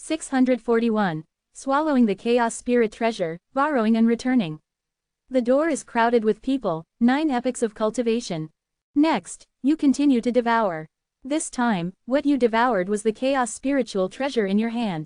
641. Swallowing the Chaos Spirit Treasure, Borrowing and Returning. The door is crowded with people, 9 epochs of cultivation. Next, you continue to devour. This time, what you devoured was the Chaos Spiritual Treasure in your hand.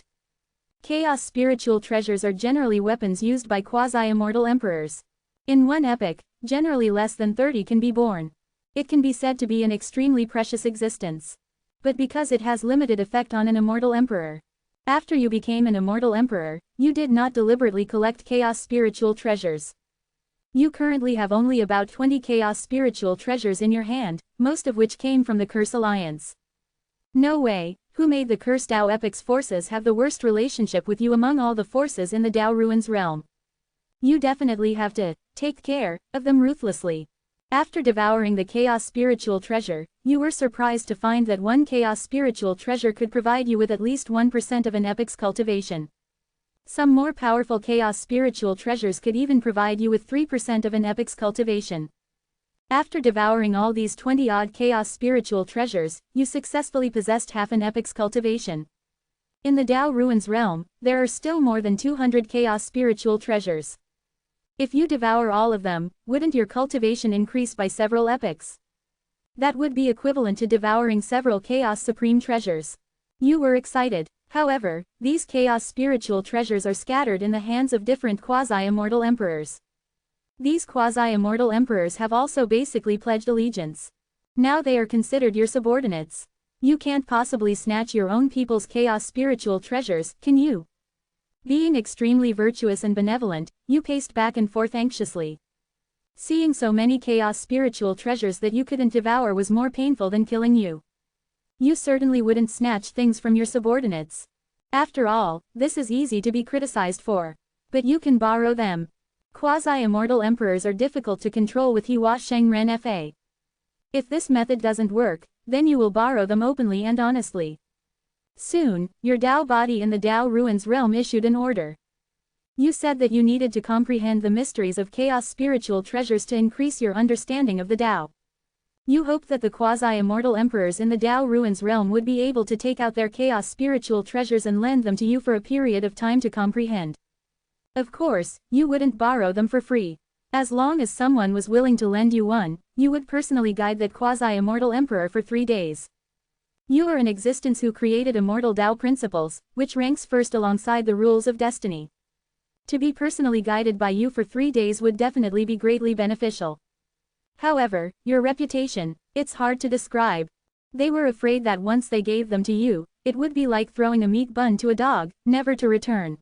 Chaos Spiritual Treasures are generally weapons used by quasi-immortal emperors. In one epoch, generally less than 30 can be born. It can be said to be an extremely precious existence. But because it has limited effect on an immortal emperor. After you became an immortal emperor, you did not deliberately collect Chaos Spiritual Treasures. You currently have only about 20 Chaos Spiritual Treasures in your hand, most of which came from the Curse Alliance. No way, who made the Curse Dao Epoch's forces have the worst relationship with you among all the forces in the Dao Ruins realm. You definitely have to take care of them ruthlessly. After devouring the Chaos Spiritual Treasure, you were surprised to find that one Chaos Spiritual Treasure could provide you with at least 1% of an epoch's cultivation. Some more powerful Chaos Spiritual Treasures could even provide you with 3% of an epoch's cultivation. After devouring all these 20-odd Chaos Spiritual Treasures, you successfully possessed half an epoch's cultivation. In the Dao Ruins realm, there are still more than 200 Chaos Spiritual Treasures. If you devour all of them, wouldn't your cultivation increase by several epochs? That would be equivalent to devouring several Chaos Supreme Treasures. You were excited. However, these Chaos Spiritual Treasures are scattered in the hands of different quasi-immortal emperors. These quasi-immortal emperors have also basically pledged allegiance. Now they are considered your subordinates. You can't possibly snatch your own people's Chaos Spiritual Treasures, can you? Being extremely virtuous and benevolent, you paced back and forth anxiously. Seeing so many Chaos Spiritual Treasures that you couldn't devour was more painful than killing you. You certainly wouldn't snatch things from your subordinates. After all, this is easy to be criticized for. But you can borrow them. Quasi-immortal emperors are difficult to control with Hua Sheng Ren Fa. If this method doesn't work, then you will borrow them openly and honestly. Soon, your Dao body in the Dao Ruins realm issued an order. You said that you needed to comprehend the mysteries of Chaos Spiritual Treasures to increase your understanding of the Dao. You hoped that the quasi-immortal emperors in the Dao Ruins realm would be able to take out their Chaos Spiritual Treasures and lend them to you for a period of time to comprehend. Of course, you wouldn't borrow them for free. As long as someone was willing to lend you one, you would personally guide that quasi-immortal emperor for 3 days. You are an existence who created immortal Dao principles, which ranks first alongside the rules of destiny. To be personally guided by you for 3 days would definitely be greatly beneficial. However, your reputation, it's hard to describe. They were afraid that once they gave them to you, it would be like throwing a meat bun to a dog, never to return.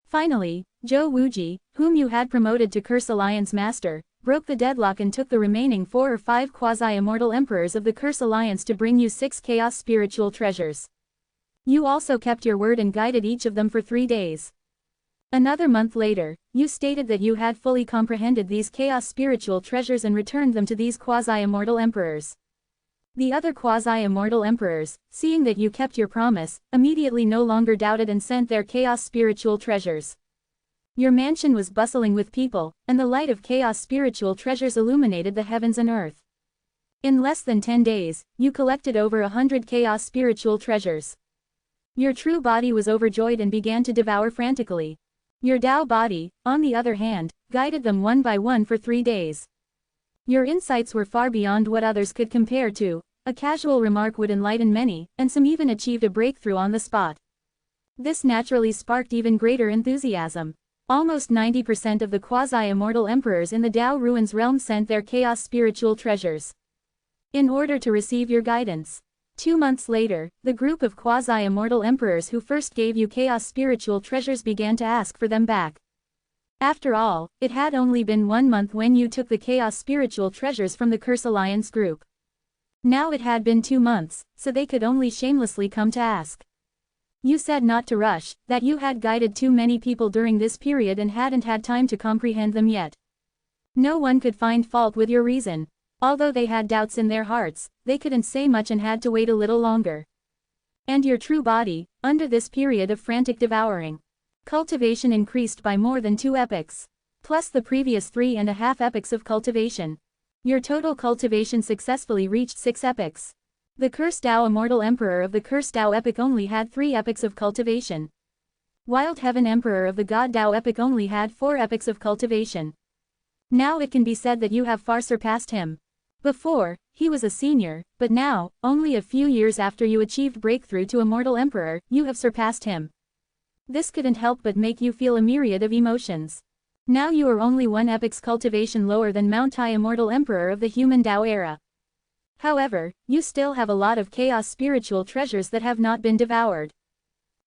Finally, Zhou Wuji, whom you had promoted to Curse Alliance Master, broke the deadlock and took the remaining 4 or 5 quasi-immortal emperors of the Curse Alliance to bring you 6 Chaos Spiritual Treasures. You also kept your word and guided each of them for 3 days. Another month later, you stated that you had fully comprehended these Chaos Spiritual Treasures and returned them to these quasi-immortal emperors. The other quasi-immortal emperors, seeing that you kept your promise, immediately no longer doubted and sent their Chaos Spiritual Treasures. Your mansion was bustling with people, and the light of Chaos Spiritual Treasures illuminated the heavens and earth. In less than 10 days, you collected over 100 Chaos Spiritual Treasures. Your true body was overjoyed and began to devour frantically. Your Dao body, on the other hand, guided them one by one for 3 days. Your insights were far beyond what others could compare to. A casual remark would enlighten many, and some even achieved a breakthrough on the spot. This naturally sparked even greater enthusiasm. Almost 90% of the quasi-immortal emperors in the Dao Ruins realm sent their Chaos Spiritual Treasures in order to receive your guidance. 2 months later, the group of quasi-immortal emperors who first gave you Chaos Spiritual Treasures began to ask for them back. After all, it had only been 1 month when you took the Chaos Spiritual Treasures from the Curse Alliance group. Now it had been 2 months, so they could only shamelessly come to ask. You said not to rush, that you had guided too many people during this period and hadn't had time to comprehend them yet. No one could find fault with your reason. Although they had doubts in their hearts, they couldn't say much and had to wait a little longer. And your true body, under this period of frantic devouring, cultivation increased by more than 2 epochs, plus the previous 3.5 epochs of cultivation. Your total cultivation successfully reached 6 epochs. The Cursed Tao Immortal Emperor of the Cursed Tao epic only had 3 epochs of cultivation. Wild Heaven Emperor of the God Tao epic only had 4 epochs of cultivation. Now it can be said that you have far surpassed him. Before, he was a senior, but now, only a few years after you achieved breakthrough to Immortal Emperor, you have surpassed him. This couldn't help but make you feel a myriad of emotions. Now you are only 1 epoch's cultivation lower than Mount Tai Immortal Emperor of the Human Tao era. However, you still have a lot of chaos spiritual treasures that have not been devoured.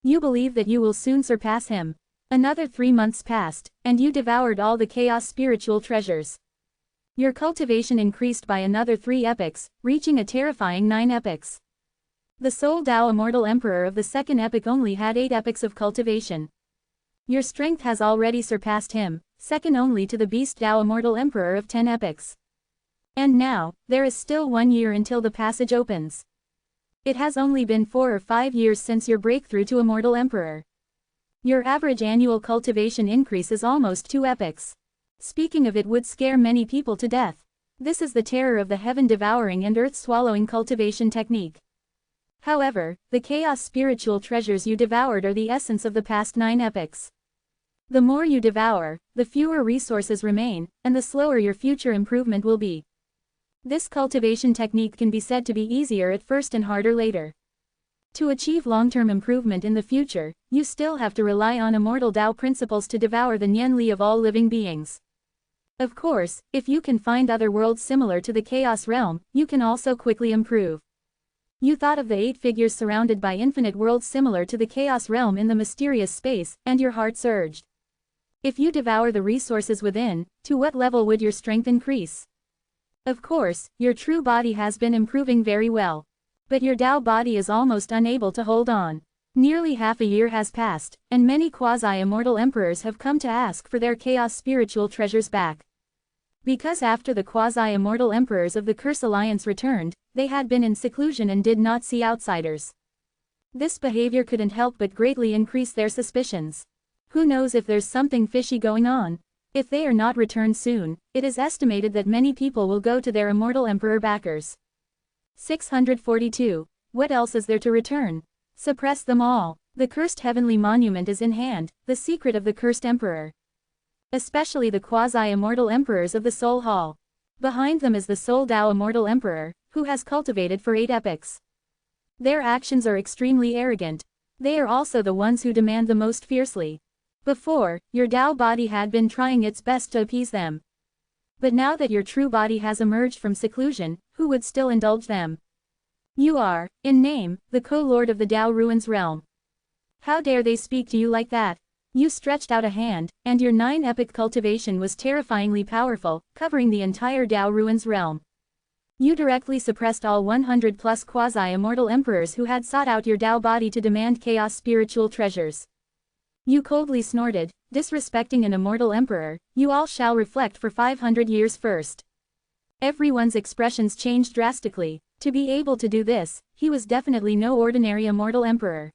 You believe that you will soon surpass him. Another 3 months passed, and you devoured all the chaos spiritual treasures. Your cultivation increased by another 3 epochs, reaching a terrifying 9 epochs. The Soul Tao Immortal Emperor of the second epoch only had 8 epochs of cultivation. Your strength has already surpassed him, second only to the Beast Tao Immortal Emperor of 10 epochs. And now, there is still 1 year until the passage opens. It has only been 4 or 5 years since your breakthrough to Immortal Emperor. Your average annual cultivation increase is almost 2 epochs. Speaking of it would scare many people to death. This is the terror of the heaven-devouring and earth-swallowing cultivation technique. However, the chaos spiritual treasures you devoured are the essence of the past 9 epochs. The more you devour, the fewer resources remain, and the slower your future improvement will be. This cultivation technique can be said to be easier at first and harder later. To achieve long-term improvement in the future, you still have to rely on Immortal Tao principles to devour the Nian Li of all living beings. Of course, if you can find other worlds similar to the Chaos Realm, you can also quickly improve. You thought of the 8 figures surrounded by infinite worlds similar to the Chaos Realm in the mysterious space, and your heart surged. If you devour the resources within, to what level would your strength increase? Of course, your true body has been improving very well. But your Tao body is almost unable to hold on. Nearly half a year has passed, and many quasi-immortal emperors have come to ask for their chaos spiritual treasures back. Because after the quasi-immortal emperors of the Curse Alliance returned, they had been in seclusion and did not see outsiders. This behavior couldn't help but greatly increase their suspicions. Who knows if there's something fishy going on? If they are not returned soon, it is estimated that many people will go to their Immortal Emperor backers. 642. What else is there to return? Suppress them all. The cursed heavenly monument is in hand, the secret of the cursed emperor. Especially the quasi-immortal emperors of the Soul Hall. Behind them is the Soul Tao Immortal Emperor, who has cultivated for 8 epochs. Their actions are extremely arrogant. They are also the ones who demand the most fiercely. Before, your Tao body had been trying its best to appease them. But now that your true body has emerged from seclusion, who would still indulge them? You are, in name, the co-lord of the Tao Ruins realm. How dare they speak to you like that? You stretched out a hand, and your 9 epoch cultivation was terrifyingly powerful, covering the entire Tao Ruins realm. You directly suppressed all 100 plus quasi-immortal emperors who had sought out your Tao body to demand chaos spiritual treasures. You coldly snorted, disrespecting an immortal emperor, you all shall reflect for 500 years first. Everyone's expressions changed drastically. To be able to do this, he was definitely no ordinary immortal emperor.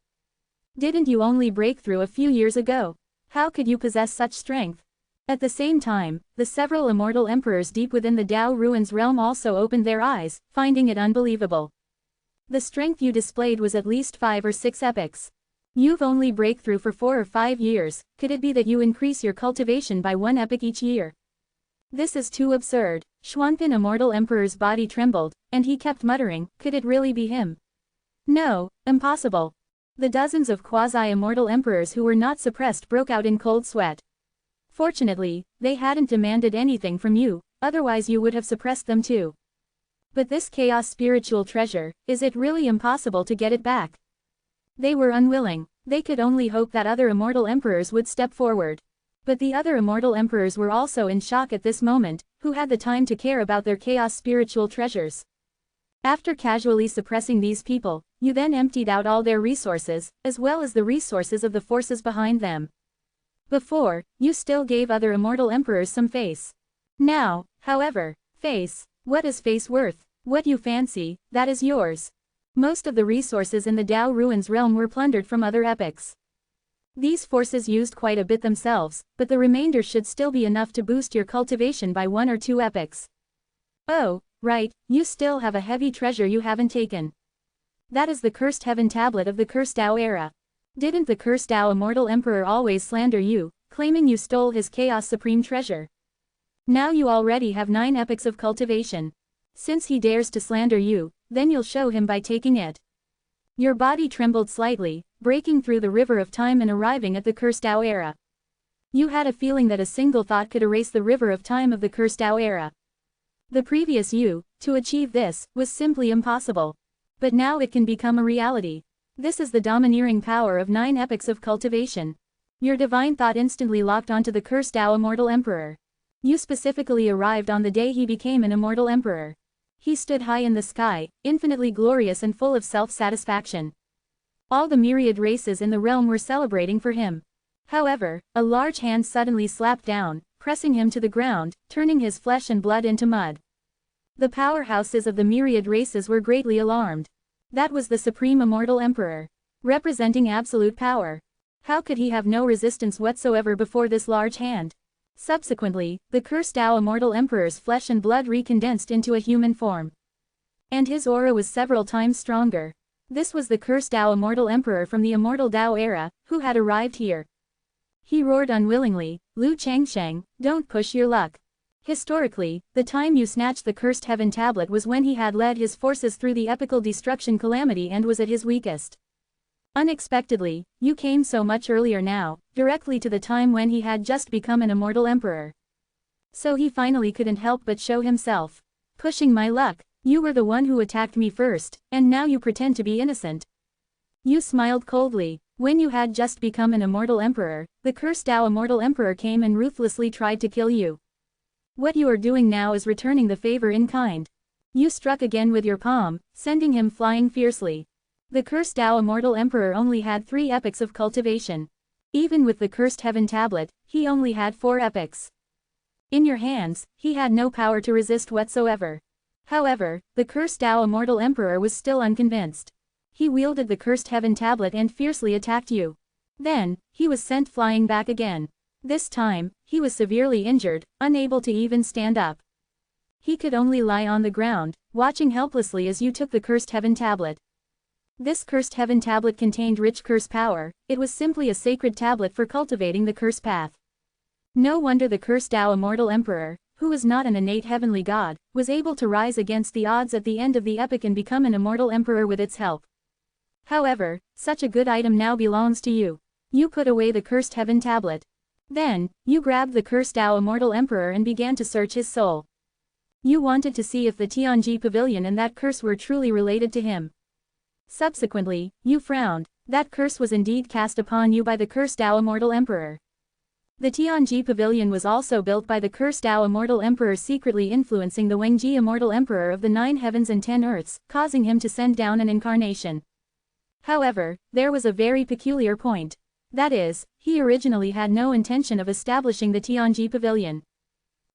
Didn't you only break through a few years ago? How could you possess such strength? At the same time, the several immortal emperors deep within the Tao Ruins realm also opened their eyes, finding it unbelievable. The strength you displayed was at least 5 or 6 epochs. You've only breakthrough for 4 or 5 years, could it be that you increase your cultivation by 1 epoch each year? This is too absurd. Xuanpin Immortal Emperor's body trembled, and he kept muttering, could it really be him? No, impossible. The dozens of quasi-immortal emperors who were not suppressed broke out in cold sweat. Fortunately, they hadn't demanded anything from you, otherwise you would have suppressed them too. But this chaos spiritual treasure, is it really impossible to get it back? They were unwilling. They could only hope that other immortal emperors would step forward. But the other immortal emperors were also in shock at this moment, who had the time to care about their chaos spiritual treasures. After casually suppressing these people, you then emptied out all their resources, as well as the resources of the forces behind them. Before, you still gave other immortal emperors some face. Now, however, face, what is face worth? What you fancy, that is yours. Most of the resources in the Tao Ruins realm were plundered from other epochs. These forces used quite a bit themselves, but the remainder should still be enough to boost your cultivation by 1 or 2 epochs. Oh, right, you still have a heavy treasure you haven't taken. That is the cursed heaven tablet of the cursed Tao era. Didn't the cursed Tao Immortal Emperor always slander you, claiming you stole his chaos supreme treasure? Now you already have 9 epochs of cultivation. Since he dares to slander you, then you'll show him by taking it. Your body trembled slightly, breaking through the river of time and arriving at the cursed Tao era. You had a feeling that a single thought could erase the river of time of the cursed Tao era. The previous you, to achieve this, was simply impossible. But now it can become a reality. This is the domineering power of 9 epochs of cultivation. Your divine thought instantly locked onto the cursed Tao Immortal Emperor. You specifically arrived on the day he became an Immortal Emperor. He stood high in the sky, infinitely glorious and full of self-satisfaction. All the myriad races in the realm were celebrating for him. However, a large hand suddenly slapped down, pressing him to the ground, turning his flesh and blood into mud. The powerhouses of the myriad races were greatly alarmed. That was the Supreme Immortal Emperor, representing absolute power. How could he have no resistance whatsoever before this large hand? Subsequently, the cursed Tao Immortal Emperor's flesh and blood recondensed into a human form. And his aura was several times stronger. This was the cursed Tao Immortal Emperor from the Immortal Tao era, who had arrived here. He roared unwillingly, "Lu Changsheng, don't push your luck." Historically, the time you snatched the cursed heaven tablet was when he had led his forces through the epical destruction calamity and was at his weakest. Unexpectedly, you came so much earlier now, directly to the time when he had just become an Immortal Emperor. So he finally couldn't help but show himself. Pushing my luck, you were the one who attacked me first, and now you pretend to be innocent. You smiled coldly. When you had just become an Immortal Emperor, the cursed Tao Immortal Emperor came and ruthlessly tried to kill you. What you are doing now is returning the favor in kind. You struck again with your palm, sending him flying fiercely. The cursed Tao Immortal Emperor only had 3 epochs of cultivation. Even with the cursed heaven tablet, he only had 4 epochs. In your hands, he had no power to resist whatsoever. However, the cursed Tao Immortal Emperor was still unconvinced. He wielded the cursed heaven tablet and fiercely attacked you. Then, he was sent flying back again. This time, he was severely injured, unable to even stand up. He could only lie on the ground, watching helplessly as you took the cursed heaven tablet. This cursed heaven tablet contained rich curse power. It was simply a sacred tablet for cultivating the curse path. No wonder the cursed Tao Immortal Emperor, who was not an innate heavenly god, was able to rise against the odds at the end of the epoch and become an Immortal Emperor with its help. However, such a good item now belongs to you. You put away the cursed heaven tablet. Then, you grabbed the cursed Tao Immortal Emperor and began to search his soul. You wanted to see if the Tianji Pavilion and that curse were truly related to him. Subsequently, you frowned. That curse was indeed cast upon you by the cursed Tao Immortal Emperor. The Tianji Pavilion was also built by the cursed Tao Immortal Emperor, secretly influencing the Wengji Immortal Emperor of the 9 heavens and 10 earths, causing him to send down an incarnation. However, there was a very peculiar point. That is, he originally had no intention of establishing the Tianji Pavilion.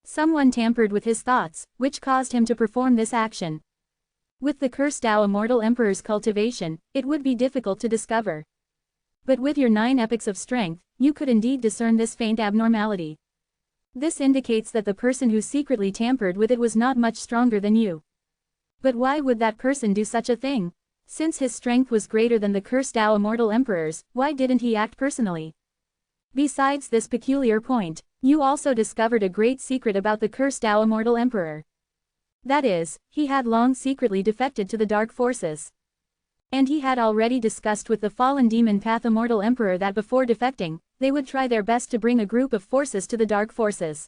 Someone tampered with his thoughts, which caused him to perform this action. With the cursed Tao Immortal Emperor's cultivation, it would be difficult to discover. But with your 9 epochs of strength, you could indeed discern this faint abnormality. This indicates that the person who secretly tampered with it was not much stronger than you. But why would that person do such a thing? Since his strength was greater than the cursed Tao Immortal Emperor's, why didn't he act personally? Besides this peculiar point, you also discovered a great secret about the cursed Tao Immortal Emperor. That is, he had long secretly defected to the dark forces. And he had already discussed with the fallen demon Path Immortal Emperor that before defecting, they would try their best to bring a group of forces to the dark forces.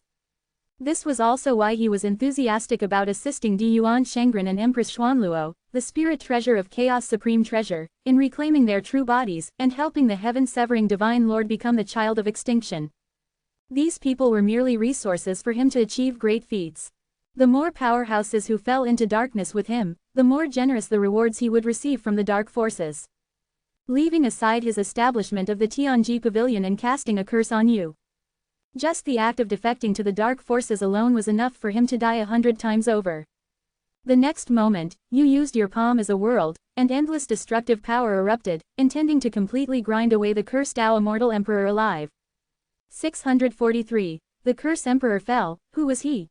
This was also why he was enthusiastic about assisting Di Yuan Shengren and Empress Xuanluo, the spirit treasure of Chaos Supreme Treasure, in reclaiming their true bodies and helping the heaven-severing Divine Lord become the child of extinction. These people were merely resources for him to achieve great feats. The more powerhouses who fell into darkness with him, the more generous the rewards he would receive from the dark forces. Leaving aside his establishment of the Tianji Pavilion and casting a curse on you. Just the act of defecting to the dark forces alone was enough for him to die 100 times over. The next moment, you used your palm as a world, and endless destructive power erupted, intending to completely grind away the cursed Tao Immortal Emperor alive. 643. The Curse Emperor fell. Who was he?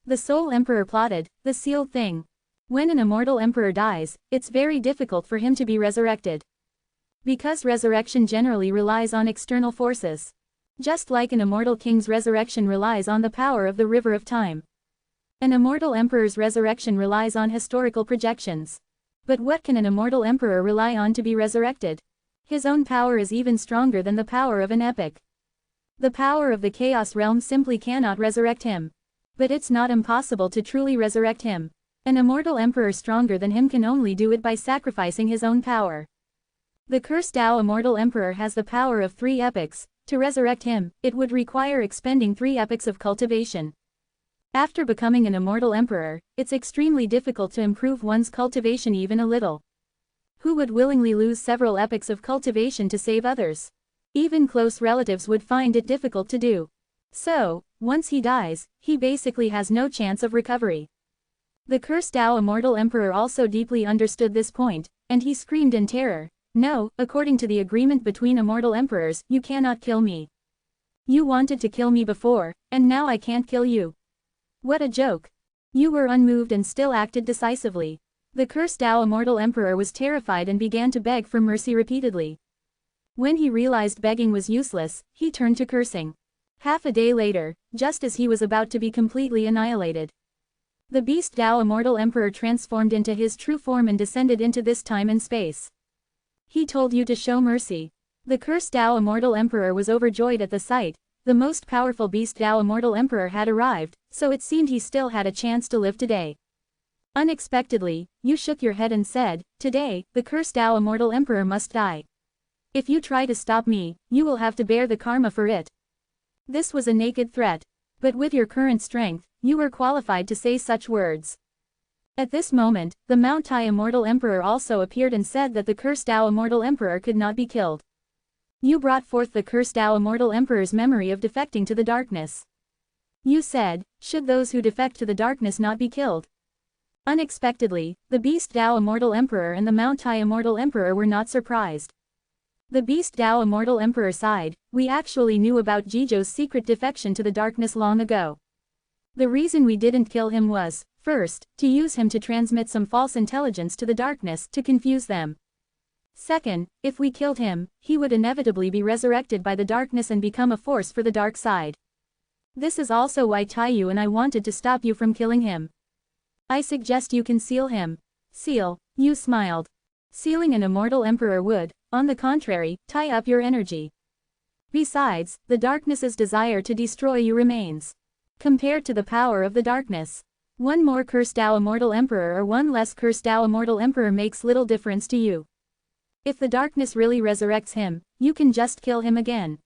The Soul Emperor plotted, the sealed thing. When an immortal emperor dies, it's very difficult for him to be resurrected. Because resurrection generally relies on external forces. Just like an immortal king's resurrection relies on the power of the river of time. An immortal emperor's resurrection relies on historical projections. But what can an immortal emperor rely on to be resurrected? His own power is even stronger than the power of an epic. The power of the chaos realm simply cannot resurrect him. But it's not impossible to truly resurrect him. An immortal emperor stronger than him can only do it by sacrificing his own power. The cursed Tao Immortal Emperor has the power of 3 epochs. To resurrect him, it would require expending 3 epochs of cultivation. After becoming an immortal emperor, it's extremely difficult to improve one's cultivation even a little. Who would willingly lose several epochs of cultivation to save others? Even close relatives would find it difficult to do. So, once he dies, he basically has no chance of recovery. The cursed Tao Immortal Emperor also deeply understood this point, and he screamed in terror, "No, according to the agreement between immortal emperors, you cannot kill me. You wanted to kill me before, and now I can't kill you. What a joke. You were unmoved and still acted decisively." The cursed Tao Immortal Emperor was terrified and began to beg for mercy repeatedly. When he realized begging was useless, he turned to cursing. Half a day later, just as he was about to be completely annihilated, the beast Tao Immortal Emperor transformed into his true form and descended into this time and space. He told you to show mercy. The cursed Tao Immortal Emperor was overjoyed at the sight. The most powerful beast Tao Immortal Emperor had arrived, so it seemed he still had a chance to live today. Unexpectedly, you shook your head and said, "Today, the cursed Tao Immortal Emperor must die. If you try to stop me, you will have to bear the karma for it." This was a naked threat. But with your current strength, you were qualified to say such words. At this moment, the Mount Tai Immortal Emperor also appeared and said that the cursed Tao Immortal Emperor could not be killed. You brought forth the cursed Tao Immortal Emperor's memory of defecting to the darkness. You said, "Should those who defect to the darkness not be killed?" Unexpectedly, the beast Tao Immortal Emperor and the Mount Tai Immortal Emperor were not surprised. The beast Tao Immortal Emperor sighed, "We actually knew about Jeju's secret defection to the darkness long ago. The reason we didn't kill him was, first, to use him to transmit some false intelligence to the darkness to confuse them. Second, if we killed him, he would inevitably be resurrected by the darkness and become a force for the dark side. This is also why Taiyu and I wanted to stop you from killing him. I suggest you conceal him." "Seal," you smiled. "Sealing an immortal emperor would, on the contrary, tie up your energy. Besides, the darkness's desire to destroy you remains. Compared to the power of the darkness, one more cursed Tao Immortal Emperor or one less cursed Tao Immortal Emperor makes little difference to you. If the darkness really resurrects him, you can just kill him again."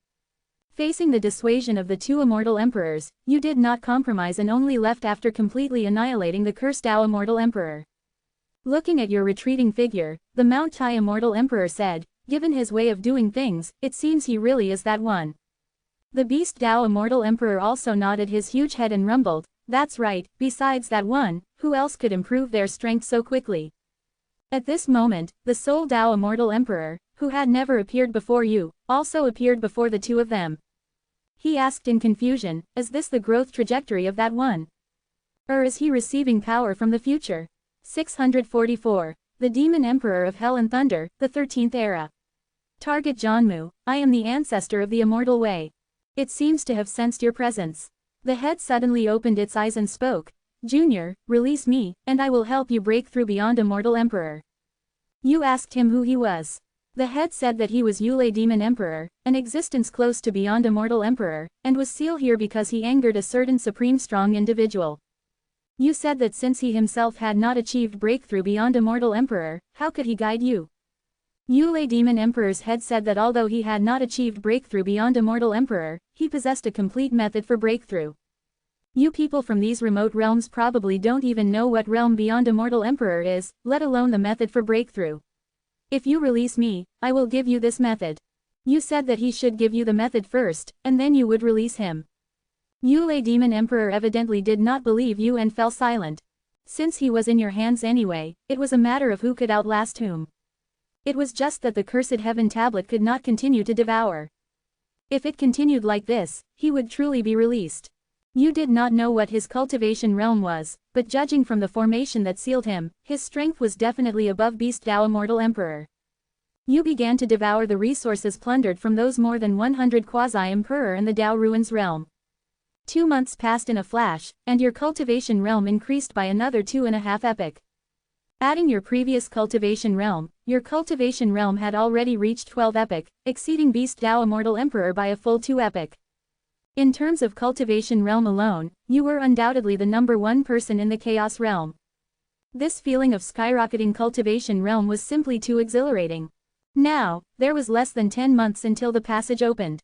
Facing the dissuasion of the 2 immortal emperors, you did not compromise and only left after completely annihilating the cursed Tao Immortal Emperor. Looking at your retreating figure, the Mount Tai Immortal Emperor said, "Given his way of doing things, it seems he really is that one." The beast Tao Immortal Emperor also nodded his huge head and rumbled, "That's right, besides that one, who else could improve their strength so quickly?" At this moment, the Soul Tao Immortal Emperor, who had never appeared before you, also appeared before the 2 of them. He asked in confusion, "Is this the growth trajectory of that one? Or is he receiving power from the future?" 644. The Demon Emperor of Hell and Thunder, the 13th Era. Target Janmu, I am the ancestor of the Immortal Way. It seems to have sensed your presence. The head suddenly opened its eyes and spoke, "Junior, release me, and I will help you break through beyond Immortal Emperor." You asked him who he was. The head said that he was Yule Demon Emperor, an existence close to beyond Immortal Emperor, and was sealed here because he angered a certain supreme strong individual. You said that since he himself had not achieved breakthrough beyond Immortal Emperor, how could he guide you? Yule Demon Emperor's head said that although he had not achieved breakthrough beyond Immortal Emperor, he possessed a complete method for breakthrough. You people from these remote realms probably don't even know what realm beyond Immortal Emperor is, let alone the method for breakthrough. If you release me, I will give you this method. You said that he should give you the method first, and then you would release him. Yule Demon Emperor evidently did not believe you and fell silent. Since he was in your hands anyway, it was a matter of who could outlast whom. It was just that the cursed heaven tablet could not continue to devour. If it continued like this, he would truly be released. You did not know what his cultivation realm was, but judging from the formation that sealed him, his strength was definitely above Beast Dao Immortal Emperor. You began to devour the resources plundered from those more than 100 quasi-emperor in the Dao Ruins realm. 2 months passed in a flash, and your cultivation realm increased by another 2.5 epoch. Adding your previous cultivation realm, your cultivation realm had already reached 12 epoch, exceeding Beast Dao Immortal Emperor by a full 2 epoch. In terms of cultivation realm alone, you were undoubtedly the #1 person in the Chaos realm. This feeling of skyrocketing cultivation realm was simply too exhilarating. Now, there was less than 10 months until the passage opened.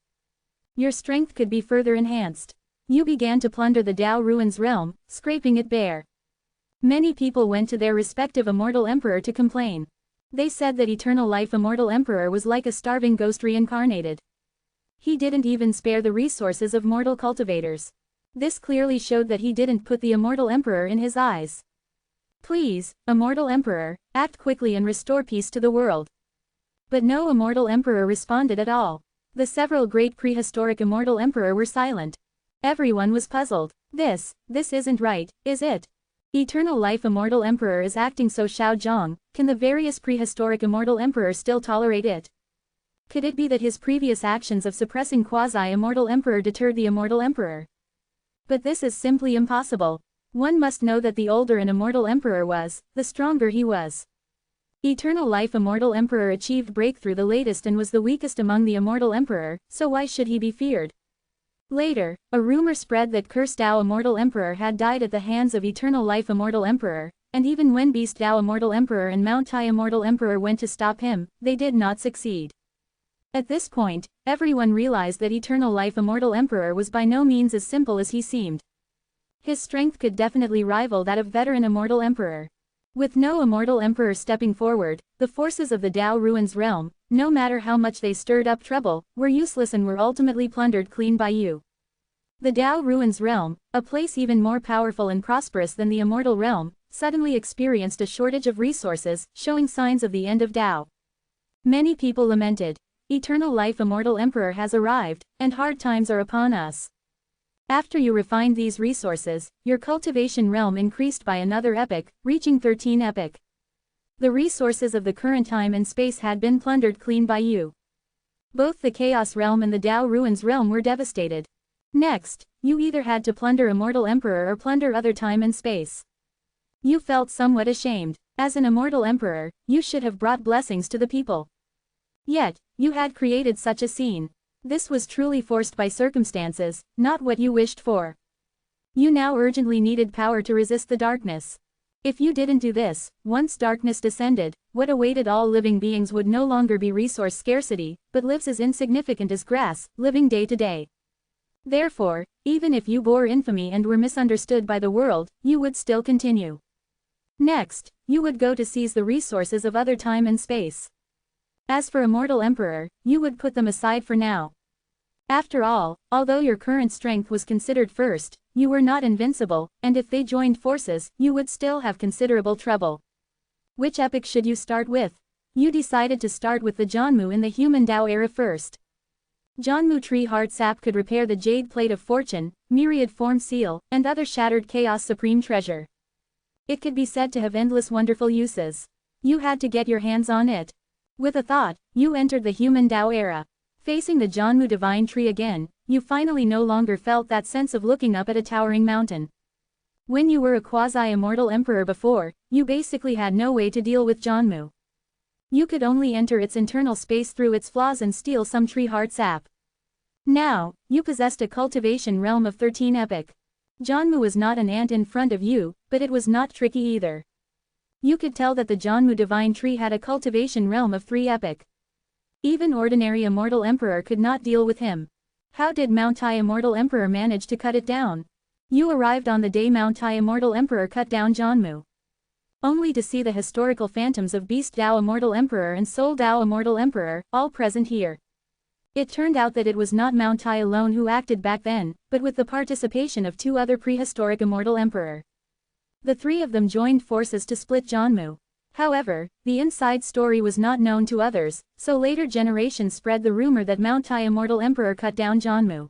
Your strength could be further enhanced. You began to plunder the Dao Ruins realm, scraping it bare. Many people went to their respective Immortal Emperor to complain. They said that Eternal Life Immortal Emperor was like a starving ghost reincarnated. He didn't even spare the resources of mortal cultivators. This clearly showed that he didn't put the Immortal Emperor in his eyes. Please, Immortal Emperor, act quickly and restore peace to the world. But no Immortal Emperor responded at all. The several great prehistoric Immortal Emperor were silent. Everyone was puzzled. This isn't right, is it? Eternal Life Immortal Emperor is acting so Xiaozhong, can the various prehistoric Immortal Emperor still tolerate it? Could it be that his previous actions of suppressing quasi-Immortal Emperor deterred the Immortal Emperor? But this is simply impossible. One must know that the older an Immortal Emperor was, the stronger he was. Eternal Life Immortal Emperor achieved breakthrough the latest and was the weakest among the Immortal Emperor, so why should he be feared? Later, a rumor spread that Cursed Dao Immortal Emperor had died at the hands of Eternal Life Immortal Emperor, and even when Beast Dao Immortal Emperor and Mount Tai Immortal Emperor went to stop him, they did not succeed. At this point, everyone realized that Eternal Life Immortal Emperor was by no means as simple as he seemed. His strength could definitely rival that of veteran Immortal Emperor. With no Immortal Emperor stepping forward, the forces of the Dao Ruins realm, no matter how much they stirred up trouble, were useless and were ultimately plundered clean by you. The Dao Ruins realm, a place even more powerful and prosperous than the Immortal realm, suddenly experienced a shortage of resources, showing signs of the end of Dao. Many people lamented. Eternal Life Immortal Emperor has arrived, and hard times are upon us. After you refined these resources, your cultivation realm increased by another epoch, reaching 13 epoch. The resources of the current time and space had been plundered clean by you. Both the Chaos realm and the Dao Ruins realm were devastated. Next, you either had to plunder Immortal Emperor or plunder other time and space. You felt somewhat ashamed. As an Immortal Emperor, you should have brought blessings to the people. Yet, you had created such a scene. This was truly forced by circumstances, not what you wished for. You now urgently needed power to resist the darkness. If you didn't do this, once darkness descended, what awaited all living beings would no longer be resource scarcity, but lives as insignificant as grass, living day to day. Therefore, even if you bore infamy and were misunderstood by the world, you would still continue. Next, you would go to seize the resources of other time and space. As for Immortal Emperor, you would put them aside for now. After all, although your current strength was considered first, you were not invincible, and if they joined forces, you would still have considerable trouble. Which epoch should you start with? You decided to start with the Jianmu in the Human Dao era first. Jianmu Tree Heart Sap could repair the Jade Plate of Fortune, Myriad Form Seal, and other shattered Chaos Supreme Treasure. It could be said to have endless wonderful uses. You had to get your hands on it. With a thought, you entered the Human Dao era. Facing the Jianmu Divine Tree again, you finally no longer felt that sense of looking up at a towering mountain. When you were a quasi-Immortal Emperor before, you basically had no way to deal with Jianmu. You could only enter its internal space through its flaws and steal some tree heart sap. Now, you possessed a cultivation realm of 13 epoch. Jianmu was not an ant in front of you, but it was not tricky either. You could tell that the Jianmu Divine Tree had a cultivation realm of 3 epoch. Even ordinary Immortal Emperor could not deal with him. How did Mount Tai Immortal Emperor manage to cut it down? You arrived on the day Mount Tai Immortal Emperor cut down Jianmu. Only to see the historical phantoms of Beast Dao Immortal Emperor and Soul Dao Immortal Emperor, all present here. It turned out that it was not Mount Tai alone who acted back then, but with the participation of 2 other prehistoric Immortal Emperor. The 3 of them joined forces to split Jianmu. However, the inside story was not known to others, so later generations spread the rumor that Mount Tai Immortal Emperor cut down Jianmu.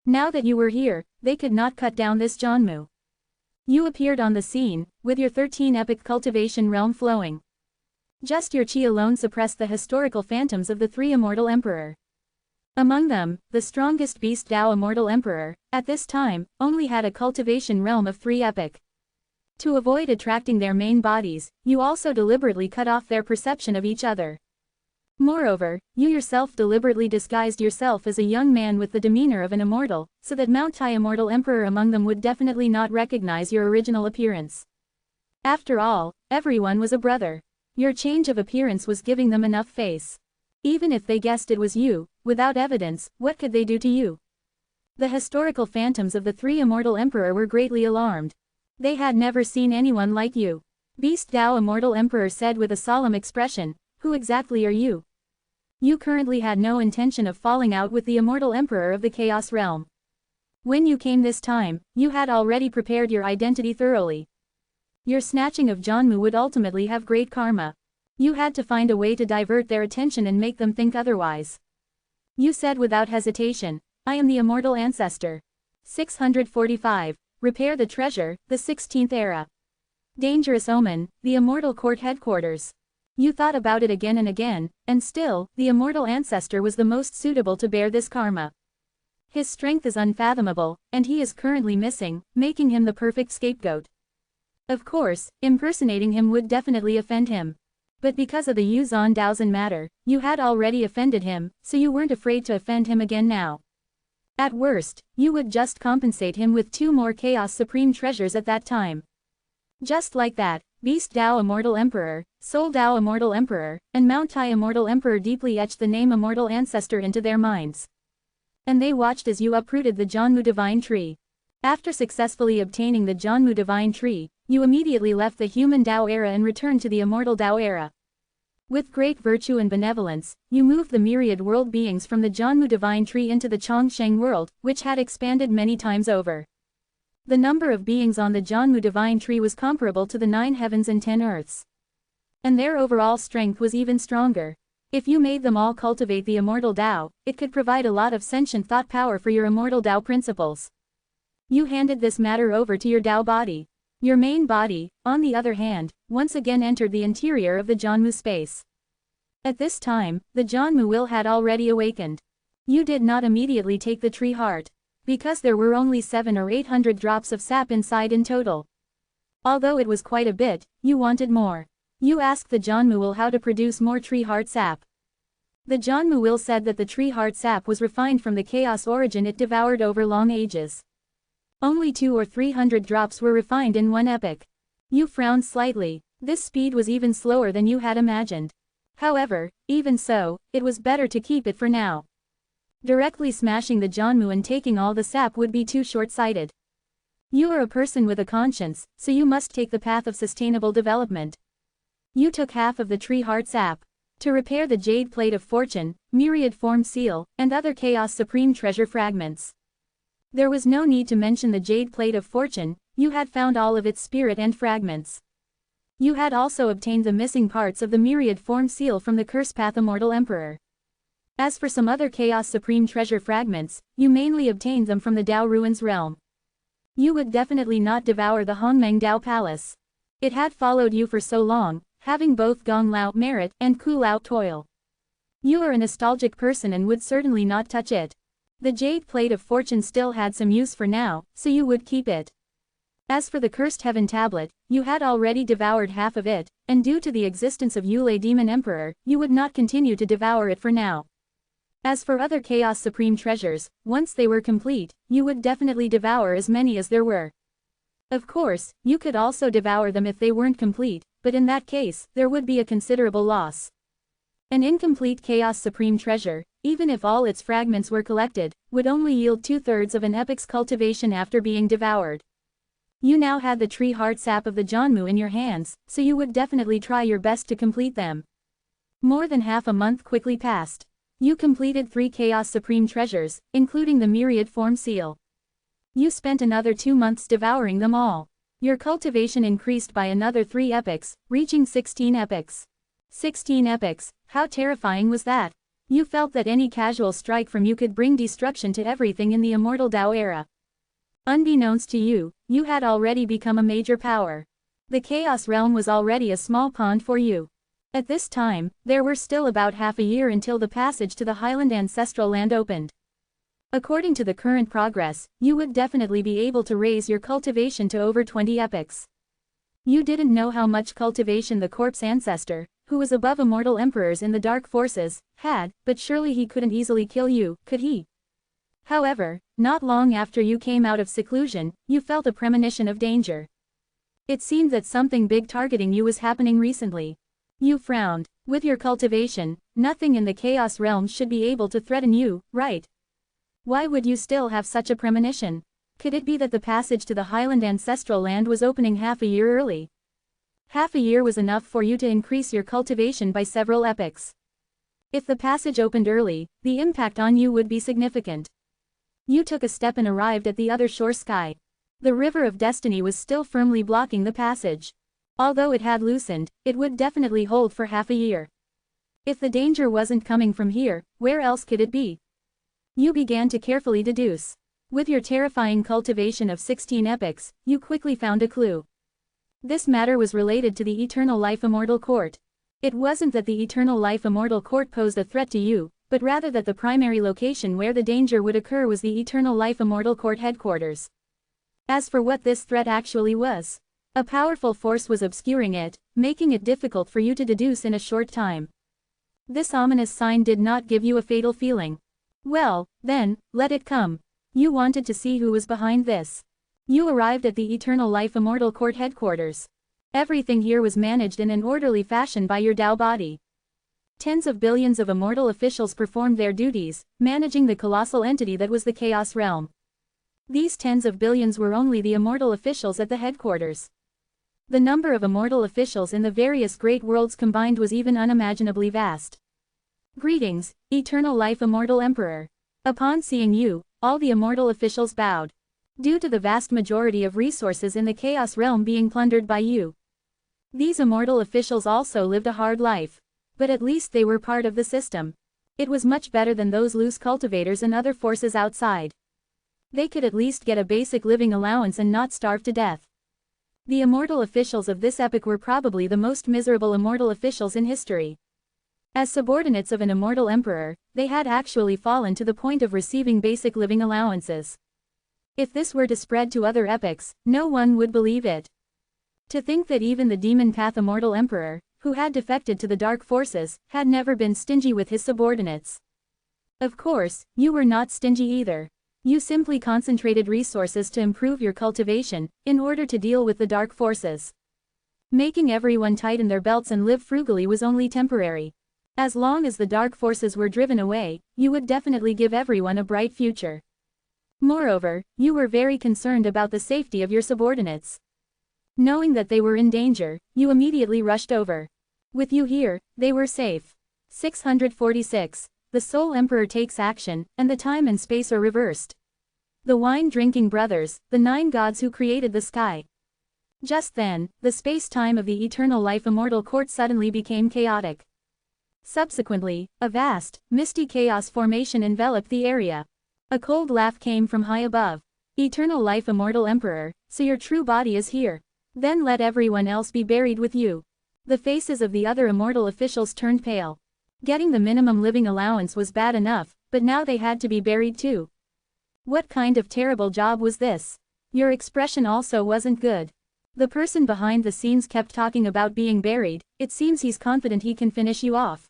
Now that you were here, they could not cut down this Janmu. You appeared on the scene, with your 13 epic cultivation realm flowing. Just your chi alone suppressed the historical phantoms of the 3 Immortal Emperor. Among them, the strongest beast Tao Immortal Emperor, at this time, only had a cultivation realm of 3 epic. To avoid attracting their main bodies, you also deliberately cut off their perception of each other. Moreover, you yourself deliberately disguised yourself as a young man with the demeanor of an immortal, so that multi-immortal emperor among them would definitely not recognize your original appearance. After all, everyone was a brother. Your change of appearance was giving them enough face. Even if they guessed it was you, without evidence, what could they do to you? The historical phantoms of the 3 Immortal Emperor were greatly alarmed. They had never seen anyone like you. Beast Tao Immortal Emperor said with a solemn expression, "Who exactly are you?" You currently had no intention of falling out with the Immortal Emperor of the Chaos Realm. When you came this time, you had already prepared your identity thoroughly. Your snatching of Janmu would ultimately have great karma. You had to find a way to divert their attention and make them think otherwise. You said without hesitation, "I am the Immortal Ancestor." 645. Repair the Treasure, the 16th Era. Dangerous Omen, the Immortal Court Headquarters. You thought about it again and again, and still, the Immortal Ancestor was the most suitable to bear this karma. His strength is unfathomable, and he is currently missing, making him the perfect scapegoat. Of course, impersonating him would definitely offend him. But because of the Yuzan Daozen matter, you had already offended him, so you weren't afraid to offend him again now. At worst, you would just compensate him with 2 more Chaos Supreme Treasures at that time. Just like that, Beast Tao Immortal Emperor, Soul Tao Immortal Emperor, and Mount Tai Immortal Emperor deeply etched the name Immortal Ancestor into their minds. And they watched as you uprooted the Janmu Divine Tree. After successfully obtaining the Janmu Divine Tree, you immediately left the human Tao era and returned to the Immortal Tao era. With great virtue and benevolence, you moved the myriad world beings from the Janmu Divine Tree into the Chongsheng world, which had expanded many times over. The number of beings on the Janmu Divine Tree was comparable to the 9 heavens and 10 earths. And their overall strength was even stronger. If you made them all cultivate the Immortal Tao, it could provide a lot of sentient thought power for your Immortal Tao principles. You handed this matter over to your Tao body. Your main body, on the other hand, once again entered the interior of the Janmu space. At this time, the Janmu will had already awakened. You did not immediately take the tree heart, because there were only 700 or 800 drops of sap inside in total. Although it was quite a bit, you wanted more. You asked the Janmu will how to produce more tree heart sap. The Janmu will said that the tree heart sap was refined from the chaos origin it devoured over long ages. Only 200 or 300 drops were refined in one epoch. You frowned slightly. This speed was even slower than you had imagined. However, even so, it was better to keep it for now. Directly smashing the Janmu and taking all the sap would be too short-sighted. You are a person with a conscience, so you must take the path of sustainable development. You took half of the tree heart sap to repair the jade plate of fortune, myriad form seal, and other chaos supreme treasure fragments. There was no need to mention the jade plate of fortune, you had found all of its spirit and fragments. You had also obtained the missing parts of the myriad form seal from the curse path Immortal Emperor. As for some other chaos supreme treasure fragments, you mainly obtained them from the Dao Ruins realm. You would definitely not devour the Hongmeng Dao Palace. It had followed you for so long, having both Gong Lao merit and Ku Lao toil. You are a nostalgic person and would certainly not touch it. The jade plate of fortune still had some use for now, so you would keep it. As for the cursed heaven tablet, you had already devoured half of it, and due to the existence of Yulei Demon Emperor, you would not continue to devour it for now. As for other chaos supreme treasures, once they were complete, you would definitely devour as many as there were. Of course, you could also devour them if they weren't complete, but in that case, there would be a considerable loss. An incomplete chaos supreme treasure, even if all its fragments were collected, would only yield 2/3 of an epic's cultivation after being devoured. You now had the tree heart sap of the Janmu in your hands, so you would definitely try your best to complete them. More than half a month quickly passed. You completed 3 chaos supreme treasures, including the myriad form seal. You spent another 2 months devouring them all. Your cultivation increased by another 3 epochs, reaching 16 epochs. 16 epochs, how terrifying was that? You felt that any casual strike from you could bring destruction to everything in the Immortal Tao era. Unbeknownst to you, you had already become a major power. The Chaos Realm was already a small pond for you. At this time, there were still about half a year until the passage to the Highland Ancestral Land opened. According to the current progress, you would definitely be able to raise your cultivation to over 20 epochs. You didn't know how much cultivation the corpse ancestor, who was above immortal emperors in the dark forces, had, but surely he couldn't easily kill you, could he? However, not long after you came out of seclusion, you felt a premonition of danger. It seemed that something big targeting you was happening recently. You frowned. With your cultivation, nothing in the Chaos Realm should be able to threaten you, right? Why would you still have such a premonition? Could it be that the passage to the Highland Ancestral Land was opening half a year early? Half a year was enough for you to increase your cultivation by several epochs. If the passage opened early, the impact on you would be significant. You took a step and arrived at the other shore sky. The River of Destiny was still firmly blocking the passage. Although it had loosened, it would definitely hold for half a year. If the danger wasn't coming from here, where else could it be? You began to carefully deduce. With your terrifying cultivation of 16 epochs, you quickly found a clue. This matter was related to the Eternal Life Immortal Court. It wasn't that the Eternal Life Immortal Court posed a threat to you, but rather that the primary location where the danger would occur was the Eternal Life Immortal Court headquarters. As for what this threat actually was, a powerful force was obscuring it, making it difficult for you to deduce in a short time. This ominous sign did not give you a fatal feeling. Well, then, let it come. You wanted to see who was behind this. You arrived at the Eternal Life Immortal Court headquarters. Everything here was managed in an orderly fashion by your Tao body. Tens of billions of immortal officials performed their duties, managing the colossal entity that was the Chaos Realm. These tens of billions were only the immortal officials at the headquarters. The number of immortal officials in the various great worlds combined was even unimaginably vast. Greetings, Eternal Life Immortal Emperor. Upon seeing you, all the immortal officials bowed. Due to the vast majority of resources in the Chaos Realm being plundered by you, these immortal officials also lived a hard life. But at least they were part of the system. It was much better than those loose cultivators and other forces outside. They could at least get a basic living allowance and not starve to death. The immortal officials of this epoch were probably the most miserable immortal officials in history. As subordinates of an immortal emperor, they had actually fallen to the point of receiving basic living allowances. If this were to spread to other epochs, no one would believe it. To think that even the demon path immortal emperor, who had defected to the dark forces, had never been stingy with his subordinates. Of course, you were not stingy either. You simply concentrated resources to improve your cultivation, in order to deal with the dark forces. Making everyone tighten their belts and live frugally was only temporary. As long as the dark forces were driven away, you would definitely give everyone a bright future. Moreover, you were very concerned about the safety of your subordinates. Knowing that they were in danger, you immediately rushed over. With you here, they were safe. 646. The Soul Emperor takes action, and the time and space are reversed. The wine-drinking brothers, the 9 gods who created the sky. Just then, the space-time of the Eternal Life Immortal Court suddenly became chaotic. Subsequently, a vast, misty chaos formation enveloped the area. A cold laugh came from high above. Eternal Life Immortal Emperor, so your true body is here. Then let everyone else be buried with you. The faces of the other immortal officials turned pale. Getting the minimum living allowance was bad enough, but now they had to be buried too. What kind of terrible job was this? Your expression also wasn't good. The person behind the scenes kept talking about being buried. It seems he's confident he can finish you off.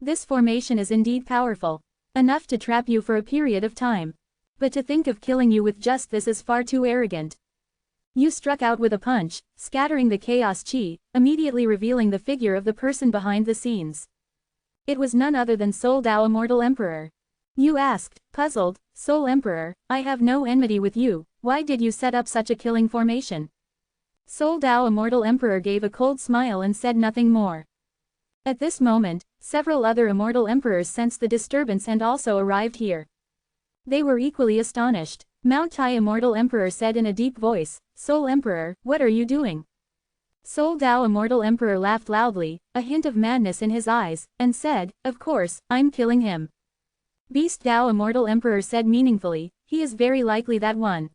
This formation is indeed powerful. Enough to trap you for a period of time. But to think of killing you with just this is far too arrogant. You struck out with a punch, scattering the chaos chi, immediately revealing the figure of the person behind the scenes. It was none other than Soul Tao Immortal Emperor. You asked, puzzled, Soul Emperor, I have no enmity with you, why did you set up such a killing formation? Soul Tao Immortal Emperor gave a cold smile and said nothing more. At this moment, several other immortal emperors sensed the disturbance and also arrived here. They were equally astonished. Mount Tai Immortal Emperor said in a deep voice, Soul Emperor, what are you doing? Soul Dao Immortal Emperor laughed loudly, a hint of madness in his eyes, and said, "Of course, I'm killing him." Beast Dao Immortal Emperor said meaningfully, "He is very likely that one.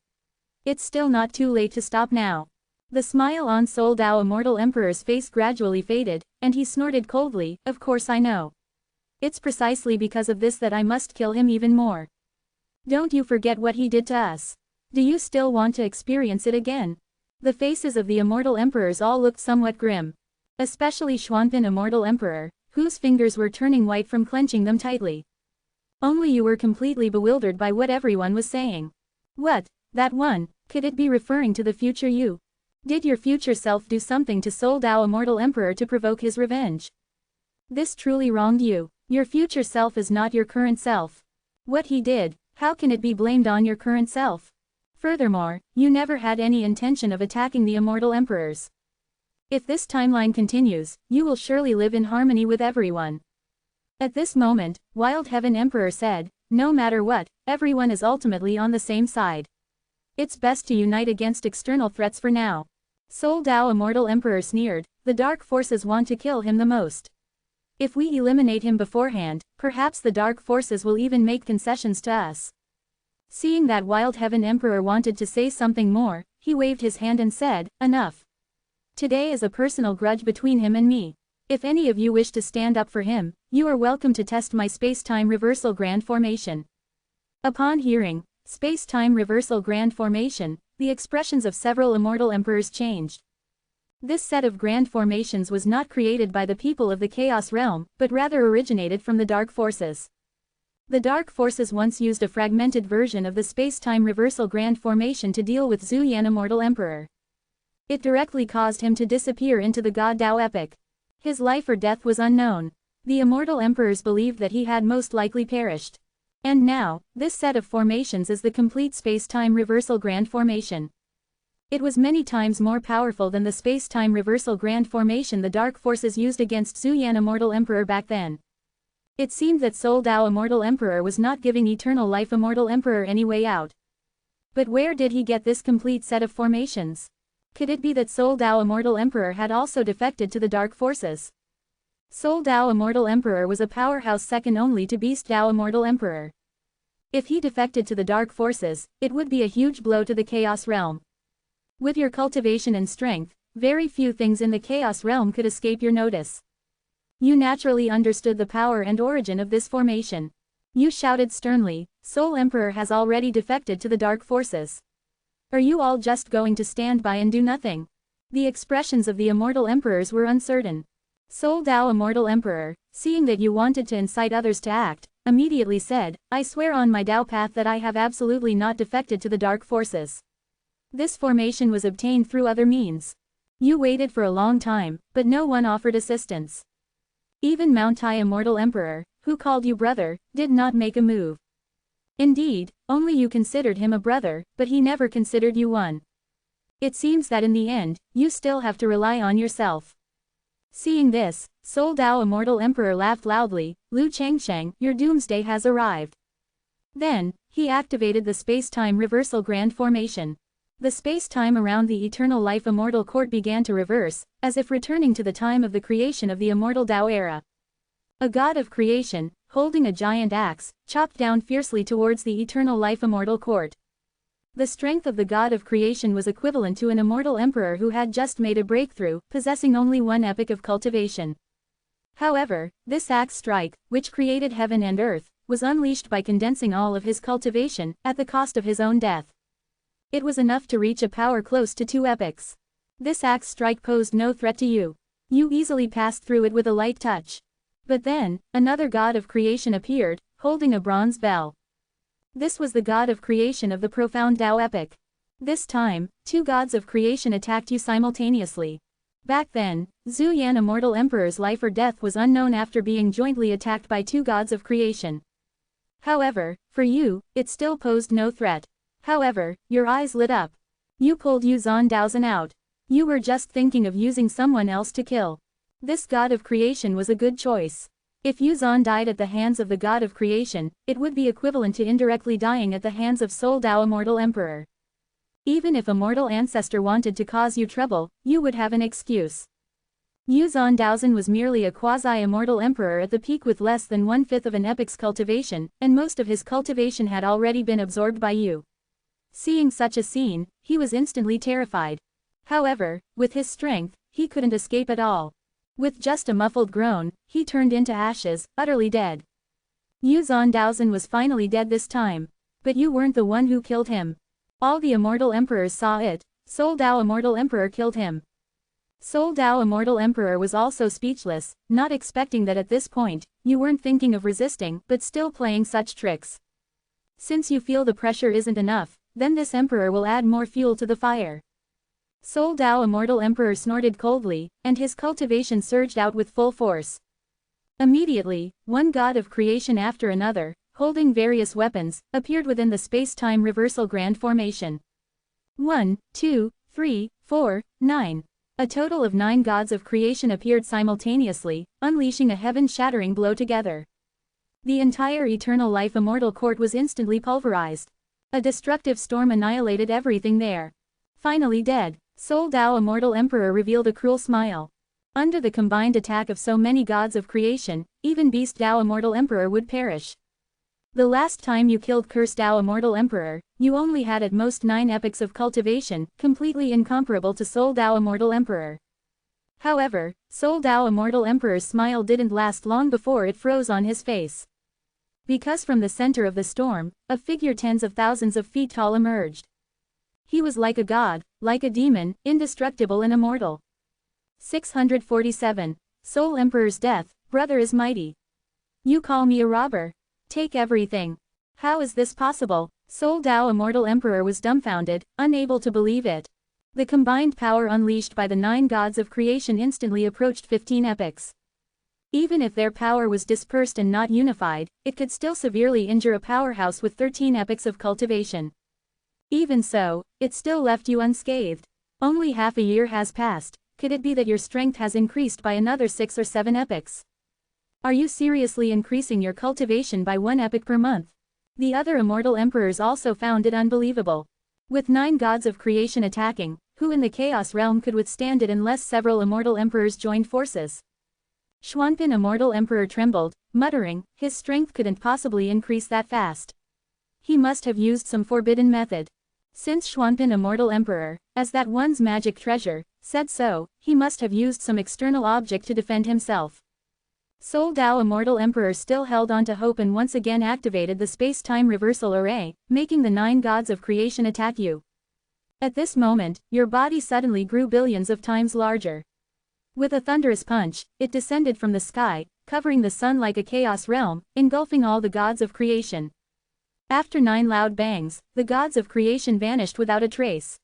It's still not too late to stop now." The smile on Soul Dao Immortal Emperor's face gradually faded, and he snorted coldly, "Of course I know. It's precisely because of this that I must kill him even more. Don't you forget what he did to us. Do you still want to experience it again?" The faces of the Immortal Emperors all looked somewhat grim. Especially Xuanpin Immortal Emperor, whose fingers were turning white from clenching them tightly. Only you were completely bewildered by what everyone was saying. What? That one? Could it be referring to the future you? Did your future self do something to Soul Dao Immortal Emperor to provoke his revenge? This truly wronged you. Your future self is not your current self. What he did, how can it be blamed on your current self? Furthermore, you never had any intention of attacking the Immortal Emperors. If this timeline continues, you will surely live in harmony with everyone. At this moment, Wild Heaven Emperor said, "No matter what, everyone is ultimately on the same side. It's best to unite against external threats for now." Soul Dao Immortal Emperor sneered, "The dark forces want to kill him the most. If we eliminate him beforehand, perhaps the dark forces will even make concessions to us." Seeing that Wild Heaven Emperor wanted to say something more, he waved his hand and said, "Enough. Today is a personal grudge between him and me. If any of you wish to stand up for him, you are welcome to test my space-time reversal grand formation." Upon hearing, space-time reversal grand formation, the expressions of several Immortal Emperors changed. This set of grand formations was not created by the people of the Chaos Realm, but rather originated from the Dark Forces. The Dark Forces once used a fragmented version of the space-time reversal grand formation to deal with Zhu Yan Immortal Emperor. It directly caused him to disappear into the God Dao epoch. His life or death was unknown. The Immortal Emperors believed that he had most likely perished. And now, this set of formations is the complete space-time reversal grand formation. It was many times more powerful than the space-time reversal grand formation the Dark Forces used against Zhu Yan Immortal Emperor back then. It seemed that Soul Dao Immortal Emperor was not giving Eternal Life Immortal Emperor any way out. But where did he get this complete set of formations? Could it be that Soul Dao Immortal Emperor had also defected to the Dark Forces? Soul Dao Immortal Emperor was a powerhouse second only to Beast Dao Immortal Emperor. If he defected to the Dark Forces, it would be a huge blow to the Chaos Realm. With your cultivation and strength, very few things in the Chaos Realm could escape your notice. You naturally understood the power and origin of this formation. You shouted sternly, "Soul Emperor has already defected to the Dark Forces. Are you all just going to stand by and do nothing?" The expressions of the Immortal Emperors were uncertain. Soul Dao Immortal Emperor, seeing that you wanted to incite others to act, immediately said, "I swear on my Dao path that I have absolutely not defected to the Dark Forces. This formation was obtained through other means. You waited for a long time, but no one offered assistance. Even Mount Tai Immortal Emperor, who called you brother, did not make a move. Indeed, only you considered him a brother, but he never considered you one. It seems that in the end, you still have to rely on yourself." Seeing this, Soul Dao Immortal Emperor laughed loudly, "Lu Changsheng, your doomsday has arrived." Then, he activated the space-time reversal grand formation. The space-time around the Eternal Life Immortal Court began to reverse, as if returning to the time of the creation of the Immortal Dao era. A god of creation, holding a giant axe, chopped down fiercely towards the Eternal Life Immortal Court. The strength of the god of creation was equivalent to an Immortal Emperor who had just made a breakthrough, possessing only one epoch of cultivation. However, this axe strike, which created heaven and earth, was unleashed by condensing all of his cultivation, at the cost of his own death. It was enough to reach a power close to 2 epochs. This axe strike posed no threat to you. You easily passed through it with a light touch. But then, another god of creation appeared, holding a bronze bell. This was the god of creation of the profound Dao epoch. This time, 2 gods of creation attacked you simultaneously. Back then, Zhu Yan Immortal Emperor's life or death was unknown after being jointly attacked by 2 gods of creation. However, for you, it still posed no threat. However, your eyes lit up. You pulled Yu Zhan Daozhen out. You were just thinking of using someone else to kill. This god of creation was a good choice. If Yu Zhan died at the hands of the god of creation, it would be equivalent to indirectly dying at the hands of Soul Dao Immortal Emperor. Even if a mortal ancestor wanted to cause you trouble, you would have an excuse. Yu Zondaozhen was merely a quasi-immortal emperor at the peak with less than 1/5 of an epic's cultivation, and most of his cultivation had already been absorbed by you. Seeing such a scene, he was instantly terrified. However, with his strength, he couldn't escape at all. With just a muffled groan, he turned into ashes, utterly dead. Yu Zondaozhen was finally dead this time. But you weren't the one who killed him. All the Immortal Emperors saw it. Soldao Immortal Emperor killed him. Soldao Immortal Emperor was also speechless, not expecting that at this point, you weren't thinking of resisting, but still playing such tricks. Since you feel the pressure isn't enough, then this emperor will add more fuel to the fire. Soldao Immortal Emperor snorted coldly, and his cultivation surged out with full force. Immediately, one god of creation after another, holding various weapons, appeared within the space-time reversal grand formation. 1, 2, 3, 4, 9. A total of 9 gods of creation appeared simultaneously, unleashing a heaven-shattering blow together. The entire Eternal Life Immortal Court was instantly pulverized. A destructive storm annihilated everything there. Finally dead, Soldao Immortal Emperor revealed a cruel smile. Under the combined attack of so many gods of creation, even Beast Dao Immortal Emperor would perish. The last time you killed Cursed Dao Immortal Emperor, you only had at most 9 epochs of cultivation, completely incomparable to Soldao Immortal Emperor. However, Soldao Immortal Emperor's smile didn't last long before it froze on his face. Because from the center of the storm, a figure tens of thousands of feet tall emerged. He was like a god, like a demon, indestructible and immortal. 647. Soul Emperor's death, brother is mighty. You call me a robber? Take everything. How is this possible? Soldao Immortal Emperor was dumbfounded, unable to believe it. The combined power unleashed by the 9 gods of creation instantly approached 15 epochs. Even if their power was dispersed and not unified, it could still severely injure a powerhouse with 13 epochs of cultivation. Even so, it still left you unscathed. Only half a year has passed. Could it be that your strength has increased by another 6 or 7 epochs? Are you seriously increasing your cultivation by 1 epoch per month? The other immortal emperors also found it unbelievable. With 9 gods of creation attacking, who in the chaos realm could withstand it unless several immortal emperors joined forces? Xuanpin Immortal Emperor trembled, muttering, his strength couldn't possibly increase that fast. He must have used some forbidden method. Since Xuanpin Immortal Emperor, as that one's magic treasure, said so, he must have used some external object to defend himself. Soldao Immortal Emperor still held on to hope and once again activated the space-time reversal array, making the 9 gods of creation attack you. At this moment, your body suddenly grew billions of times larger. With a thunderous punch, it descended from the sky, covering the sun like a chaos realm, engulfing all the gods of creation. After 9 loud bangs, the gods of creation vanished without a trace.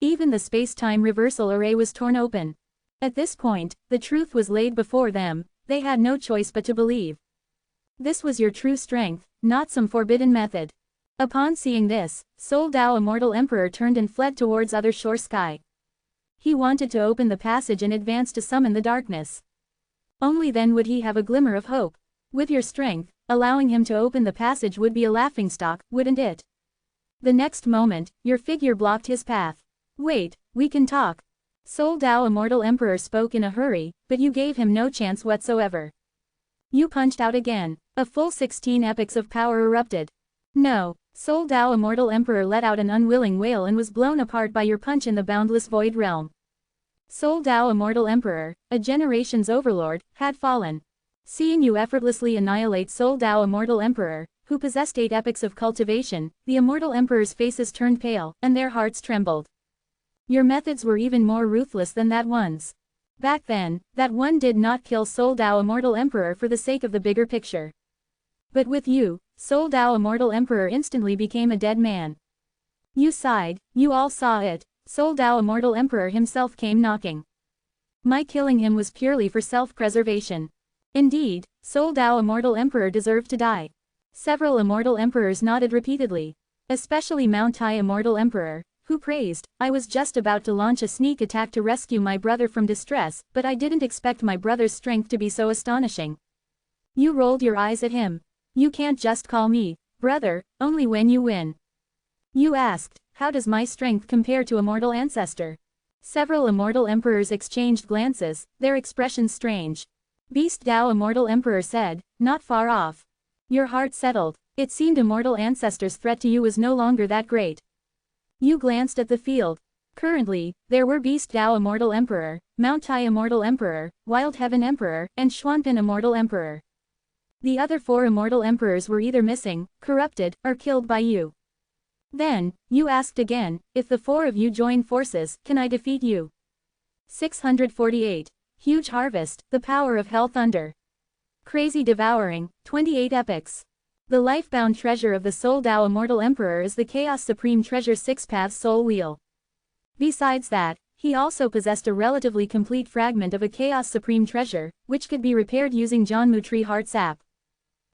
Even the space-time reversal array was torn open. At this point, the truth was laid before them. They had no choice but to believe. This was your true strength, not some forbidden method. Upon seeing this, Soldao Immortal Emperor turned and fled towards other shore sky. He wanted to open the passage and advance to summon the darkness. Only then would he have a glimmer of hope. With your strength, allowing him to open the passage would be a laughingstock, wouldn't it? The next moment, your figure blocked his path. Wait, we can talk. Soldao Immortal Emperor spoke in a hurry, but you gave him no chance whatsoever. You punched out again. A full 16 epochs of power erupted. No, Soldao Immortal Emperor let out an unwilling wail and was blown apart by your punch in the boundless void realm. Soldao Immortal Emperor, a generation's overlord, had fallen. Seeing you effortlessly annihilate Soldao Immortal Emperor, who possessed 8 epochs of cultivation, the Immortal Emperor's faces turned pale, and their hearts trembled. Your methods were even more ruthless than that one's. Back then, that one did not kill Soldao Immortal Emperor for the sake of the bigger picture. But with you, Soldao Immortal Emperor instantly became a dead man. You sighed, you all saw it, Soldao Immortal Emperor himself came knocking. My killing him was purely for self-preservation. Indeed, Soldao Immortal Emperor deserved to die. Several Immortal Emperors nodded repeatedly. Especially Mount Tai Immortal Emperor, who praised, I was just about to launch a sneak attack to rescue my brother from distress, but I didn't expect my brother's strength to be so astonishing. You rolled your eyes at him. You can't just call me brother, only when you win. You asked, how does my strength compare to a mortal ancestor? Several Immortal Emperors exchanged glances, their expressions strange. Beast Dao Immortal Emperor said, not far off. Your heart settled. It seemed Immortal Ancestor's threat to you was no longer that great. You glanced at the field. Currently, there were Beast Dao Immortal Emperor, Mount Tai Immortal Emperor, Wild Heaven Emperor, and Xuanpin Immortal Emperor. The other 4 Immortal Emperors were either missing, corrupted, or killed by you. Then, you asked again, if the 4 of you join forces, can I defeat you? 648. Huge Harvest, the Power of Hell Thunder. Crazy Devouring, 28 Epics. The life-bound treasure of the Soul Dao Immortal Emperor is the Chaos Supreme Treasure 6 Paths Soul Wheel. Besides that, he also possessed a relatively complete fragment of a Chaos Supreme Treasure, which could be repaired using Janmu Tree Heart Sap.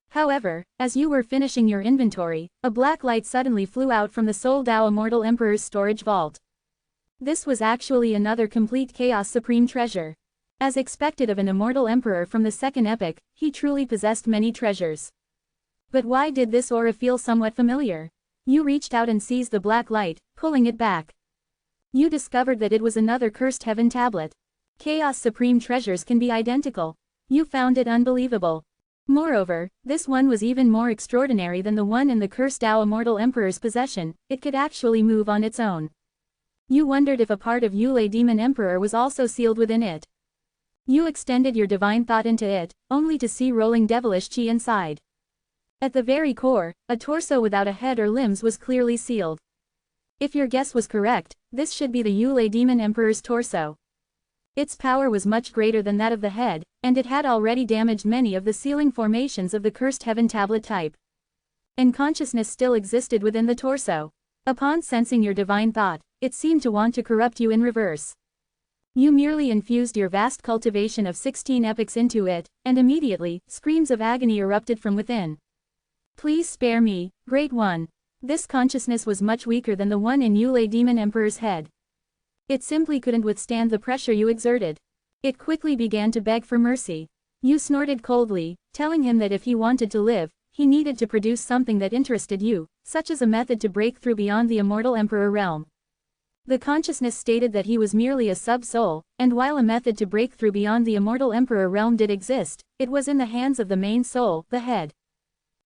However, as you were finishing your inventory, a black light suddenly flew out from the Soul Dao Immortal Emperor's storage vault. This was actually another complete Chaos Supreme Treasure. As expected of an Immortal Emperor from the second epoch, he truly possessed many treasures. But why did this aura feel somewhat familiar? You reached out and seized the black light, pulling it back. You discovered that it was another Cursed Heaven tablet. Chaos Supreme treasures can be identical. You found it unbelievable. Moreover, this one was even more extraordinary than the one in the Cursed Dao Immortal Emperor's possession. It could actually move on its own. You wondered if a part of Yulei Demon Emperor was also sealed within it. You extended your divine thought into it, only to see rolling devilish chi inside. At the very core, a torso without a head or limbs was clearly sealed. If your guess was correct, this should be the Yulei Demon Emperor's torso. Its power was much greater than that of the head, and it had already damaged many of the sealing formations of the Cursed Heaven tablet type. And consciousness still existed within the torso. Upon sensing your divine thought, it seemed to want to corrupt you in reverse. You merely infused your vast cultivation of 16 epics into it, and immediately, screams of agony erupted from within. Please spare me, Great One. This consciousness was much weaker than the one in Yulei Demon Emperor's head. It simply couldn't withstand the pressure you exerted. It quickly began to beg for mercy. You snorted coldly, telling him that if he wanted to live, he needed to produce something that interested you, such as a method to break through beyond the Immortal Emperor realm. The consciousness stated that he was merely a sub-soul, and while a method to break through beyond the Immortal Emperor realm did exist, it was in the hands of the main soul, the head.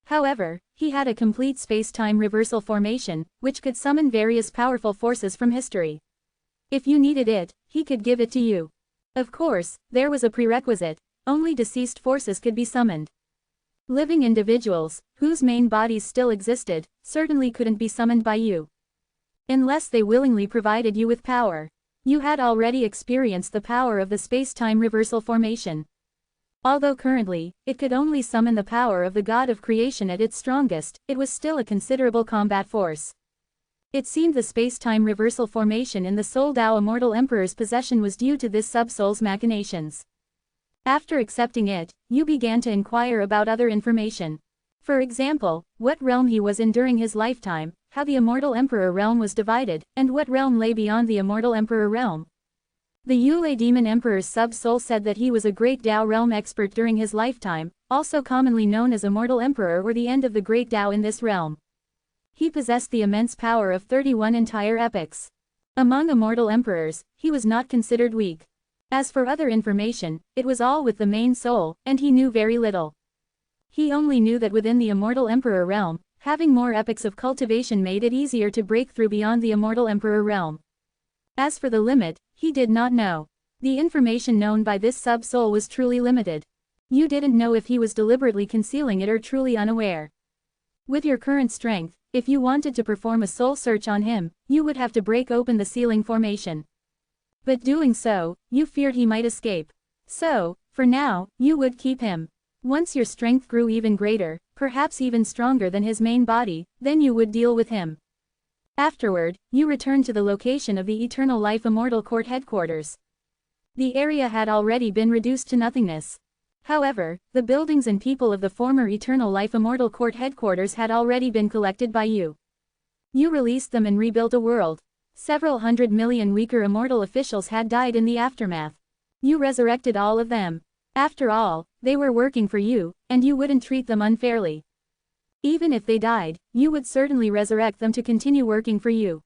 However, he had a complete space-time reversal formation, which could summon various powerful forces from history. If you needed it, he could give it to you. Of course, there was a prerequisite: only deceased forces could be summoned. Living individuals, whose main bodies still existed, certainly couldn't be summoned by you. Unless they willingly provided you with power. You had already experienced the power of the space-time reversal formation. Although currently, it could only summon the power of the God of Creation at its strongest, it was still a considerable combat force. It seemed the space-time reversal formation in the Soul Dao Immortal Emperor's possession was due to this sub-soul's machinations. After accepting it, you began to inquire about other information. For example, what realm he was in during his lifetime, how the Immortal Emperor realm was divided, and what realm lay beyond the Immortal Emperor realm. The Yulei Demon Emperor's sub-soul said that he was a great Dao realm expert during his lifetime, also commonly known as Immortal Emperor or the end of the great Dao in this realm. He possessed the immense power of 31 entire epochs. Among Immortal Emperors, he was not considered weak. As for other information, it was all with the main soul, and he knew very little. He only knew that within the Immortal Emperor realm, having more epochs of cultivation made it easier to break through beyond the Immortal Emperor realm. As for the limit, he did not know. The information known by this sub-soul was truly limited. You didn't know if he was deliberately concealing it or truly unaware. With your current strength, if you wanted to perform a soul search on him, you would have to break open the sealing formation. But doing so, you feared he might escape. So, for now, you would keep him. Once your strength grew even greater, perhaps even stronger than his main body, then you would deal with him. Afterward, you returned to the location of the Eternal Life Immortal Court headquarters. The area had already been reduced to nothingness. However, the buildings and people of the former Eternal Life Immortal Court headquarters had already been collected by you. You released them and rebuilt a world. Several 100 million weaker immortal officials had died in the aftermath. You resurrected all of them. After all, they were working for you, and you wouldn't treat them unfairly. Even if they died, you would certainly resurrect them to continue working for you.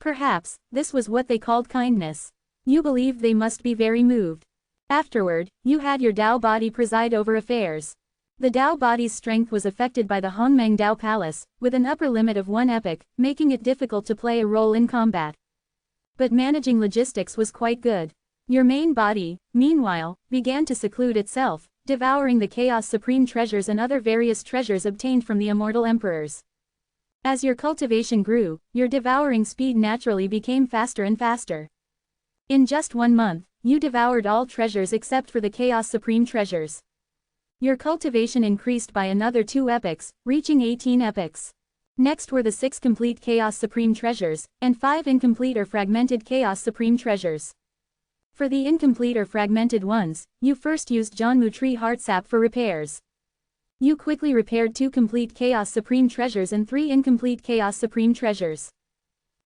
Perhaps, this was what they called kindness. You believed they must be very moved. Afterward, you had your Tao body preside over affairs. The Tao body's strength was affected by the Hongmeng Tao Palace, with an upper limit of 1 epoch, making it difficult to play a role in combat. But managing logistics was quite good. Your main body, meanwhile, began to seclude itself, devouring the Chaos Supreme treasures and other various treasures obtained from the Immortal Emperors. As your cultivation grew, your devouring speed naturally became faster and faster. In just 1 month, you devoured all treasures except for the Chaos Supreme treasures. Your cultivation increased by another 2 epochs, reaching 18 epochs. Next were the 6 complete Chaos Supreme treasures, and 5 incomplete or fragmented Chaos Supreme treasures. For the incomplete or fragmented ones, you first used Janmu Tree Heart Sap for repairs. You quickly repaired 2 complete Chaos Supreme treasures and 3 incomplete Chaos Supreme treasures.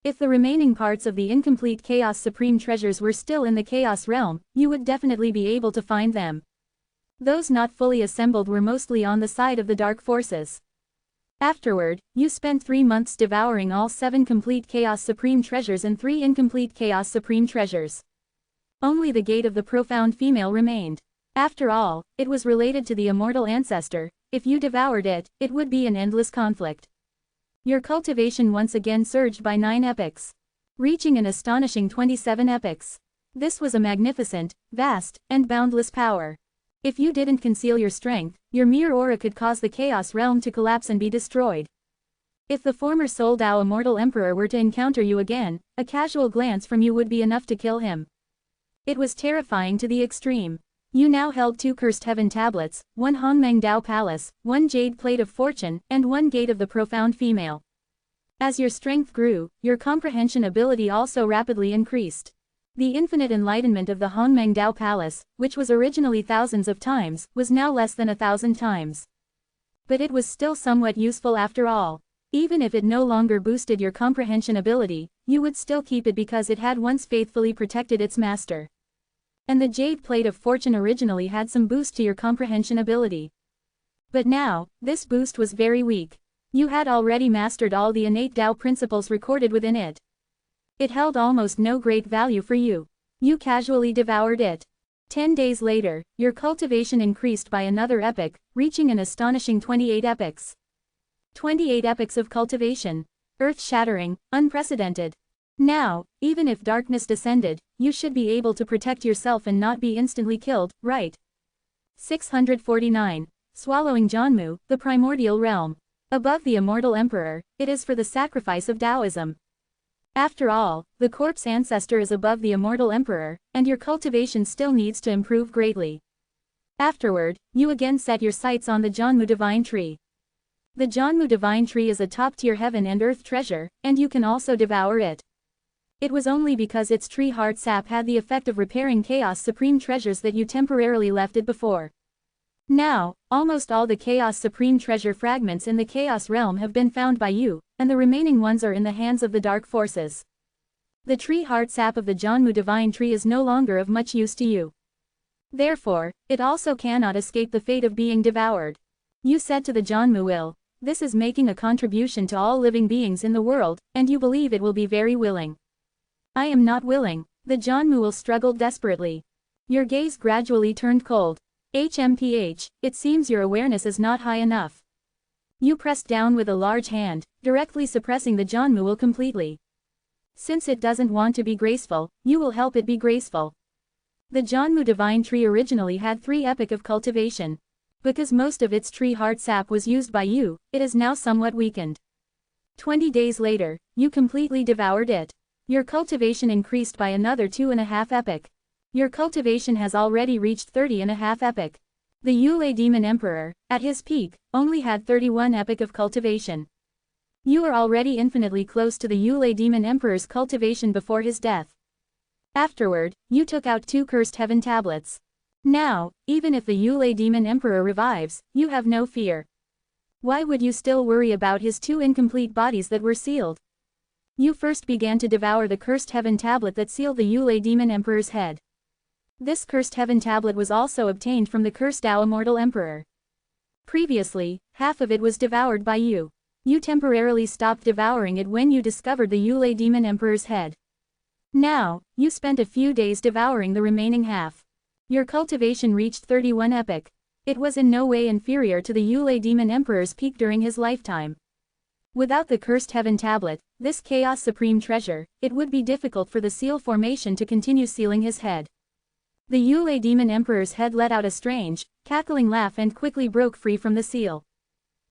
If the remaining parts of the incomplete Chaos Supreme treasures were still in the Chaos realm, you would definitely be able to find them. Those not fully assembled were mostly on the side of the dark forces. Afterward, you spent 3 months devouring all 7 complete Chaos Supreme treasures and 3 incomplete Chaos Supreme treasures. Only the Gate of the Profound Female remained. After all, it was related to the immortal ancestor. If you devoured it, it would be an endless conflict. Your cultivation once again surged by 9 epochs, reaching an astonishing 27 epochs. This was a magnificent, vast, and boundless power. If you didn't conceal your strength, your mere aura could cause the Chaos realm to collapse and be destroyed. If the former Soul Tao Immortal Emperor were to encounter you again, a casual glance from you would be enough to kill him. It was terrifying to the extreme. You now held 2 Cursed Heaven Tablets, 1 Hongmeng Tao Palace, 1 Jade Plate of Fortune, and 1 Gate of the Profound Female. As your strength grew, your comprehension ability also rapidly increased. The infinite enlightenment of the Hongmeng Tao Palace, which was originally thousands of times, was now less than 1,000 times. But it was still somewhat useful after all. Even if it no longer boosted your comprehension ability, you would still keep it because it had once faithfully protected its master. And the Jade Plate of Fortune originally had some boost to your comprehension ability. But now, this boost was very weak. You had already mastered all the innate Tao principles recorded within it. It held almost no great value for you. You casually devoured it. 10 days later, your cultivation increased by another epoch, reaching an astonishing 28 epochs. 28 epochs of cultivation. Earth-shattering, unprecedented. Now, even if darkness descended, you should be able to protect yourself and not be instantly killed, right? 649. Swallowing Janmu, the primordial realm. Above the Immortal Emperor, it is for the sacrifice of Taoism. After all, the corpse ancestor is above the Immortal Emperor, and your cultivation still needs to improve greatly. Afterward, you again set your sights on the Janmu Divine Tree. The Janmu Divine Tree is a top-tier heaven and earth treasure, and you can also devour it. It was only because its tree heart sap had the effect of repairing Chaos Supreme treasures that you temporarily left it before. Now, almost all the Chaos Supreme treasure fragments in the Chaos realm have been found by you, and the remaining ones are in the hands of the dark forces. The tree heart sap of the Janmu Divine Tree is no longer of much use to you. Therefore, it also cannot escape the fate of being devoured. You said to the Janmu will, this is making a contribution to all living beings in the world, and you believe it will be very willing. I am not willing. The Janmu will struggled desperately. Your gaze gradually turned cold. HMPH, it seems your awareness is not high enough. You pressed down with a large hand, directly suppressing the Janmu will completely. Since it doesn't want to be graceful, you will help it be graceful. The Janmu Divine Tree originally had 3 epoch of cultivation. Because most of its tree heart sap was used by you, it is now somewhat weakened. 20 days later, you completely devoured it. Your cultivation increased by another 2.5 epoch. Your cultivation has already reached 30.5 epoch. The Yule Demon Emperor, at his peak, only had 31 epoch of cultivation. You are already infinitely close to the Yule Demon Emperor's cultivation before his death. Afterward, you took out 2 Cursed Heaven Tablets. Now, even if the Yule Demon Emperor revives, you have no fear. Why would you still worry about his 2 incomplete bodies that were sealed? You first began to devour the Cursed Heaven Tablet that sealed the Yule Demon Emperor's head. This Cursed Heaven Tablet was also obtained from the Cursed Tao Immortal Emperor. Previously, half of it was devoured by you. You temporarily stopped devouring it when you discovered the Yule Demon Emperor's head. Now, you spent a few days devouring the remaining half. Your cultivation reached 31 epoch. It was in no way inferior to the Yule Demon Emperor's peak during his lifetime. Without the Cursed Heaven Tablet, this Chaos Supreme Treasure, it would be difficult for the seal formation to continue sealing his head. The Yule Demon Emperor's head let out a strange, cackling laugh and quickly broke free from the seal.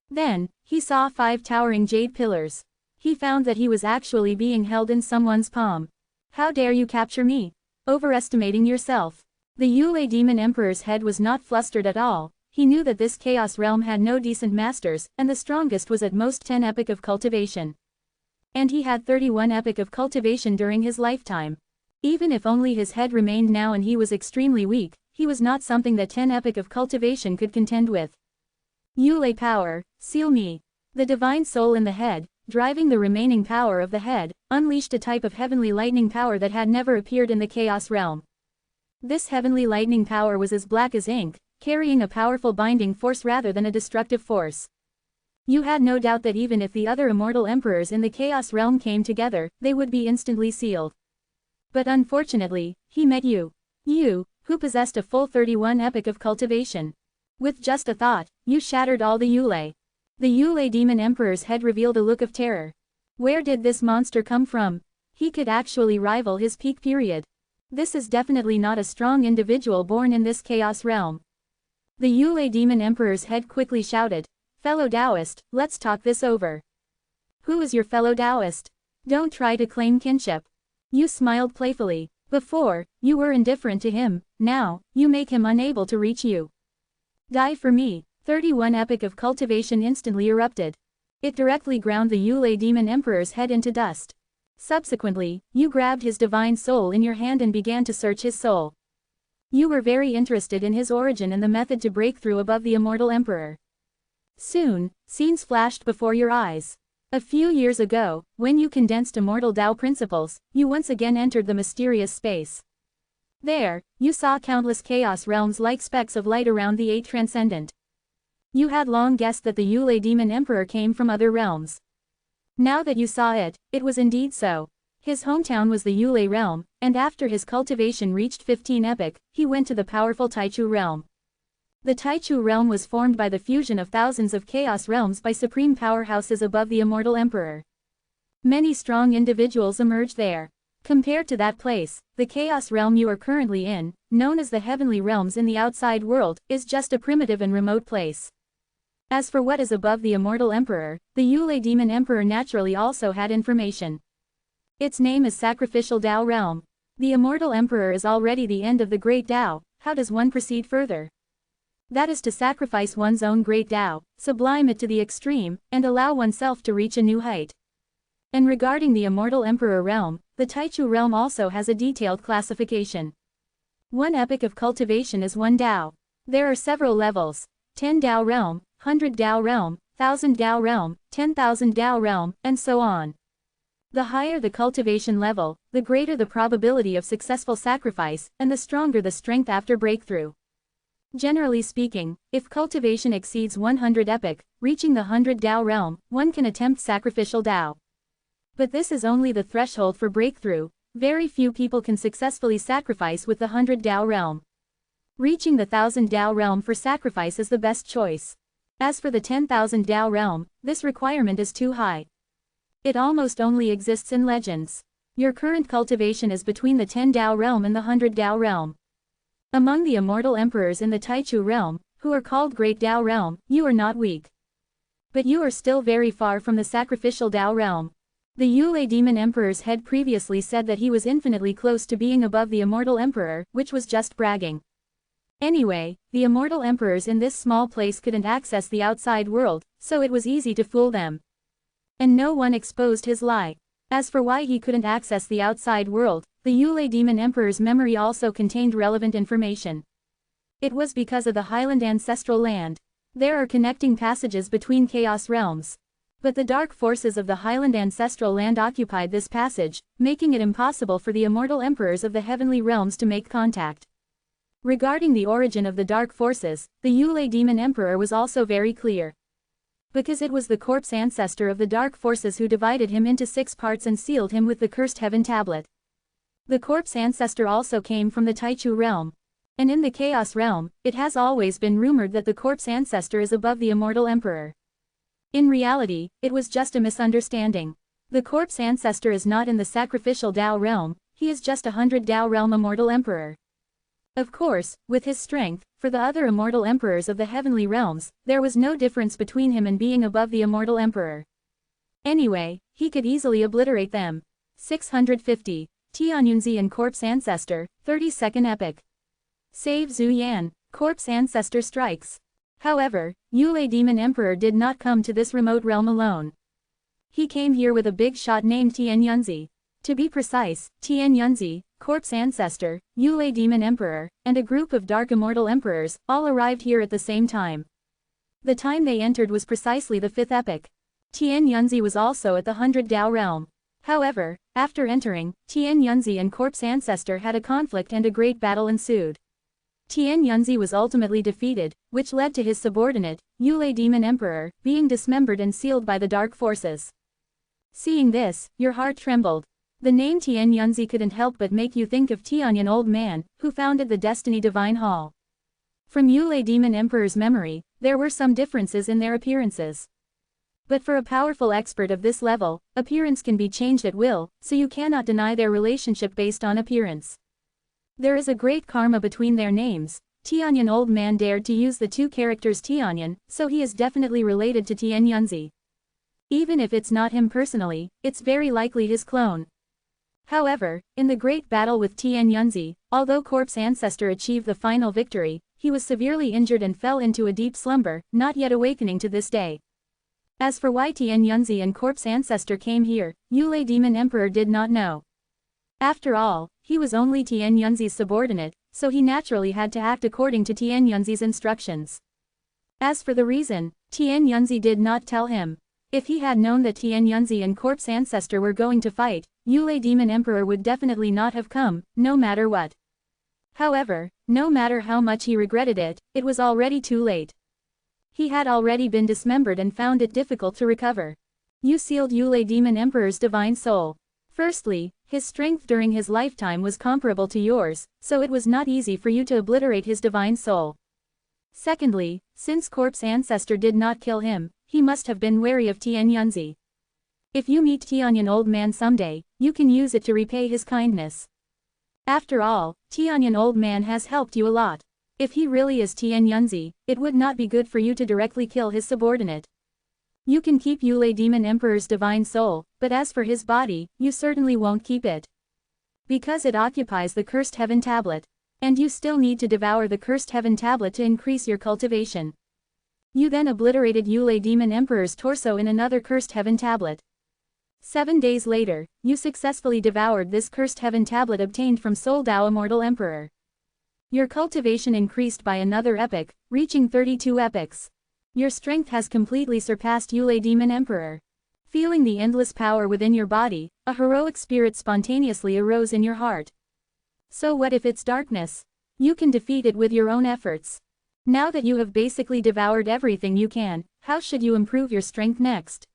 Then, he saw 5 towering jade pillars. He found that he was actually being held in someone's palm. How dare you capture me? Overestimating yourself. The Yule Demon Emperor's head was not flustered at all. He knew that this chaos realm had no decent masters, and the strongest was at most 10 epoch of cultivation. And he had 31 epoch of cultivation during his lifetime. Even if only his head remained now and he was extremely weak, he was not something that 10 epoch of cultivation could contend with. Yule power, seal me. The divine soul in the head, driving the remaining power of the head, unleashed a type of heavenly lightning power that had never appeared in the chaos realm. This heavenly lightning power was as black as ink, carrying a powerful binding force rather than a destructive force. You had no doubt that even if the other immortal emperors in the chaos realm came together, they would be instantly sealed. But unfortunately, he met you. You, who possessed a full 31 epoch of cultivation. With just a thought, you shattered all the Yule. The Yule Demon Emperor's head revealed a look of terror. Where did this monster come from? He could actually rival his peak period. This is definitely not a strong individual born in this chaos realm. The Yule Demon Emperor's head quickly shouted, "Fellow Taoist, let's talk this over." Who is your fellow Taoist? Don't try to claim kinship. You smiled playfully. Before, you were indifferent to him, now, you make him unable to reach you. Die for me. 31 epoch of cultivation instantly erupted. It directly ground the Yule Demon Emperor's head into dust. Subsequently, you grabbed his divine soul in your hand and began to search his soul. You were very interested in his origin and the method to break through above the Immortal Emperor. Soon, scenes flashed before your eyes. A few years ago, when you condensed Immortal Tao principles, you once again entered the mysterious space. There, you saw countless chaos realms like specks of light around the 8 transcendent. You had long guessed that the Yule Demon Emperor came from other realms. Now that you saw it, it was indeed so. His hometown was the Yule realm, and after his cultivation reached 15 epoch, he went to the powerful Taichu realm. The Taichu realm was formed by the fusion of thousands of chaos realms by supreme powerhouses above the Immortal Emperor. Many strong individuals emerged there. Compared to that place, the chaos realm you are currently in, known as the heavenly realms in the outside world, is just a primitive and remote place. As for what is above the Immortal Emperor, the Yule Demon Emperor naturally also had information. Its name is Sacrificial Tao Realm. The Immortal Emperor is already the end of the Great Tao. How does one proceed further? That is to sacrifice one's own Great Tao, sublime it to the extreme, and allow oneself to reach a new height. And regarding the Immortal Emperor realm, the Taichu realm also has a detailed classification. 1 epoch of cultivation is 1 Tao. There are several levels: 10 Tao realm, 100 Tao realm, 1000 Tao realm, 10,000 Tao realm, and so on. The higher the cultivation level, the greater the probability of successful sacrifice, and the stronger the strength after breakthrough. Generally speaking, if cultivation exceeds 100 epoch, reaching the 100 Tao realm, one can attempt sacrificial Tao. But this is only the threshold for breakthrough. Very few people can successfully sacrifice with the 100 Tao realm. Reaching the 1000 Tao realm for sacrifice is the best choice. As for the 10,000 Tao realm, this requirement is too high. It almost only exists in legends. Your current cultivation is between the 10 Tao realm and the 100 Tao realm. Among the immortal emperors in the Taichu realm, who are called Great Tao realm, you are not weak. But you are still very far from the sacrificial Tao realm. The Yule Demon Emperor's head previously said that he was infinitely close to being above the Immortal Emperor, which was just bragging. Anyway, the Immortal Emperors in this small place couldn't access the outside world, so it was easy to fool them. And no one exposed his lie. As for why he couldn't access the outside world, the Yule Demon Emperor's memory also contained relevant information. It was because of the Highland ancestral land. There are connecting passages between chaos realms. But the dark forces of the Highland ancestral land occupied this passage, making it impossible for the immortal emperors of the heavenly realms to make contact. Regarding the origin of the dark forces, the Yule Demon Emperor was also very clear. Because it was the corpse ancestor of the dark forces who divided him into 6 parts and sealed him with the cursed heaven tablet. The corpse ancestor also came from the Taichu realm. And in the Chaos realm, it has always been rumored that the corpse ancestor is above the Immortal Emperor. In reality, it was just a misunderstanding. The corpse ancestor is not in the sacrificial Dao realm, he is just 100 Dao realm Immortal Emperor. Of course, with his strength, for the other Immortal Emperors of the heavenly realms, there was no difference between him and being above the Immortal Emperor. Anyway, he could easily obliterate them. 650. Tianyunzi and Corpse Ancestor, 32nd Epic. Save Zhu Yan, Corpse Ancestor strikes. However, Yulei Demon Emperor did not come to this remote realm alone. He came here with a big shot named Tianyunzi. To be precise, Tianyunzi, Corpse Ancestor, Yulei Demon Emperor, and a group of Dark Immortal Emperors, all arrived here at the same time. The time they entered was precisely the 5th epic. Tianyunzi was also at the 100 Dao realm. However, after entering, Tianyunzi and Corpse Ancestor had a conflict and a great battle ensued. Tianyunzi was ultimately defeated, which led to his subordinate, Yulei Demon Emperor, being dismembered and sealed by the dark forces. Seeing this, your heart trembled. The name Tianyunzi couldn't help but make you think of Tianyan Old Man, who founded the Destiny Divine Hall. From Yulei Demon Emperor's memory, there were some differences in their appearances. But for a powerful expert of this level, appearance can be changed at will, so you cannot deny their relationship based on appearance. There is a great karma between their names. Tianyan Old Man dared to use the 2 characters Tianyan, so he is definitely related to Tianyunzi. Even if it's not him personally, it's very likely his clone. However, in the great battle with Tianyunzi, although Corpse Ancestor achieved the final victory, he was severely injured and fell into a deep slumber, not yet awakening to this day. As for why Tianyunzi and Corpse Ancestor came here, Yulei Demon Emperor did not know. After all, he was only Tianyunzi's subordinate, so he naturally had to act according to Tianyunzi's instructions. As for the reason, Tianyunzi did not tell him. If he had known that Tianyunzi and Corpse Ancestor were going to fight, Yulei Demon Emperor would definitely not have come, no matter what. However, no matter how much he regretted it, it was already too late. He had already been dismembered and found it difficult to recover. You sealed Yulei Demon Emperor's divine soul. Firstly, his strength during his lifetime was comparable to yours, so it was not easy for you to obliterate his divine soul. Secondly, since Corpse Ancestor did not kill him, he must have been wary of Tianyunzi. If you meet Tianyan Old Man someday, you can use it to repay his kindness. After all, Tianyan Old Man has helped you a lot. If he really is Tianyunzi, it would not be good for you to directly kill his subordinate. You can keep Yulei Demon Emperor's divine soul, but as for his body, you certainly won't keep it. Because it occupies the cursed heaven tablet. And you still need to devour the cursed heaven tablet to increase your cultivation. You then obliterated Yulei Demon Emperor's torso in another cursed heaven tablet. 7 days later, you successfully devoured this cursed heaven tablet obtained from Soul Dao Immortal Emperor. Your cultivation increased by another epic, reaching 32 epics. Your strength has completely surpassed Yulei Demon Emperor. Feeling the endless power within your body, a heroic spirit spontaneously arose in your heart. So what if it's darkness? You can defeat it with your own efforts. Now that you have basically devoured everything you can, how should you improve your strength next?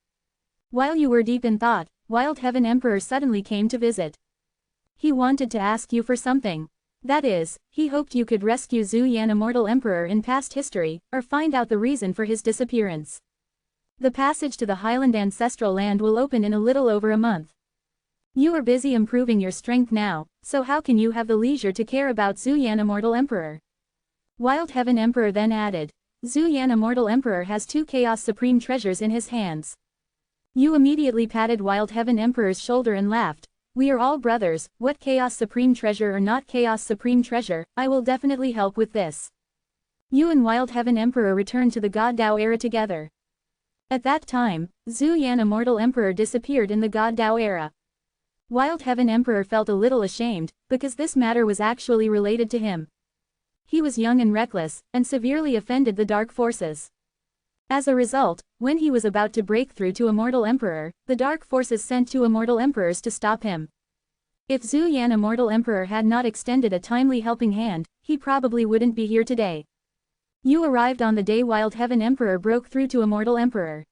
While you were deep in thought, Wild Heaven Emperor suddenly came to visit. He wanted to ask you for something. That is, he hoped you could rescue Zhu Yan Immortal Emperor in past history, or find out the reason for his disappearance. The passage to the Highland Ancestral Land will open in a little over a month. You are busy improving your strength now, so how can you have the leisure to care about Zhu Yan Immortal Emperor? Wild Heaven Emperor then added, Zhu Yan Immortal Emperor has 2 Chaos Supreme treasures in his hands. You immediately patted Wild Heaven Emperor's shoulder and laughed. We are all brothers, what Chaos Supreme treasure or not Chaos Supreme treasure, I will definitely help with this. You and Wild Heaven Emperor returned to the God Dao era together. At that time, Zhu Yan Immortal Emperor disappeared in the God Dao era. Wild Heaven Emperor felt a little ashamed, because this matter was actually related to him. He was young and reckless, and severely offended the dark forces. As a result, when he was about to break through to Immortal Emperor, the dark forces sent 2 Immortal Emperors to stop him. If Zhu Yan Immortal Emperor had not extended a timely helping hand, he probably wouldn't be here today. You arrived on the day Wild Heaven Emperor broke through to Immortal Emperor.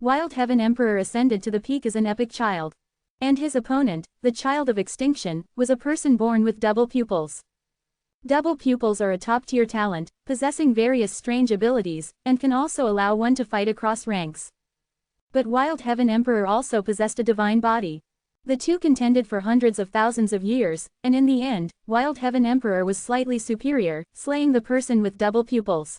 Wild Heaven Emperor ascended to the peak as an epic child. And his opponent, the child of extinction, was a person born with double pupils. Double pupils are a top-tier talent, possessing various strange abilities, and can also allow one to fight across ranks. But Wild Heaven Emperor also possessed a divine body. The two contended for hundreds of thousands of years, and in the end, Wild Heaven Emperor was slightly superior, slaying the person with double pupils.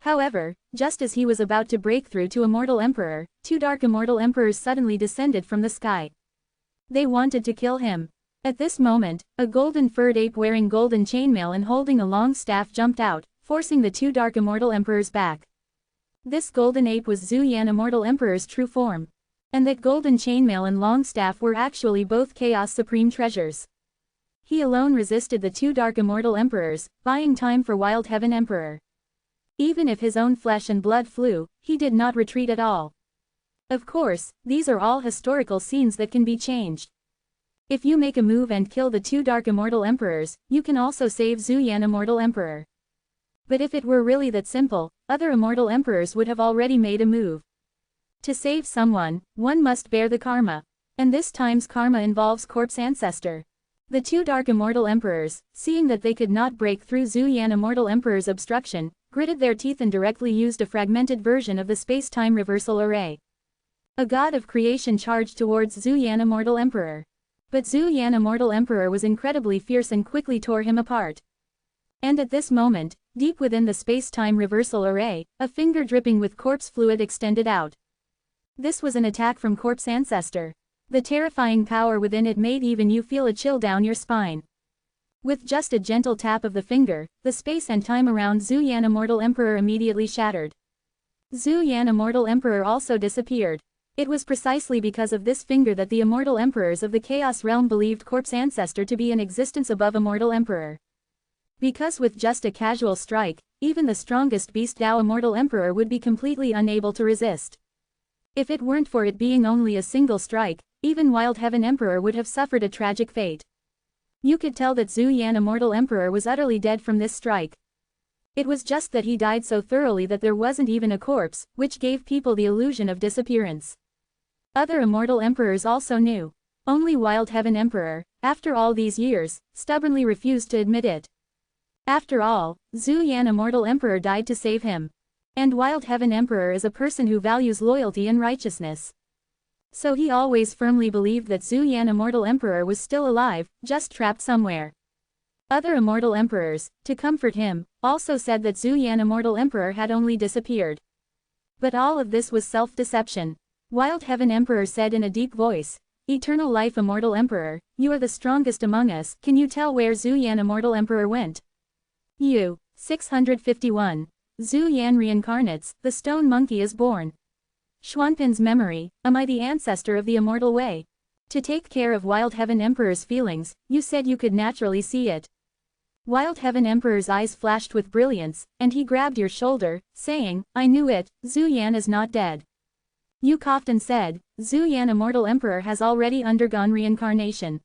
However, just as he was about to break through to Immortal Emperor, two Dark Immortal Emperors suddenly descended from the sky. They wanted to kill him. At this moment, a golden-furred ape wearing golden chainmail and holding a long staff jumped out, forcing the two Dark Immortal Emperors back. This golden ape was Zhu Yan Immortal Emperor's true form. And that golden chainmail and long staff were actually both Chaos Supreme treasures. He alone resisted the two Dark Immortal Emperors, buying time for Wild Heaven Emperor. Even if his own flesh and blood flew, he did not retreat at all. Of course, these are all historical scenes that can be changed. If you make a move and kill the two Dark Immortal Emperors, you can also save Zhu Yan Immortal Emperor. But if it were really that simple, other Immortal Emperors would have already made a move. To save someone, one must bear the karma. And this time's karma involves corpse ancestor. The two Dark Immortal Emperors, seeing that they could not break through Zhu Yan Immortal Emperor's obstruction, gritted their teeth and directly used a fragmented version of the space-time reversal array. A god of creation charged towards Zhu Yan Immortal Emperor. But Zhu Yan Immortal Emperor was incredibly fierce and quickly tore him apart. And at this moment, deep within the space-time reversal array, a finger dripping with corpse fluid extended out. This was an attack from Corpse Ancestor. The terrifying power within it made even you feel a chill down your spine. With just a gentle tap of the finger, the space and time around Zhu Yan Immortal Emperor immediately shattered. Zhu Yan Immortal Emperor also disappeared. It was precisely because of this finger that the Immortal Emperors of the Chaos Realm believed Corpse Ancestor to be an existence above Immortal Emperor. Because with just a casual strike, even the strongest Beast Dao Immortal Emperor would be completely unable to resist. If it weren't for it being only a single strike, even Wild Heaven Emperor would have suffered a tragic fate. You could tell that Zhu Yan Immortal Emperor was utterly dead from this strike. It was just that he died so thoroughly that there wasn't even a corpse, which gave people the illusion of disappearance. Other Immortal Emperors also knew. Only Wild Heaven Emperor, after all these years, stubbornly refused to admit it. After all, Zhu Yan Immortal Emperor died to save him. And Wild Heaven Emperor is a person who values loyalty and righteousness. So he always firmly believed that Zhu Yan Immortal Emperor was still alive, just trapped somewhere. Other Immortal Emperors, to comfort him, also said that Zhu Yan Immortal Emperor had only disappeared. But all of this was self-deception. Wild Heaven Emperor said in a deep voice, "Eternal Life Immortal Emperor, you are the strongest among us, can you tell where Zhu Yan Immortal Emperor went?" 651. Zhu Yan reincarnates, the stone monkey is born. Xuanpin's memory, am I the ancestor of the immortal way? To take care of Wild Heaven Emperor's feelings, you said you could naturally see it. Wild Heaven Emperor's eyes flashed with brilliance, and he grabbed your shoulder, saying, I knew it, Zhu Yan is not dead. You coughed and said, Zhu Yan Immortal Emperor has already undergone reincarnation.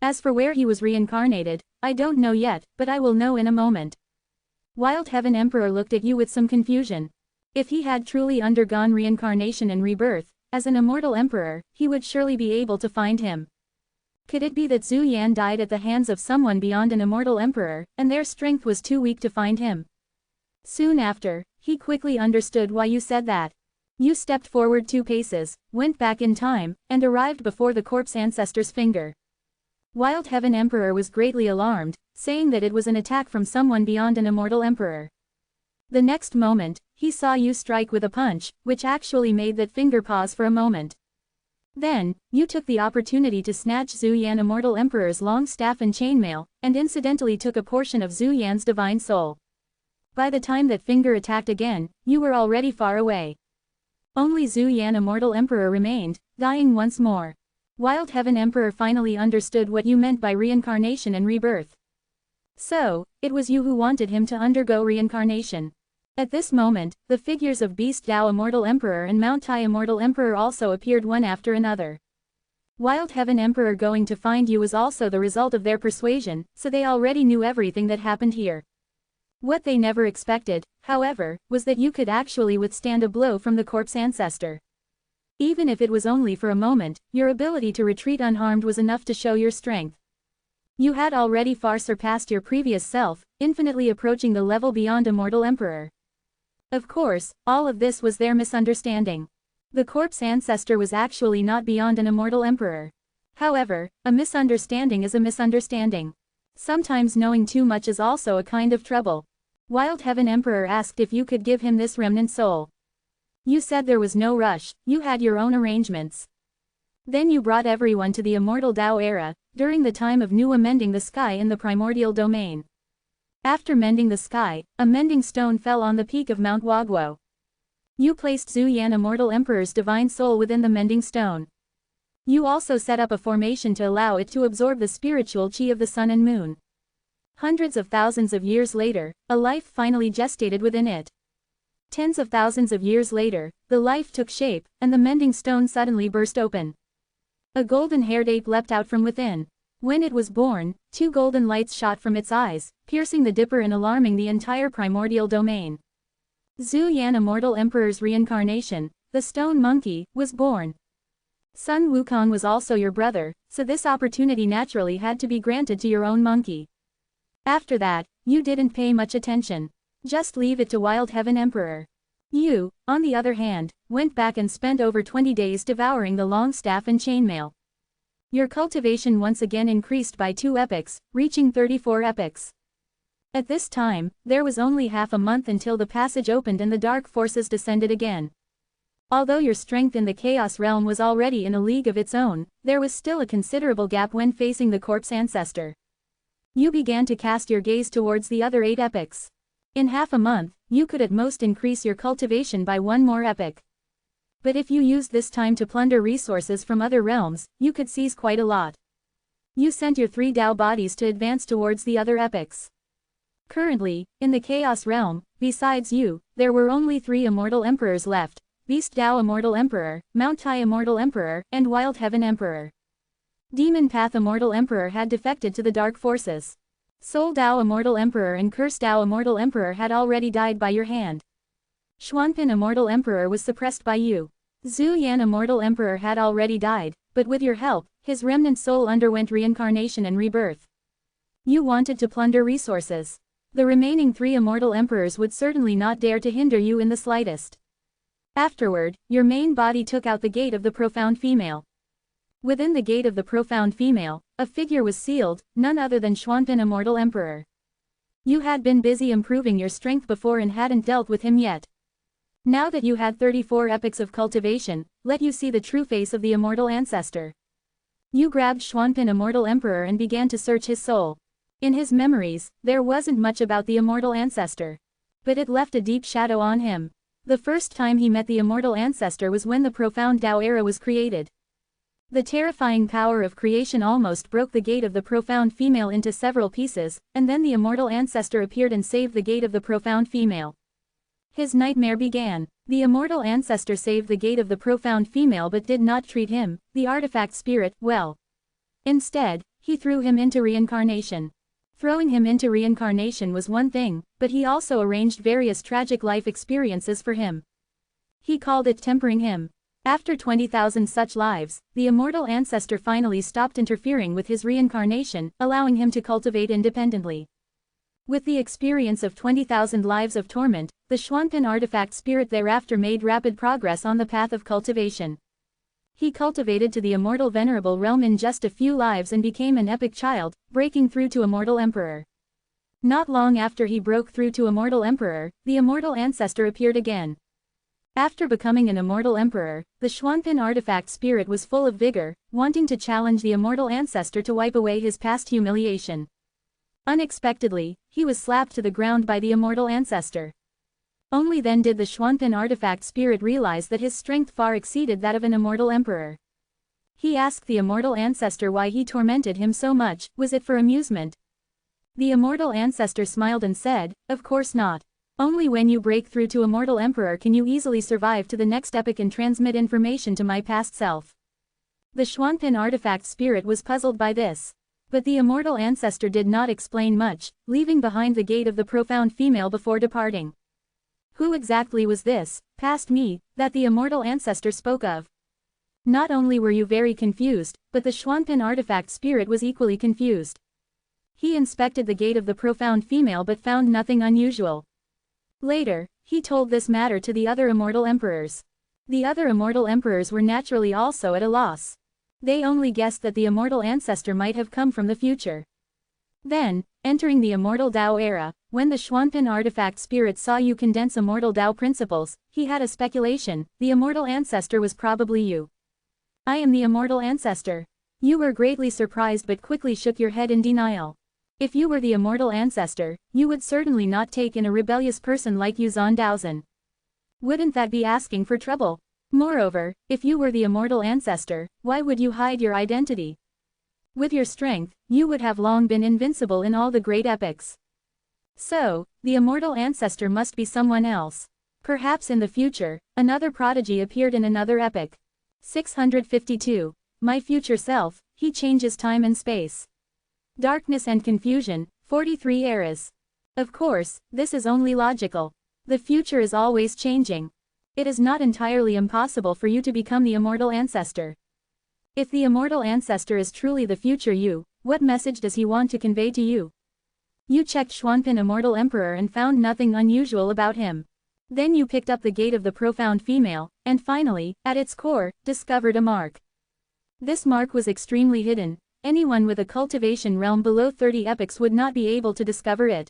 As for where he was reincarnated, I don't know yet, but I will know in a moment. Wild Heaven Emperor looked at you with some confusion. If he had truly undergone reincarnation and rebirth, as an Immortal Emperor, he would surely be able to find him. Could it be that Zhu Yan died at the hands of someone beyond an Immortal Emperor, and their strength was too weak to find him? Soon after, he quickly understood why you said that. You stepped forward 2 paces, went back in time, and arrived before the Corpse Ancestor's finger. Wild Heaven Emperor was greatly alarmed, saying that it was an attack from someone beyond an Immortal Emperor. The next moment, he saw you strike with a punch, which actually made that finger pause for a moment. Then, you took the opportunity to snatch Zhu Yan Immortal Emperor's long staff and chainmail, and incidentally took a portion of Zhu Yan's divine soul. By the time that finger attacked again, you were already far away. Only Zhu Yan Immortal Emperor remained, dying once more. Wild Heaven Emperor finally understood what you meant by reincarnation and rebirth. So, it was you who wanted him to undergo reincarnation. At this moment, the figures of Beast Dao Immortal Emperor and Mount Tai Immortal Emperor also appeared one after another. Wild Heaven Emperor going to find you was also the result of their persuasion, so they already knew everything that happened here. What they never expected, however, was that you could actually withstand a blow from the Corpse Ancestor. Even if it was only for a moment, your ability to retreat unharmed was enough to show your strength. You had already far surpassed your previous self, infinitely approaching the level beyond Immortal Emperor. Of course, all of this was their misunderstanding. The corpse ancestor was actually not beyond an Immortal Emperor. However, a misunderstanding is a misunderstanding. Sometimes knowing too much is also a kind of trouble. Wild Heaven Emperor asked if you could give him this remnant soul. You said there was no rush, you had your own arrangements. Then you brought everyone to the Immortal Tao era, during the time of Nuwa mending the sky in the primordial domain. After mending the sky, a mending stone fell on the peak of Mount Wagwo. You placed Zhu Yan Immortal Emperor's divine soul within the mending stone. You also set up a formation to allow it to absorb the spiritual chi of the sun and moon. Hundreds of thousands of years later, a life finally gestated within it. Tens of thousands of years later, the life took shape, and the mending stone suddenly burst open. A golden-haired ape leapt out from within. When it was born, 2 golden lights shot from its eyes, piercing the Dipper and alarming the entire primordial domain. Zhu Yan Immortal Emperor's reincarnation, the stone monkey, was born. Sun Wukong was also your brother, so this opportunity naturally had to be granted to your own monkey. After that, you didn't pay much attention. Just leave it to Wild Heaven Emperor. You, on the other hand, went back and spent over 20 days devouring the long staff and chainmail. Your cultivation once again increased by 2 epochs, reaching 34 epochs. At this time, there was only half a month until the passage opened and the dark forces descended again. Although your strength in the Chaos Realm was already in a league of its own, there was still a considerable gap when facing the corpse ancestor. You began to cast your gaze towards the other 8 epochs. In half a month, you could at most increase your cultivation by 1 more epoch. But if you used this time to plunder resources from other realms, you could seize quite a lot. You sent your 3 Tao bodies to advance towards the other epochs. Currently, in the Chaos Realm, besides you, there were only 3 Immortal Emperors left: Beast Tao Immortal Emperor, Mount Tai Immortal Emperor, and Wild Heaven Emperor. Demon Path Immortal Emperor had defected to the dark forces. Soul Tao Immortal Emperor and Curse Tao Immortal Emperor had already died by your hand. Xuanpin Immortal Emperor was suppressed by you. Zhu Yan Immortal Emperor had already died, but with your help, his remnant soul underwent reincarnation and rebirth. You wanted to plunder resources. The remaining 3 Immortal Emperors would certainly not dare to hinder you in the slightest. Afterward, your main body took out the gate of the Profound Female. Within the gate of the Profound Female, a figure was sealed, none other than Xuanpin Immortal Emperor. You had been busy improving your strength before and hadn't dealt with him yet. Now that you had 34 epochs of cultivation, let you see the true face of the Immortal Ancestor. You grabbed Xuanpin Immortal Emperor and began to search his soul. In his memories, there wasn't much about the Immortal Ancestor. But it left a deep shadow on him. The first time he met the Immortal Ancestor was when the Profound Tao era was created. The terrifying power of creation almost broke the gate of the Profound Female into several pieces, and then the Immortal Ancestor appeared and saved the gate of the Profound Female. His nightmare began. The Immortal Ancestor saved the gate of the Profound Female but did not treat him, the artifact spirit, well. Instead, he threw him into reincarnation. Throwing him into reincarnation was one thing, but he also arranged various tragic life experiences for him. He called it tempering him. After 20,000 such lives, the Immortal Ancestor finally stopped interfering with his reincarnation, allowing him to cultivate independently. With the experience of 20,000 lives of torment, the Xuanpin artifact spirit thereafter made rapid progress on the path of cultivation. He cultivated to the Immortal Venerable realm in just a few lives and became an epic child, breaking through to Immortal Emperor. Not long after he broke through to Immortal Emperor, the Immortal Ancestor appeared again. After becoming an Immortal Emperor, the Xuanpin artifact spirit was full of vigor, wanting to challenge the Immortal Ancestor to wipe away his past humiliation. Unexpectedly, he was slapped to the ground by the Immortal Ancestor. Only then did the Xuanpin artifact spirit realize that his strength far exceeded that of an Immortal Emperor. He asked the Immortal Ancestor why he tormented him so much. Was it for amusement? The Immortal Ancestor smiled and said, "Of course not. Only when you break through to Immortal Emperor can you easily survive to the next epoch and transmit information to my past self." The Xuanpin artifact spirit was puzzled by this. But the Immortal Ancestor did not explain much, leaving behind the gate of the Profound Female before departing. Who exactly was this, past me, that the Immortal Ancestor spoke of? Not only were you very confused, but the Xuanpin artifact spirit was equally confused. He inspected the gate of the profound female but found nothing unusual. Later, he told this matter to the other immortal emperors. The other immortal emperors were naturally also at a loss. They only guessed that the immortal ancestor might have come from the future. Then, entering the immortal Dao era, when the Xuanpin artifact spirit saw you condense immortal Dao principles, he had a speculation: the immortal ancestor was probably you. I am the immortal ancestor. You were greatly surprised but quickly shook your head in denial. If you were the immortal ancestor, you would certainly not take in a rebellious person like Yuzhan Daozhen. Wouldn't that be asking for trouble? Moreover, if you were the immortal ancestor, why would you hide your identity? With your strength, you would have long been invincible in all the great epics. So, the immortal ancestor must be someone else. Perhaps in the future, another prodigy appeared in another epic. 652. My future self, he changes time and space. Darkness and confusion, 43 eras. Of course, this is only logical. The future is always changing. It is not entirely impossible for you to become the immortal ancestor. If the immortal ancestor is truly the future you, what message does he want to convey to you? You checked Xuanpin Immortal Emperor and found nothing unusual about him. Then you picked up the gate of the profound female, and finally, at its core, discovered a mark. This mark was extremely hidden. Anyone with a cultivation realm below 30 epochs would not be able to discover it.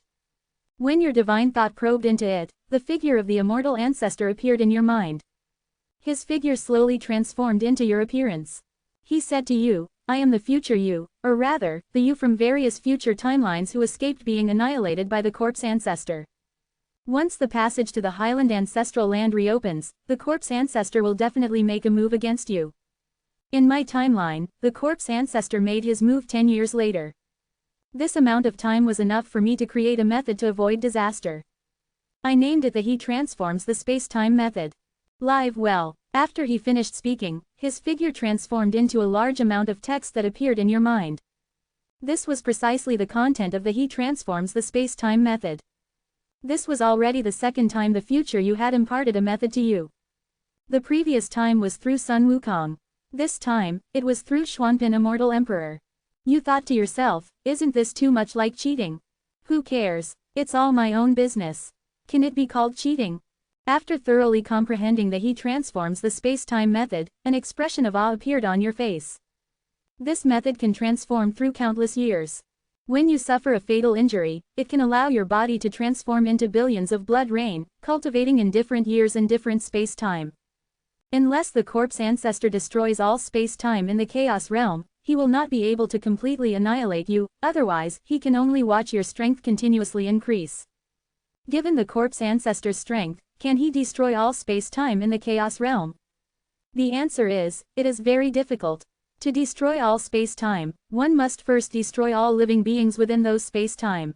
When your divine thought probed into it, the figure of the immortal ancestor appeared in your mind. His figure slowly transformed into your appearance. He said to you, I am the future you, or rather, the you from various future timelines who escaped being annihilated by the corpse ancestor. Once the passage to the Highland ancestral land reopens, the corpse ancestor will definitely make a move against you. In my timeline, the corpse ancestor made his move 10 years later. This amount of time was enough for me to create a method to avoid disaster. I named it the He Transforms the Space-Time Method. Live well. After he finished speaking, his figure transformed into a large amount of text that appeared in your mind. This was precisely the content of the He Transforms the Space-Time Method. This was already the second time the future you had imparted a method to you. The previous time was through Sun Wukong. This time, it was through Xuanpin Immortal Emperor. You thought to yourself, isn't this too much like cheating? Who cares? It's all my own business. Can it be called cheating? After thoroughly comprehending that He Transforms the Space-Time Method, an expression of awe appeared on your face. This method can transform through countless years. When you suffer a fatal injury, it can allow your body to transform into billions of blood rain, cultivating in different years and different space-time. Unless the corpse ancestor destroys all space-time in the chaos realm, he will not be able to completely annihilate you, otherwise, he can only watch your strength continuously increase. Given the corpse ancestor's strength, can he destroy all space-time in the chaos realm? The answer is, it is very difficult. To destroy all space-time, one must first destroy all living beings within those space-time.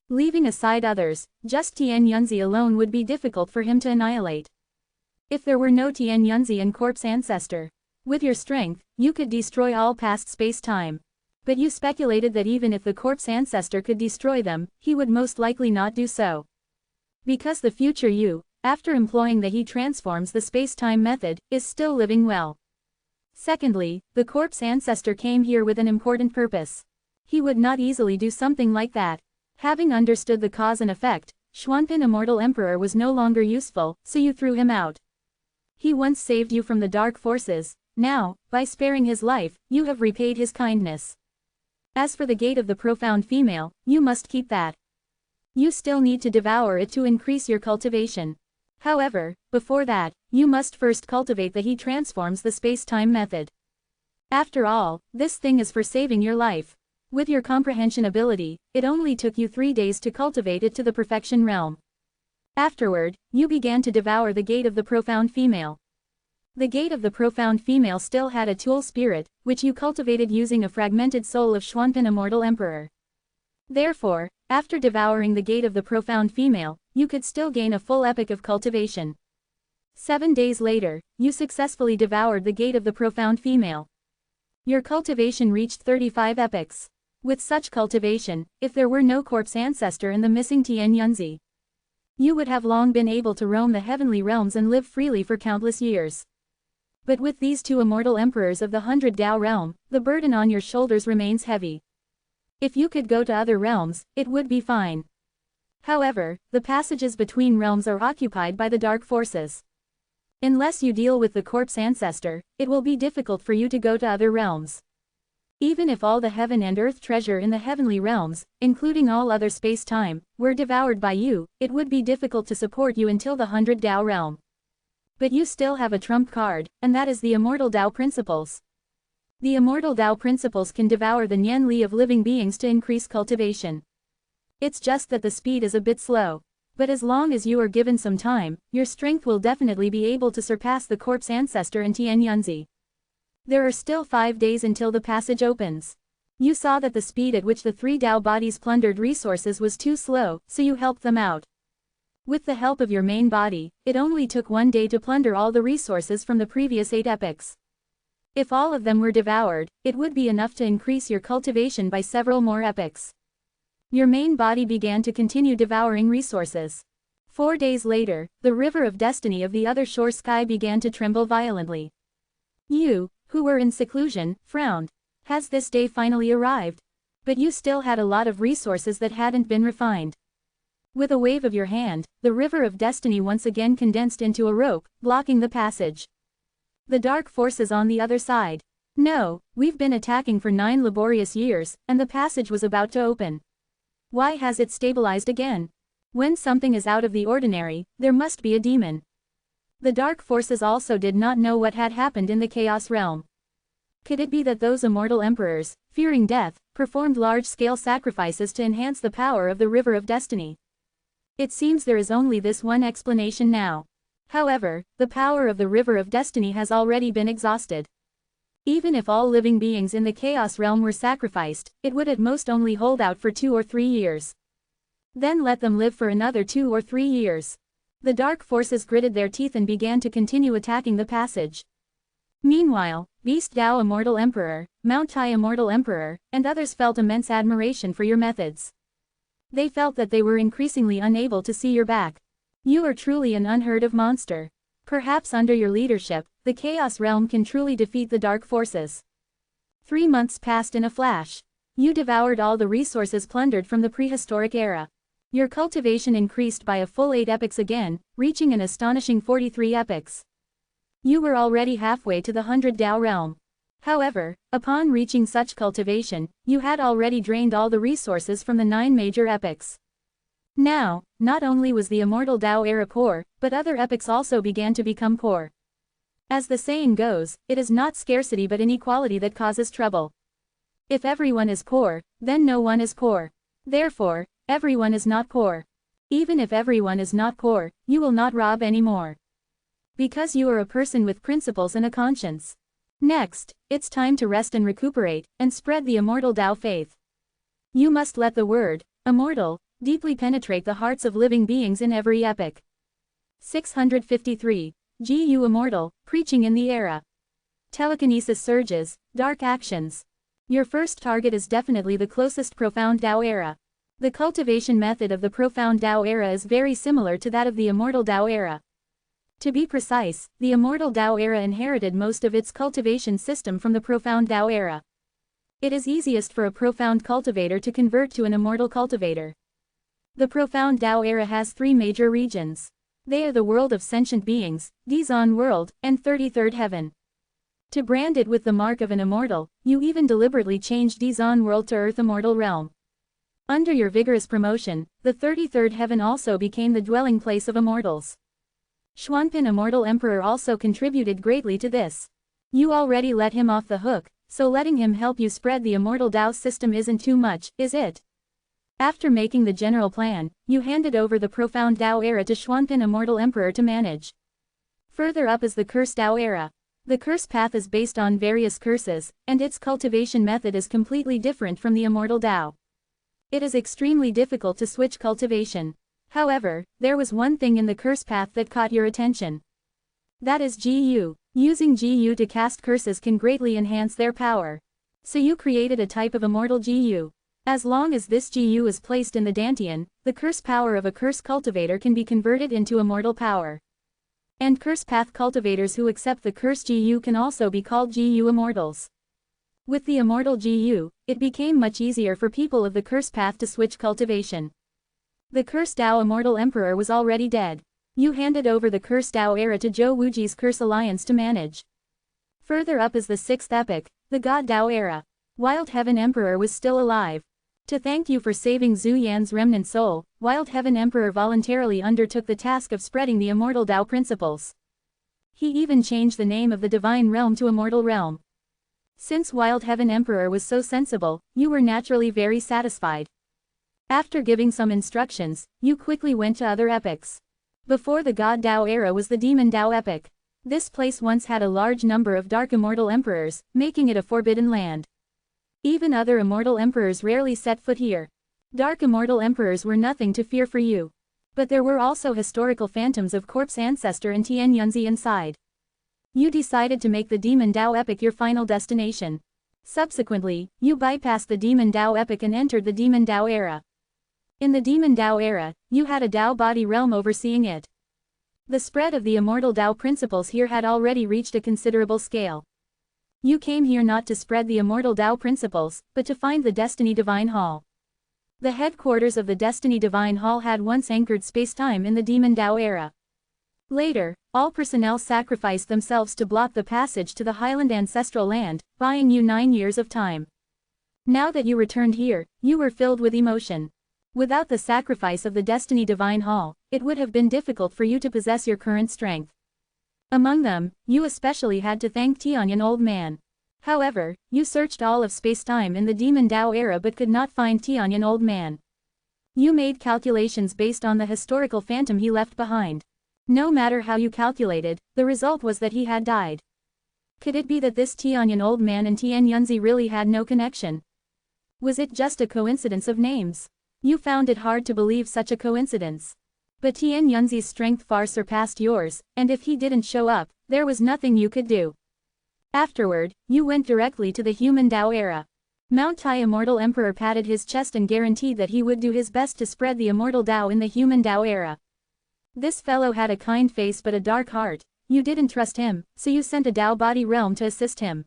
Leaving aside others, just Tian Yunzi alone would be difficult for him to annihilate. If there were no Tian Yunzi and corpse ancestor, with your strength, you could destroy all past space-time. But you speculated that even if the corpse ancestor could destroy them, he would most likely not do so. Because the future you, after employing the He Transforms the Space-Time Method, is still living well. Secondly, the corpse ancestor came here with an important purpose. He would not easily do something like that. Having understood the cause and effect, Xuanpin Immortal Emperor was no longer useful, so you threw him out. He once saved you from the dark forces. Now, by sparing his life, you have repaid his kindness. As for the gate of the profound female, you must keep that. You still need to devour it to increase your cultivation. However, before that, you must first cultivate the He Transforms the Space-Time Method. After all, this thing is for saving your life. With your comprehension ability, it only took you 3 days to cultivate it to the perfection realm. Afterward, you began to devour the gate of the profound female. The gate of the profound female still had a tool spirit, which you cultivated using a fragmented soul of Xuanpin Immortal Emperor. Therefore, after devouring the gate of the profound female, you could still gain a full epoch of cultivation. 7 days later, you successfully devoured the gate of the profound female. Your cultivation reached 35 epochs. With such cultivation, if there were no corpse ancestor and the missing Tian Yunzi, you would have long been able to roam the heavenly realms and live freely for countless years. But with these two immortal emperors of the 100 Dao realm, the burden on your shoulders remains heavy. If you could go to other realms, it would be fine. However, the passages between realms are occupied by the dark forces. Unless you deal with the corpse ancestor, it will be difficult for you to go to other realms. Even if all the heaven and earth treasure in the heavenly realms, including all other space-time, were devoured by you, it would be difficult to support you until the 100 Dao realm. But you still have a trump card, and that is the Immortal Dao Principles. The Immortal Dao Principles can devour the Nian Li of living beings to increase cultivation. It's just that the speed is a bit slow. But as long as you are given some time, your strength will definitely be able to surpass the corpse ancestor and Tian Yunzi. There are still 5 days until the passage opens. You saw that the speed at which the 3 Dao bodies plundered resources was too slow, so you helped them out. With the help of your main body, it only took 1 day to plunder all the resources from the previous 8 epochs. If all of them were devoured, it would be enough to increase your cultivation by several more epochs. Your main body began to continue devouring resources. 4 days later, the river of destiny of the other shore sky began to tremble violently. You, who were in seclusion, frowned. Has this day finally arrived? But you still had a lot of resources that hadn't been refined. With a wave of your hand, the river of destiny once again condensed into a rope, blocking the passage. The dark forces on the other side. No, we've been attacking for 9 laborious years, and the passage was about to open. Why has it stabilized again? When something is out of the ordinary, there must be a demon. The dark forces also did not know what had happened in the chaos realm. Could it be that those immortal emperors, fearing death, performed large-scale sacrifices to enhance the power of the river of destiny? It seems there is only this one explanation now. However, the power of the river of destiny has already been exhausted. Even if all living beings in the chaos realm were sacrificed, it would at most only hold out for 2 or 3 years. Then let them live for another 2 or 3 years. The dark forces gritted their teeth and began to continue attacking the passage. Meanwhile, Beast Dao Immortal Emperor, Mount Tai Immortal Emperor, and others felt immense admiration for your methods. They felt that they were increasingly unable to see your back. You are truly an unheard-of monster. Perhaps under your leadership, the Chaos Realm can truly defeat the Dark Forces. 3 months passed in a flash. You devoured all the resources plundered from the prehistoric era. Your cultivation increased by a full 8 epochs again, reaching an astonishing 43 epochs. You were already halfway to the 100 Dao realm. However, upon reaching such cultivation, you had already drained all the resources from the 9 major epochs. Now, not only was the Immortal Dao era poor, but other epochs also began to become poor. As the saying goes, it is not scarcity but inequality that causes trouble. If everyone is poor, then no one is poor. Therefore, everyone is not poor. Even if everyone is not poor, you will not rob anymore. Because you are a person with principles and a conscience. Next, it's time to rest and recuperate, and spread the Immortal Dao faith. You must let the word, immortal, deeply penetrate the hearts of living beings in every epoch. 653. Jehu Immortal, preaching in the era. Telekinesis surges, dark actions. Your first target is definitely the closest Profound Dao era. The cultivation method of the Profound Dao era is very similar to that of the Immortal Dao era. To be precise, the Immortal Dao era inherited most of its cultivation system from the Profound Dao era. It is easiest for a profound cultivator to convert to an immortal cultivator. The Profound Dao era has 3 major regions. They are the world of sentient beings, Dizon world, and 33rd heaven. To brand it with the mark of an immortal, you even deliberately changed Dizon world to Earth Immortal realm. Under your vigorous promotion, the 33rd heaven also became the dwelling place of immortals. Xuanpin Immortal Emperor also contributed greatly to this. You already let him off the hook, so letting him help you spread the Immortal Dao system isn't too much, is it? After making the general plan, you handed over the Profound Dao era to Xuanpin Immortal Emperor to manage. Further up is the Cursed Dao era. The curse path is based on various curses, and its cultivation method is completely different from the Immortal Dao. It is extremely difficult to switch cultivation. However, there was one thing in the curse path that caught your attention. That is jehu. Using jehu to cast curses can greatly enhance their power. So you created a type of immortal jehu. As long as this jehu is placed in the dantian, the curse power of a curse cultivator can be converted into immortal power. And curse path cultivators who accept the curse jehu can also be called jehu immortals. With the immortal jehu, it became much easier for people of the curse path to switch cultivation. The cursed Tao Immortal Emperor was already dead. You handed over the cursed Tao era to Zhou Wuji's Curse Alliance to manage. Further up is the 6th epoch, the God Tao era. Wild Heaven Emperor was still alive. To thank you for saving Zhu Yan's remnant soul, Wild Heaven Emperor voluntarily undertook the task of spreading the immortal Tao principles. He even changed the name of the divine realm to Immortal Realm. Since Wild Heaven Emperor was so sensible, you were naturally very satisfied. After giving some instructions, you quickly went to other epochs. Before the God Tao era was the Demon Tao epoch. This place once had a large number of dark immortal emperors, making it a forbidden land. Even other immortal emperors rarely set foot here. Dark immortal emperors were nothing to fear for you. But there were also historical phantoms of corpse ancestor and Tian Yunzi inside. You decided to make the Demon Tao epoch your final destination. Subsequently, you bypassed the Demon Tao epoch and entered the Demon Tao era. In the Demon Tao era, you had a Tao body realm overseeing it. The spread of the immortal Tao principles here had already reached a considerable scale. You came here not to spread the immortal Tao principles, but to find the Destiny Divine Hall. The headquarters of the Destiny Divine Hall had once anchored space-time in the Demon Tao era. Later, all personnel sacrificed themselves to block the passage to the Highland Ancestral Land, buying you 9 years of time. Now that you returned here, you were filled with emotion. Without the sacrifice of the Destiny Divine Hall, it would have been difficult for you to possess your current strength. Among them, you especially had to thank Tianyan Old Man. However, you searched all of space-time in the Demon Tao era but could not find Tianyan Old Man. You made calculations based on the historical phantom he left behind. No matter how you calculated, the result was that he had died. Could it be that this Tianyan Old Man and Tian Yunzi really had no connection? Was it just a coincidence of names? You found it hard to believe such a coincidence. But Tian Yunzi's strength far surpassed yours, and if he didn't show up, there was nothing you could do. Afterward, you went directly to the Human Tao era. Mount Tai Immortal Emperor patted his chest and guaranteed that he would do his best to spread the immortal Tao in the Human Tao era. This fellow had a kind face but a dark heart. You didn't trust him, so you sent a Tao body realm to assist him.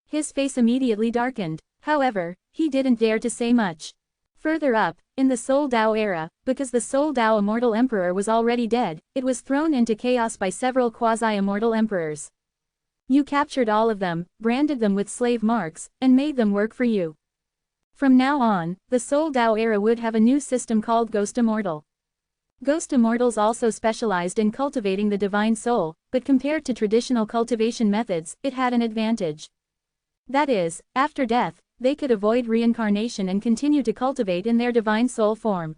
His face immediately darkened. However, he didn't dare to say much. Further up, in the Soul Tao era, because the Soul Tao Immortal Emperor was already dead, it was thrown into chaos by several quasi-immortal emperors. You captured all of them, branded them with slave marks, and made them work for you. From now on, the Soul Tao era would have a new system called Ghost Immortal. Ghost Immortals also specialized in cultivating the divine soul, but compared to traditional cultivation methods, it had an advantage. That is, after death, they could avoid reincarnation and continue to cultivate in their divine soul form.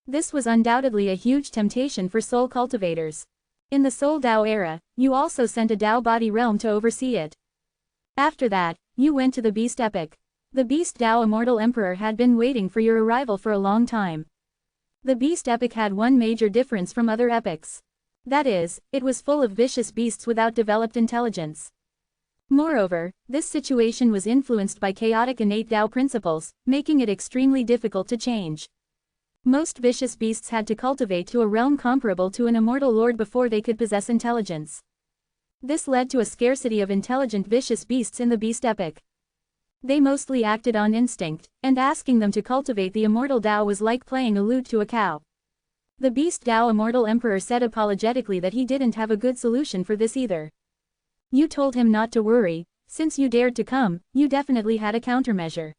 This was undoubtedly a huge temptation for soul cultivators. In the Soul Tao era, you also sent a Tao body realm to oversee it. After that, you went to the Beast epoch. The Beast Tao Immortal Emperor had been waiting for your arrival for a long time. The Beast epoch had one major difference from other epochs. That is, it was full of vicious beasts without developed intelligence. Moreover, this situation was influenced by chaotic innate Tao principles, making it extremely difficult to change. Most vicious beasts had to cultivate to a realm comparable to an immortal lord before they could possess intelligence. This led to a scarcity of intelligent vicious beasts in the Beast epoch. They mostly acted on instinct, and asking them to cultivate the immortal Tao was like playing a lute to a cow. The Beast Tao Immortal Emperor said apologetically that he didn't have a good solution for this either. You told him not to worry, since you dared to come, you definitely had a countermeasure.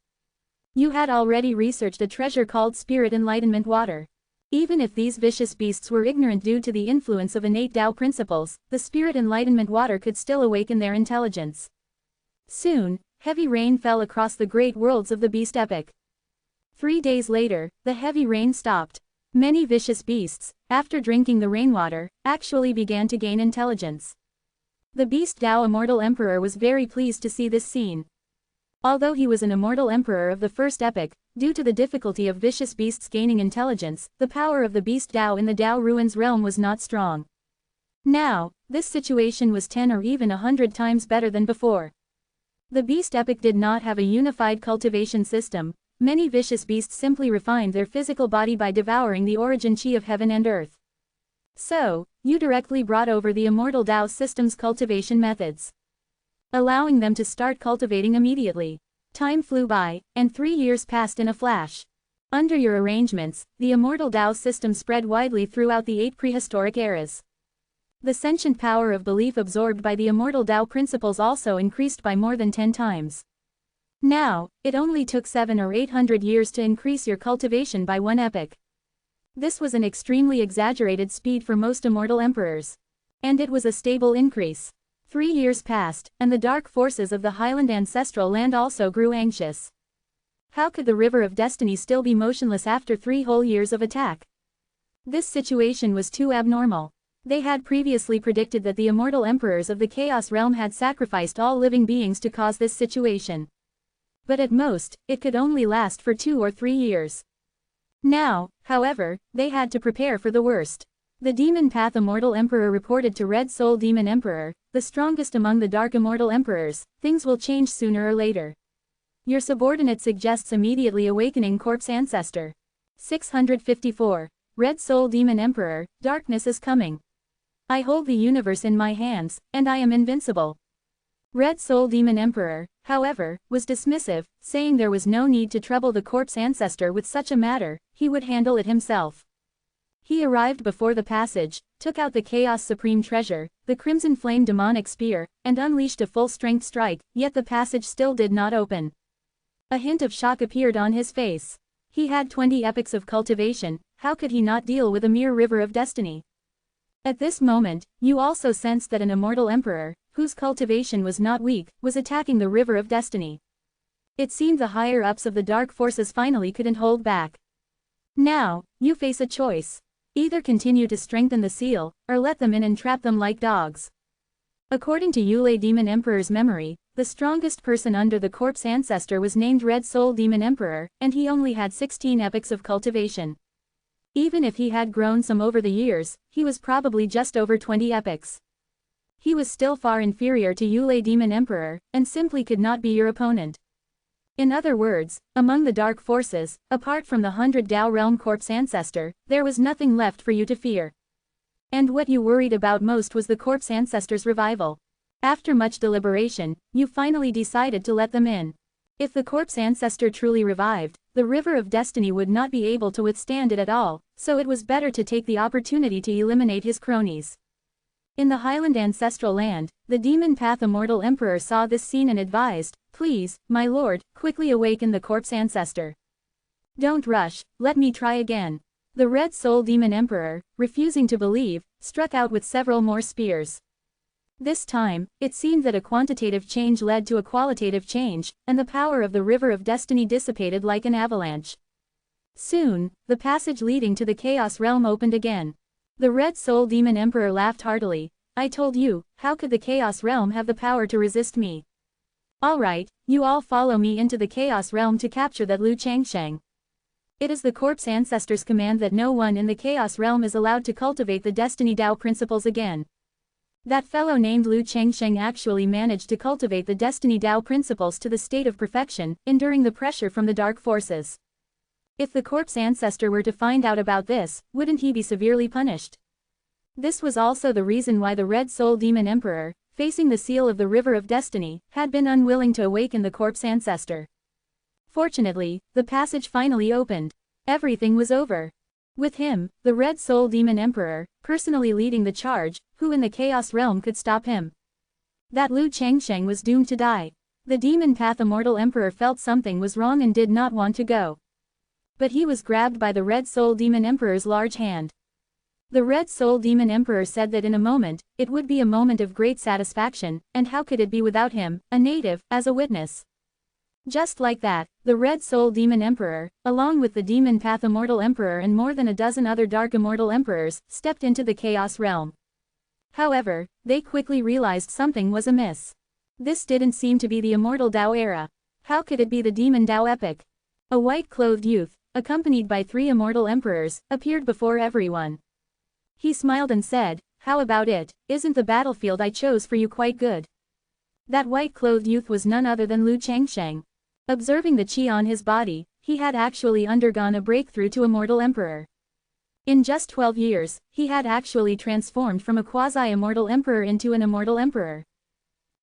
You had already researched a treasure called Spirit Enlightenment Water. Even if these vicious beasts were ignorant due to the influence of innate Tao principles, the Spirit Enlightenment Water could still awaken their intelligence. Soon, heavy rain fell across the great worlds of the Beast epoch. 3 days later, the heavy rain stopped. Many vicious beasts, after drinking the rainwater, actually began to gain intelligence. The Beast Tao Immortal Emperor was very pleased to see this scene. Although he was an immortal emperor of the first epoch, due to the difficulty of vicious beasts gaining intelligence, the power of the Beast Tao in the Tao Ruins realm was not strong. Now, this situation was 10 or even 100 times better than before. The Beast epoch did not have a unified cultivation system. Many vicious beasts simply refined their physical body by devouring the origin chi of heaven and earth. So, you directly brought over the Immortal Tao system's cultivation methods, allowing them to start cultivating immediately. Time flew by, and 3 years passed in a flash. Under your arrangements, the Immortal Tao system spread widely throughout the 8 prehistoric eras. The sentient power of belief absorbed by the Immortal Tao principles also increased by more than 10 times. Now, it only took 700 or 800 years to increase your cultivation by 1 epoch. This was an extremely exaggerated speed for most immortal emperors. And it was a stable increase. 3 years passed, and the dark forces of the Highland ancestral land also grew anxious. How could the River of Destiny still be motionless after 3 whole years of attack? This situation was too abnormal. They had previously predicted that the immortal emperors of the Chaos Realm had sacrificed all living beings to cause this situation. But at most, it could only last for 2 or 3 years. Now, however, they had to prepare for the worst. The Demon Path Immortal Emperor reported to Red Soul Demon Emperor, the strongest among the Dark Immortal Emperors, things will change sooner or later. Your subordinate suggests immediately awakening Corpse Ancestor. 654. Red Soul Demon Emperor, darkness is coming. I hold the universe in my hands, and I am invincible. Red Soul Demon Emperor, however, was dismissive, saying there was no need to trouble the Corpse Ancestor with such a matter, he would handle it himself. He arrived before the passage, took out the Chaos Supreme Treasure, the Crimson Flame Demonic Spear, and unleashed a full-strength strike, yet the passage still did not open. A hint of shock appeared on his face. He had 20 epochs of cultivation, how could he not deal with a mere River of Destiny? At this moment, you also sensed that an immortal emperor, whose cultivation was not weak, was attacking the River of Destiny. It seemed the higher-ups of the dark forces finally couldn't hold back. Now, you face a choice. Either continue to strengthen the seal, or let them in and trap them like dogs. According to Yule Demon Emperor's memory, the strongest person under the Corpse Ancestor was named Red Soul Demon Emperor, and he only had 16 epochs of cultivation. Even if he had grown some over the years, he was probably just over 20 epochs. He was still far inferior to Yule Demon Emperor, and simply could not be your opponent. In other words, among the dark forces, apart from the 100 Tao Realm Corpse Ancestor, there was nothing left for you to fear. And what you worried about most was the Corpse Ancestor's revival. After much deliberation, you finally decided to let them in. If the Corpse Ancestor truly revived, the River of Destiny would not be able to withstand it at all, so it was better to take the opportunity to eliminate his cronies. In the Highland ancestral land, the Demon Path Immortal Emperor saw this scene and advised, "Please, my lord, quickly awaken the Corpse Ancestor. Don't rush, let me try again." The Red Soul Demon Emperor, refusing to believe, struck out with several more spears. This time, it seemed that a quantitative change led to a qualitative change, and the power of the River of Destiny dissipated like an avalanche. Soon, the passage leading to the Chaos Realm opened again. The Red Soul Demon Emperor laughed heartily. "I told you, how could the Chaos Realm have the power to resist me? Alright, you all follow me into the Chaos Realm to capture that Lu Changsheng. It is the Corpse Ancestor's command that no one in the Chaos Realm is allowed to cultivate the Destiny Tao principles again." That fellow named Lu Changsheng actually managed to cultivate the Destiny Tao principles to the state of perfection, enduring the pressure from the dark forces. If the Corpse Ancestor were to find out about this, wouldn't he be severely punished? This was also the reason why the Red Soul Demon Emperor, facing the seal of the River of Destiny, had been unwilling to awaken the Corpse Ancestor. Fortunately, the passage finally opened. Everything was over. With him, the Red Soul Demon Emperor, personally leading the charge, who in the Chaos Realm could stop him? That Lu Changsheng was doomed to die. The Demon Path Immortal Emperor felt something was wrong and did not want to go. But he was grabbed by the Red Soul Demon Emperor's large hand. The Red Soul Demon Emperor said that in a moment, it would be a moment of great satisfaction, and how could it be without him, a native, as a witness? Just like that, the Red Soul Demon Emperor, along with the Demon Path Immortal Emperor and more than a dozen other Dark Immortal Emperors, stepped into the Chaos Realm. However, they quickly realized something was amiss. This didn't seem to be the Immortal Tao era. How could it be the Demon Tao epoch? A white-clothed youth, accompanied by 3 Immortal Emperors, appeared before everyone. He smiled and said, "How about it? Isn't the battlefield I chose for you quite good?" That white-clothed youth was none other than Lu Changsheng. Observing the chi on his body, he had actually undergone a breakthrough to Immortal Emperor. In just 12 years, he had actually transformed from a quasi-immortal emperor into an immortal emperor.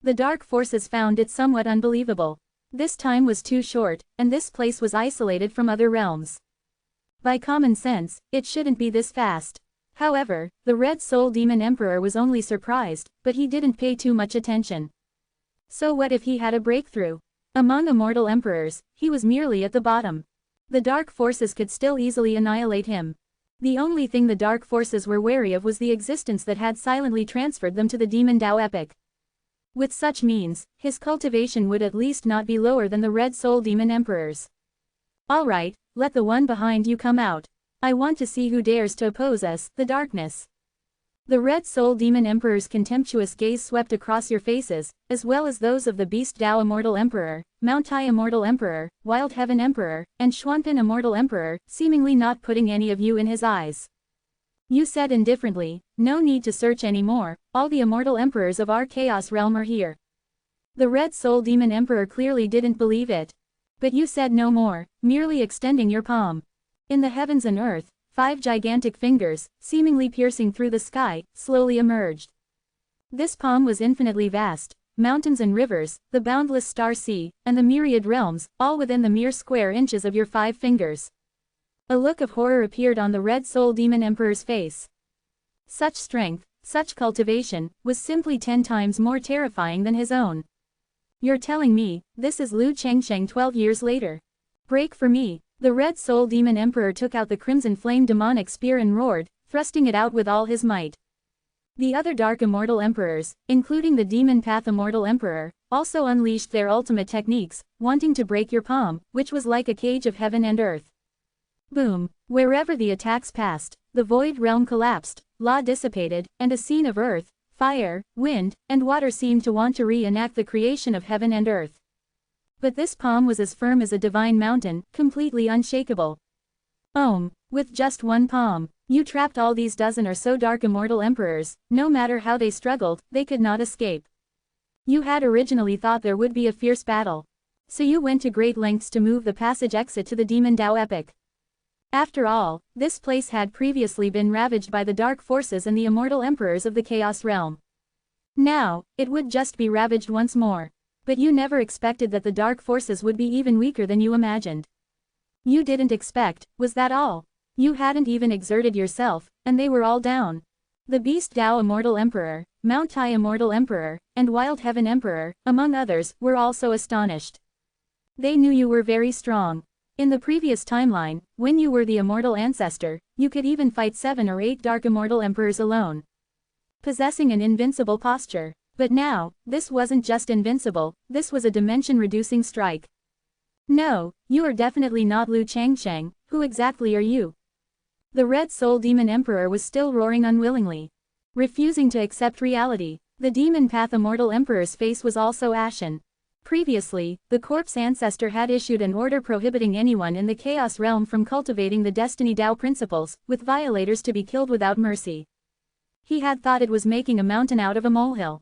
The dark forces found it somewhat unbelievable. This time was too short, and this place was isolated from other realms. By common sense, it shouldn't be this fast. However, the Red Soul Demon Emperor was only surprised, but he didn't pay too much attention. So what if he had a breakthrough? Among immortal emperors, he was merely at the bottom. The dark forces could still easily annihilate him. The only thing the dark forces were wary of was the existence that had silently transferred them to the Demon Tao epic. With such means, his cultivation would at least not be lower than the Red Soul Demon Emperor's. Alright, let the one behind you come out. I want to see who dares to oppose us, the darkness. The Red Soul Demon Emperor's contemptuous gaze swept across your faces, as well as those of the Beast Tao Immortal Emperor, Mount Tai Immortal Emperor, Wild Heaven Emperor, and Xuanpin Immortal Emperor, seemingly not putting any of you in his eyes. You said indifferently, no need to search anymore, all the immortal emperors of our chaos realm are here. The Red Soul Demon Emperor clearly didn't believe it. But you said no more, merely extending your palm. In the heavens and earth, 5 gigantic fingers, seemingly piercing through the sky, slowly emerged. This palm was infinitely vast, mountains and rivers, the boundless star sea, and the myriad realms, all within the mere square inches of your 5 fingers. A look of horror appeared on the Red Soul Demon Emperor's face. Such strength, such cultivation, was simply 10 times more terrifying than his own. You're telling me, this is Liu Chengsheng 12 years later. Break for me. The Red Soul Demon Emperor took out the crimson flame demonic spear and roared, thrusting it out with all his might. The other Dark Immortal Emperors, including the Demon Path Immortal Emperor, also unleashed their ultimate techniques, wanting to break your palm, which was like a cage of heaven and earth. Boom! Wherever the attacks passed, the void realm collapsed, law dissipated, and a scene of earth, fire, wind, and water seemed to want to reenact the creation of heaven and earth. But this palm was as firm as a divine mountain, completely unshakable. With just one palm, you trapped all these dozen or so dark immortal emperors, no matter how they struggled, they could not escape. You had originally thought there would be a fierce battle. So you went to great lengths to move the passage exit to the Demon Tao epic. After all, this place had previously been ravaged by the dark forces and the immortal emperors of the Chaos Realm. Now, it would just be ravaged once more. But you never expected that the dark forces would be even weaker than you imagined. You didn't expect, was that all? You hadn't even exerted yourself, and they were all down. The Beast Tao Immortal Emperor, Mount Tai Immortal Emperor, and Wild Heaven Emperor, among others, were also astonished. They knew you were very strong. In the previous timeline, when you were the Immortal Ancestor, you could even fight 7 or 8 Dark Immortal Emperors alone, possessing an invincible posture. But now, this wasn't just invincible, this was a dimension-reducing strike. No, you are definitely not Liu Chengsheng, who exactly are you? The Red Soul Demon Emperor was still roaring unwillingly, refusing to accept reality. The Demon Path Immortal Emperor's face was also ashen. Previously, the Corpse Ancestor had issued an order prohibiting anyone in the Chaos Realm from cultivating the Destiny Tao principles, with violators to be killed without mercy. He had thought it was making a mountain out of a molehill.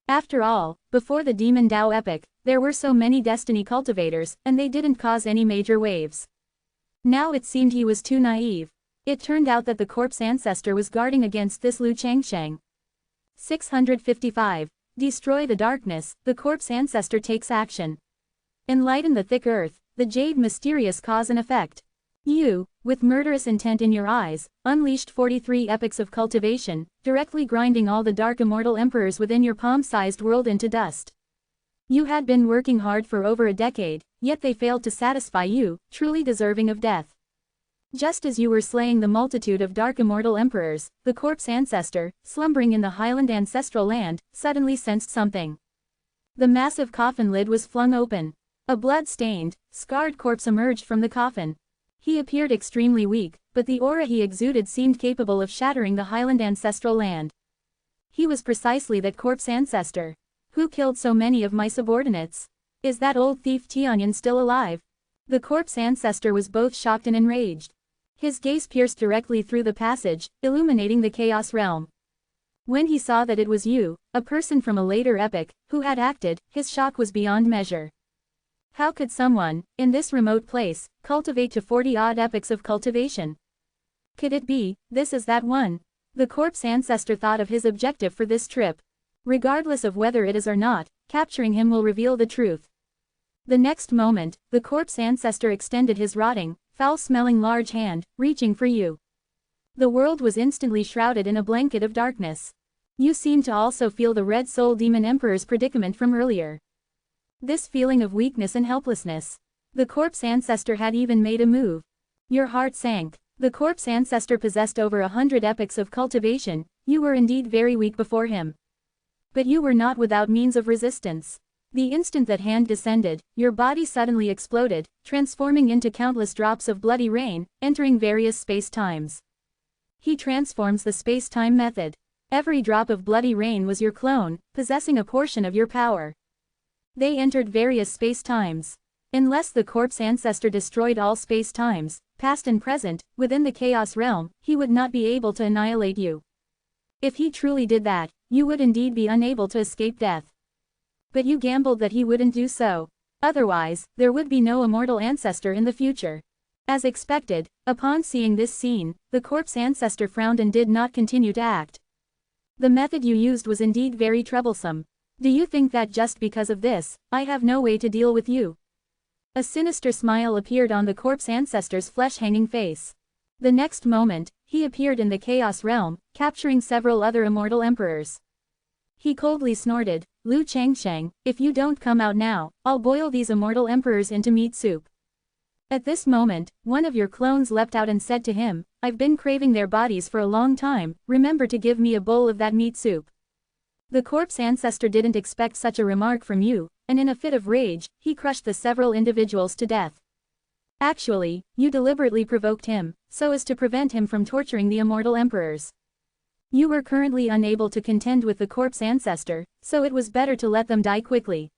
After all, before the Demon Tao epic, there were so many Destiny cultivators, and they didn't cause any major waves. Now it seemed he was too naive. It turned out that the Corpse Ancestor was guarding against this Liu Chengsheng. 655. Destroy the darkness, the Corpse Ancestor takes action. Enlighten the thick earth, the jade mysterious cause and effect. You, with murderous intent in your eyes, unleashed 43 epics of cultivation, directly grinding all the dark immortal emperors within your palm-sized world into dust. You had been working hard for over a decade, yet they failed to satisfy you, truly deserving of death. Just as you were slaying the multitude of dark immortal emperors, the Corpse Ancestor, slumbering in the Highland ancestral land, suddenly sensed something. The massive coffin lid was flung open. A blood-stained, scarred corpse emerged from the coffin. He appeared extremely weak, but the aura he exuded seemed capable of shattering the Highland ancestral land. He was precisely that Corpse Ancestor. Who killed so many of my subordinates? Is that old thief Tianyan still alive? The Corpse Ancestor was both shocked and enraged. His gaze pierced directly through the passage, illuminating the Chaos Realm. When he saw that it was you, a person from a later epoch, who had acted, his shock was beyond measure. How could someone, in this remote place, cultivate to 40-odd epochs of cultivation? Could it be, this is that one? The corpse ancestor thought of his objective for this trip. Regardless of whether it is or not, capturing him will reveal the truth. The next moment, the corpse ancestor extended his rotting, foul-smelling large hand, reaching for you. The world was instantly shrouded in a blanket of darkness. You seemed to also feel the Red Soul Demon Emperor's predicament from earlier. This feeling of weakness and helplessness. The corpse ancestor had even made a move. Your heart sank. The corpse ancestor possessed over 100 epochs of cultivation. You were indeed very weak before him. But you were not without means of resistance. The instant that hand descended, your body suddenly exploded, transforming into countless drops of bloody rain, entering various space-times. He transforms the space-time method. Every drop of bloody rain was your clone, possessing a portion of your power. They entered various space-times. Unless the corpse ancestor destroyed all space-times, past and present, within the chaos realm, he would not be able to annihilate you. If he truly did that, you would indeed be unable to escape death. But you gambled that he wouldn't do so. Otherwise, there would be no immortal ancestor in the future. As expected, upon seeing this scene, the corpse ancestor frowned and did not continue to act. The method you used was indeed very troublesome. Do you think that just because of this, I have no way to deal with you? A sinister smile appeared on the corpse ancestor's flesh-hanging face. The next moment, he appeared in the chaos realm, capturing several other immortal emperors. He coldly snorted, "Lu Changsheng, if you don't come out now, I'll boil these immortal emperors into meat soup." At this moment, one of your clones leapt out and said to him, "I've been craving their bodies for a long time, remember to give me a bowl of that meat soup." The corpse ancestor didn't expect such a remark from you, and in a fit of rage, he crushed the several individuals to death. Actually, you deliberately provoked him, so as to prevent him from torturing the immortal emperors. You were currently unable to contend with the corpse ancestor, so it was better to let them die quickly.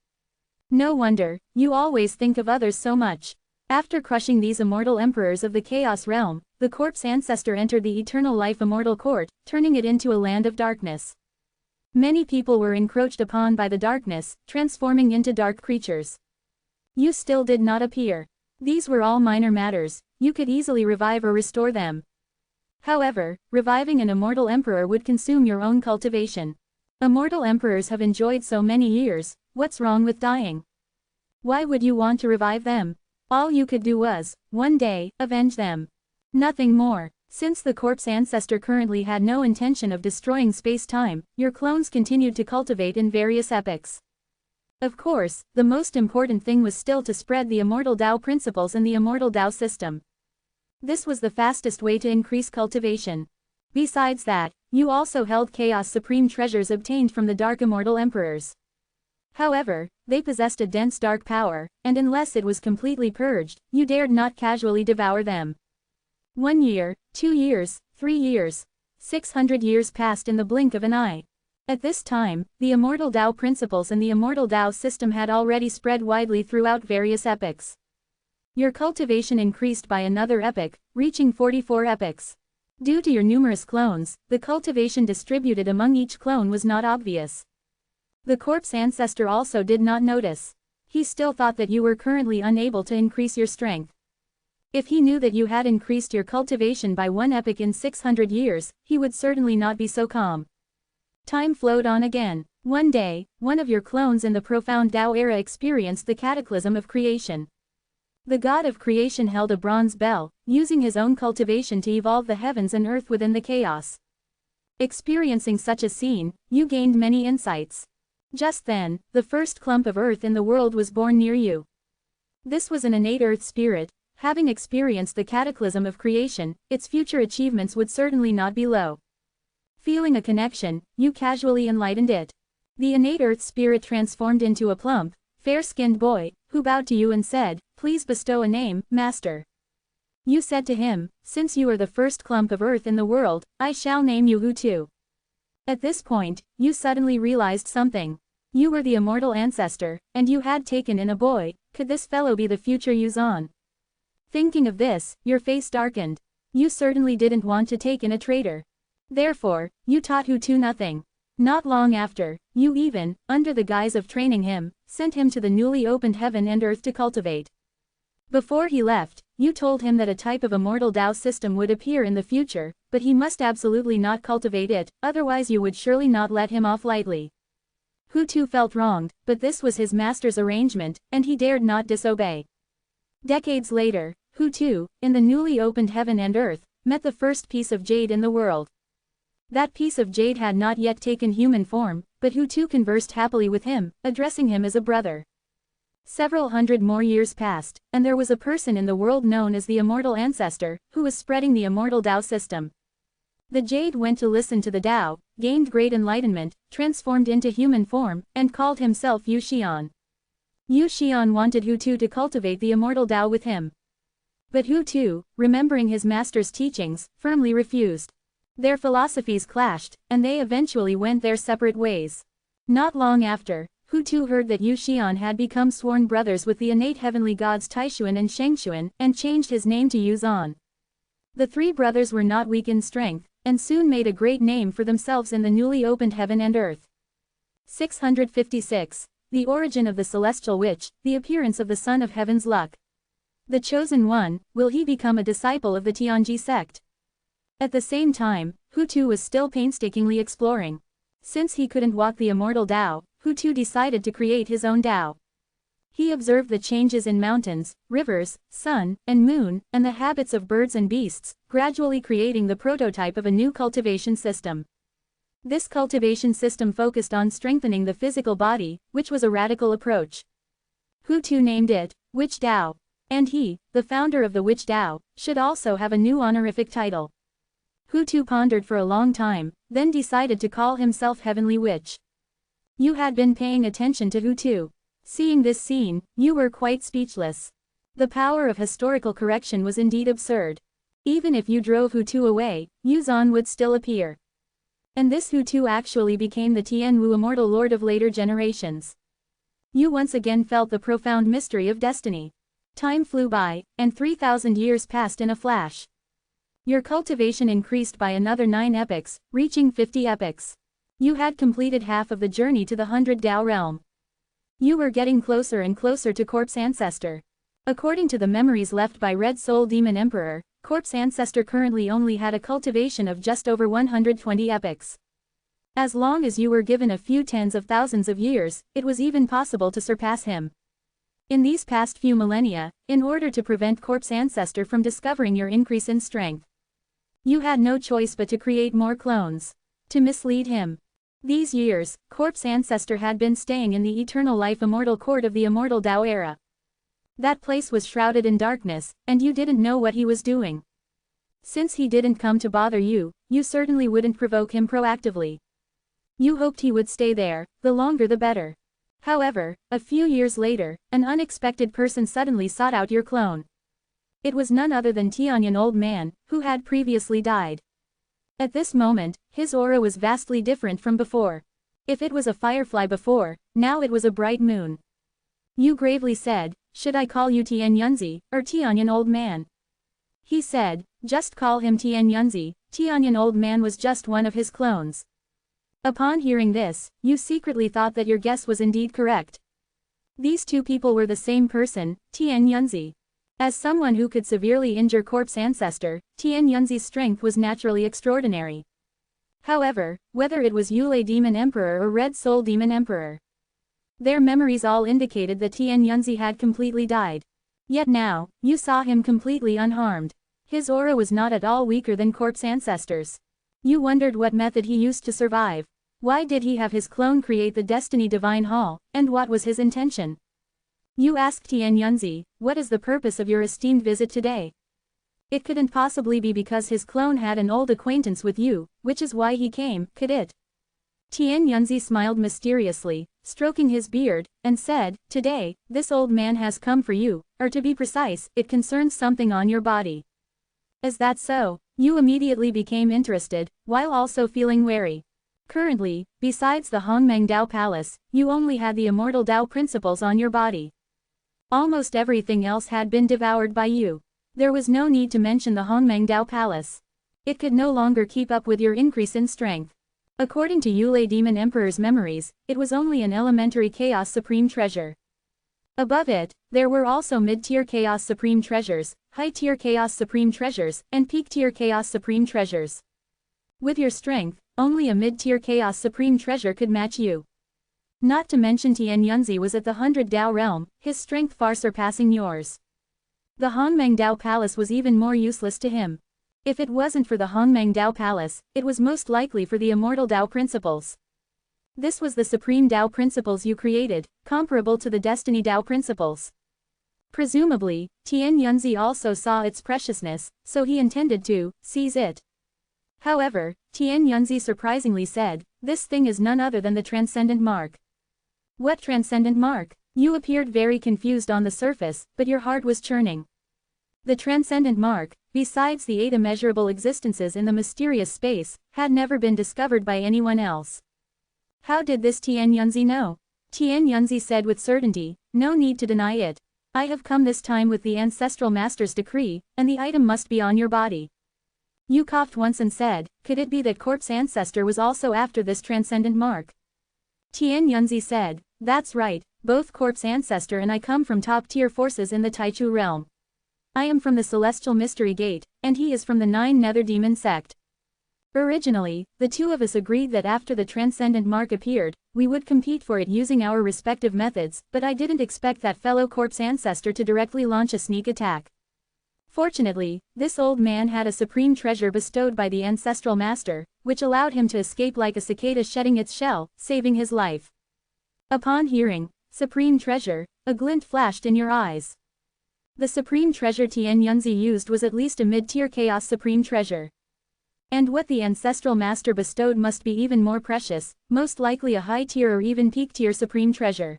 No wonder, you always think of others so much. After crushing these immortal emperors of the chaos realm, the corpse ancestor entered the eternal life immortal court, turning it into a land of darkness. Many people were encroached upon by the darkness, transforming into dark creatures. You still did not appear. These were all minor matters, you could easily revive or restore them. However, reviving an immortal emperor would consume your own cultivation. Immortal emperors have enjoyed so many years, what's wrong with dying? Why would you want to revive them? All you could do was, one day, avenge them. Nothing more. Since the corpse ancestor currently had no intention of destroying space-time, your clones continued to cultivate in various epochs. Of course, the most important thing was still to spread the Immortal Tao principles in the Immortal Tao system. This was the fastest way to increase cultivation. Besides that, you also held Chaos Supreme treasures obtained from the Dark Immortal Emperors. However, they possessed a dense dark power, and unless it was completely purged, you dared not casually devour them. 1 year, 2 years, 3 years, 600 years passed in the blink of an eye. At this time, the Immortal Tao principles and the Immortal Tao system had already spread widely throughout various epochs. Your cultivation increased by another epoch, reaching 44 epochs. Due to your numerous clones, the cultivation distributed among each clone was not obvious. The corpse ancestor also did not notice. He still thought that you were currently unable to increase your strength. If he knew that you had increased your cultivation by 1 epoch in 600 years, he would certainly not be so calm. Time flowed on again. One day, one of your clones in the profound Tao era experienced the cataclysm of creation. The god of creation held a bronze bell, using his own cultivation to evolve the heavens and earth within the chaos. Experiencing such a scene, you gained many insights. Just then, the first clump of earth in the world was born near you. This was an innate earth spirit. Having experienced the cataclysm of creation, its future achievements would certainly not be low. Feeling a connection, you casually enlightened it. The innate earth spirit transformed into a plump, fair-skinned boy, who bowed to you and said, "Please bestow a name, Master." You said to him, "Since you are the first clump of earth in the world, I shall name you Hu too." At this point, you suddenly realized something. You were the immortal ancestor, and you had taken in a boy. Could this fellow be the future Yuzan? Thinking of this, your face darkened. You certainly didn't want to take in a traitor. Therefore, you taught Hu Tu nothing. Not long after, you even, under the guise of training him, sent him to the newly opened heaven and earth to cultivate. Before he left, you told him that a type of immortal Tao system would appear in the future, but he must absolutely not cultivate it, otherwise you would surely not let him off lightly. Hu Tu felt wronged, but this was his master's arrangement, and he dared not disobey. Decades later, Hu Tu, in the newly opened heaven and earth, met the first piece of jade in the world. That piece of jade had not yet taken human form, but Hu Tu conversed happily with him, addressing him as a brother. Several hundred more years passed, and there was a person in the world known as the Immortal Ancestor, who was spreading the immortal Tao system. The jade went to listen to the Tao, gained great enlightenment, transformed into human form, and called himself Yu Xian. Yu Xian wanted Hu Tu to cultivate the immortal Tao with him. But Hu Tu, remembering his master's teachings, firmly refused. Their philosophies clashed, and they eventually went their separate ways. Not long after, Hu Tu heard that Yu Xian had become sworn brothers with the innate heavenly gods Taishuan and Shengshuan, and changed his name to Yu Zan. The three brothers were not weak in strength, and soon made a great name for themselves in the newly opened heaven and earth. 656. The origin of the celestial witch, the appearance of the son of heaven's luck. The chosen one, will he become a disciple of the Tianji sect? At the same time, Hu Tu was still painstakingly exploring. Since he couldn't walk the immortal Tao, Hu Tu decided to create his own Tao. He observed the changes in mountains, rivers, sun, and moon, and the habits of birds and beasts, gradually creating the prototype of a new cultivation system. This cultivation system focused on strengthening the physical body, which was a radical approach. Hu Tu named it Witch Tao. And he, the founder of the Witch Tao, should also have a new honorific title. Hu Tu pondered for a long time, then decided to call himself Heavenly Witch. You had been paying attention to Hu Tu. Seeing this scene, you were quite speechless. The power of historical correction was indeed absurd. Even if you drove Hu Tu away, Yu Zan would still appear. And this Hu Tu actually became the Tian Wu immortal lord of later generations. You once again felt the profound mystery of destiny. Time flew by, and 3,000 years passed in a flash. Your cultivation increased by another 9 epochs, reaching 50 epochs. You had completed half of the journey to the 100 Tao realm. You were getting closer and closer to Corpse Ancestor. According to the memories left by Red Soul Demon Emperor, Corpse Ancestor currently only had a cultivation of just over 120 epochs. As long as you were given a few tens of thousands of years, it was even possible to surpass him. In these past few millennia, in order to prevent Corpse Ancestor from discovering your increase in strength, you had no choice but to create more clones. To mislead him. These years, Corpse Ancestor had been staying in the Eternal Life Immortal Court of the Immortal Tao era. That place was shrouded in darkness, and you didn't know what he was doing. Since he didn't come to bother you, you certainly wouldn't provoke him proactively. You hoped he would stay there, the longer the better. However, a few years later, an unexpected person suddenly sought out your clone. It was none other than Tianyan Old Man, who had previously died. At this moment, his aura was vastly different from before. If it was a firefly before, now it was a bright moon. You gravely said, "Should I call you Tian Yunzi, or Tianyan Old Man?" He said, "Just call him Tian Yunzi." Tianyan Old Man was just one of his clones. Upon hearing this, you secretly thought that your guess was indeed correct. These two people were the same person, Tian Yunzi. As someone who could severely injure Corpse Ancestor, Tian Yunzi's strength was naturally extraordinary. However, whether it was Yulei Demon Emperor or Red Soul Demon Emperor, their memories all indicated that Tian Yunzi had completely died. Yet now, you saw him completely unharmed. His aura was not at all weaker than Corpse Ancestor's. You wondered what method he used to survive. Why did he have his clone create the Destiny Divine Hall, and what was his intention? You asked Tian Yunzi, "What is the purpose of your esteemed visit today?" It couldn't possibly be because his clone had an old acquaintance with you, which is why he came, could it? Tian Yunzi smiled mysteriously, stroking his beard, and said, "Today, this old man has come for you, or to be precise, it concerns something on your body." Is that so? You immediately became interested, while also feeling wary. Currently, besides the Hongmeng Dao Palace, you only had the Immortal Dao principles on your body. Almost everything else had been devoured by you. There was no need to mention the Hongmeng Dao Palace. It could no longer keep up with your increase in strength. According to Yulei Demon Emperor's memories, it was only an elementary chaos supreme treasure. Above it, there were also mid-tier Chaos Supreme Treasures, high-tier Chaos Supreme Treasures, and peak-tier Chaos Supreme Treasures. With your strength, only a mid-tier Chaos Supreme Treasure could match you. Not to mention Tian Yunzi was at the 100 Dao realm, his strength far surpassing yours. The Hongmeng Dao Palace was even more useless to him. If it wasn't for the Hongmeng Dao Palace, it was most likely for the Immortal Dao Principles. This was the Supreme Dao Principles you created, comparable to the Destiny Dao Principles. Presumably, Tian Yunzi also saw its preciousness, so he intended to seize it. However, Tian Yunzi surprisingly said, "This thing is none other than the Transcendent Mark." What Transcendent Mark? You appeared very confused on the surface, but your heart was churning. The Transcendent Mark, besides the 8 immeasurable existences in the mysterious space, had never been discovered by anyone else. How did this Tian Yunzi know? Tian Yunzi said with certainty, "No need to deny it. I have come this time with the Ancestral Master's decree, and the item must be on your body." You coughed once and said, "Could it be that Corpse Ancestor was also after this Transcendent Mark?" Tian Yunzi said, "That's right, both Corpse Ancestor and I come from top-tier forces in the Taichu realm. I am from the Celestial Mystery Gate, and he is from the 9 Nether Demon sect. Originally, the two of us agreed that after the Transcendent Mark appeared, we would compete for it using our respective methods, but I didn't expect that fellow Corpse Ancestor to directly launch a sneak attack. Fortunately, this old man had a supreme treasure bestowed by the Ancestral Master, which allowed him to escape like a cicada shedding its shell, saving his life." Upon hearing, "Supreme Treasure," a glint flashed in your eyes. The Supreme Treasure Tian Yunzi used was at least a mid-tier Chaos Supreme Treasure. And what the Ancestral Master bestowed must be even more precious, most likely a high-tier or even peak-tier Supreme Treasure.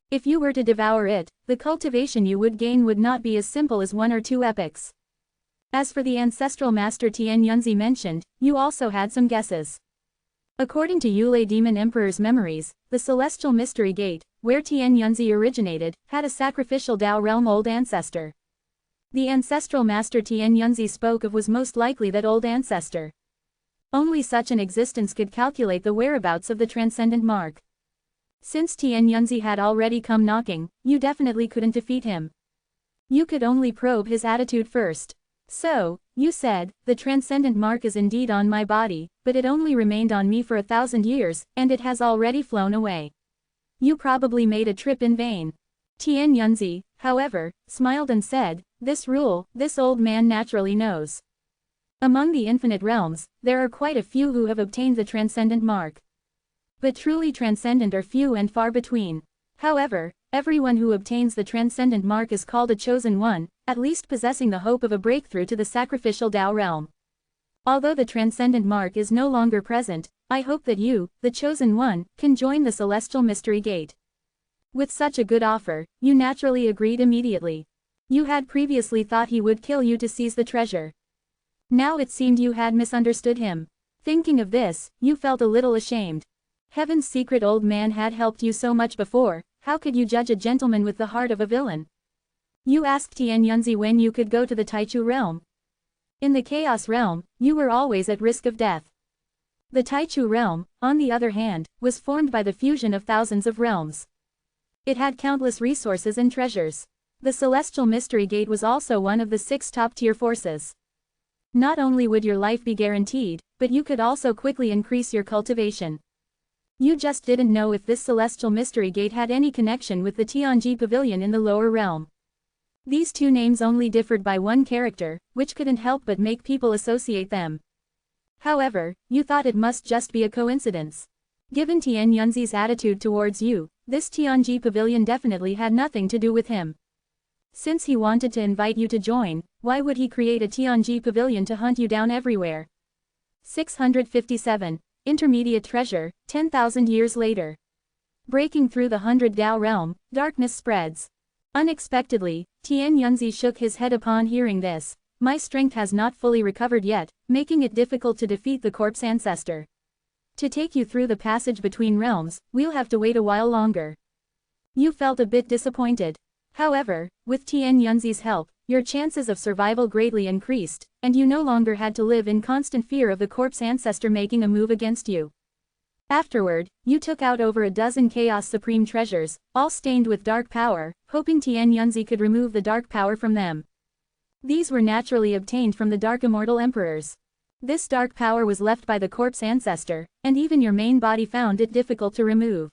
If you were to devour it, the cultivation you would gain would not be as simple as 1 or 2 epochs. As for the Ancestral Master Tian Yunzi mentioned, you also had some guesses. According to Yulei Demon Emperor's memories, the Celestial Mystery Gate, where Tian Yunzi originated, had a sacrificial Dao realm old ancestor. The Ancestral Master Tian Yunzi spoke of was most likely that old ancestor. Only such an existence could calculate the whereabouts of the Transcendent Mark. Since Tian Yunzi had already come knocking, you definitely couldn't defeat him. You could only probe his attitude first. "So," you said, "the Transcendent Mark is indeed on my body, but it only remained on me for 1,000 years, and it has already flown away. You probably made a trip in vain." Tian Yunzi, however, smiled and said, "This rule, this old man naturally knows. Among the infinite realms, there are quite a few who have obtained the Transcendent Mark. But truly transcendent are few and far between. However, everyone who obtains the Transcendent Mark is called a chosen one, at least possessing the hope of a breakthrough to the sacrificial Dao realm. Although the Transcendent Mark is no longer present, I hope that you, the chosen one, can join the Celestial Mystery Gate." With such a good offer, you naturally agreed immediately. You had previously thought he would kill you to seize the treasure. Now it seemed you had misunderstood him. Thinking of this, you felt a little ashamed. Heaven's secret old man had helped you so much before, how could you judge a gentleman with the heart of a villain? You asked Tian Yunzi when you could go to the Taichu realm. In the Chaos realm, you were always at risk of death. The Taichu realm, on the other hand, was formed by the fusion of thousands of realms. It had countless resources and treasures. The Celestial Mystery Gate was also one of the 6 top-tier forces. Not only would your life be guaranteed, but you could also quickly increase your cultivation. You just didn't know if this Celestial Mystery Gate had any connection with the Tianji Pavilion in the lower realm. These two names only differed by one character, which couldn't help but make people associate them. However, you thought it must just be a coincidence. Given Tian Yunzi's attitude towards you, this Tianji Pavilion definitely had nothing to do with him. Since he wanted to invite you to join, why would he create a Tianji Pavilion to hunt you down everywhere? 657. Intermediate Treasure, 10,000 years later. Breaking through the 100 Dao realm, darkness spreads. Unexpectedly, Tian Yunzi shook his head upon hearing this. "My strength has not fully recovered yet, making it difficult to defeat the Corpse Ancestor. To take you through the passage between realms, we'll have to wait a while longer." You felt a bit disappointed. However, with Tian Yunzi's help, your chances of survival greatly increased, and you no longer had to live in constant fear of the Corpse Ancestor making a move against you. Afterward, you took out over a dozen Chaos Supreme treasures, all stained with dark power, hoping Tian Yunzi could remove the dark power from them. These were naturally obtained from the Dark Immortal Emperors. This dark power was left by the corpse ancestor, and even your main body found it difficult to remove.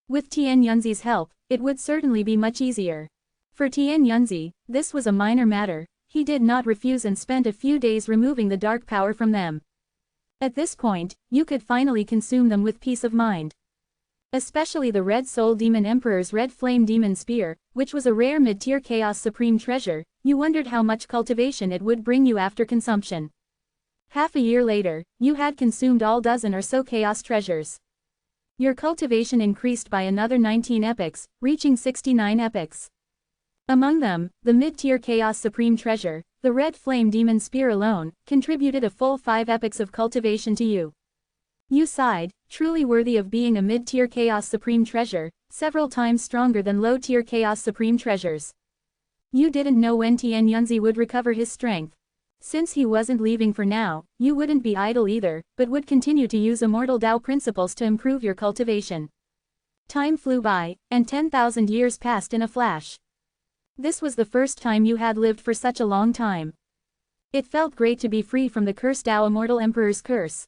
With Tian Yunzi's help, it would certainly be much easier. For Tian Yunzi, this was a minor matter. He did not refuse and spent a few days removing the dark power from them. At this point, you could finally consume them with peace of mind. Especially the Red Soul Demon Emperor's Red Flame Demon Spear, which was a rare mid-tier Chaos Supreme treasure, you wondered how much cultivation it would bring you after consumption. Half a year later, you had consumed all dozen or so Chaos treasures. Your cultivation increased by another 19 epochs, reaching 69 epochs. Among them, the mid-tier Chaos Supreme treasure, the Red Flame Demon Spear alone, contributed a full 5 epochs of cultivation to you. You sighed, truly worthy of being a mid-tier Chaos Supreme treasure, several times stronger than low-tier Chaos Supreme treasures. You didn't know when Tian Yunzi would recover his strength. Since he wasn't leaving for now, you wouldn't be idle either, but would continue to use Immortal Tao principles to improve your cultivation. Time flew by, and 10,000 years passed in a flash. This was the first time you had lived for such a long time. It felt great to be free from the cursed Tao Immortal Emperor's curse.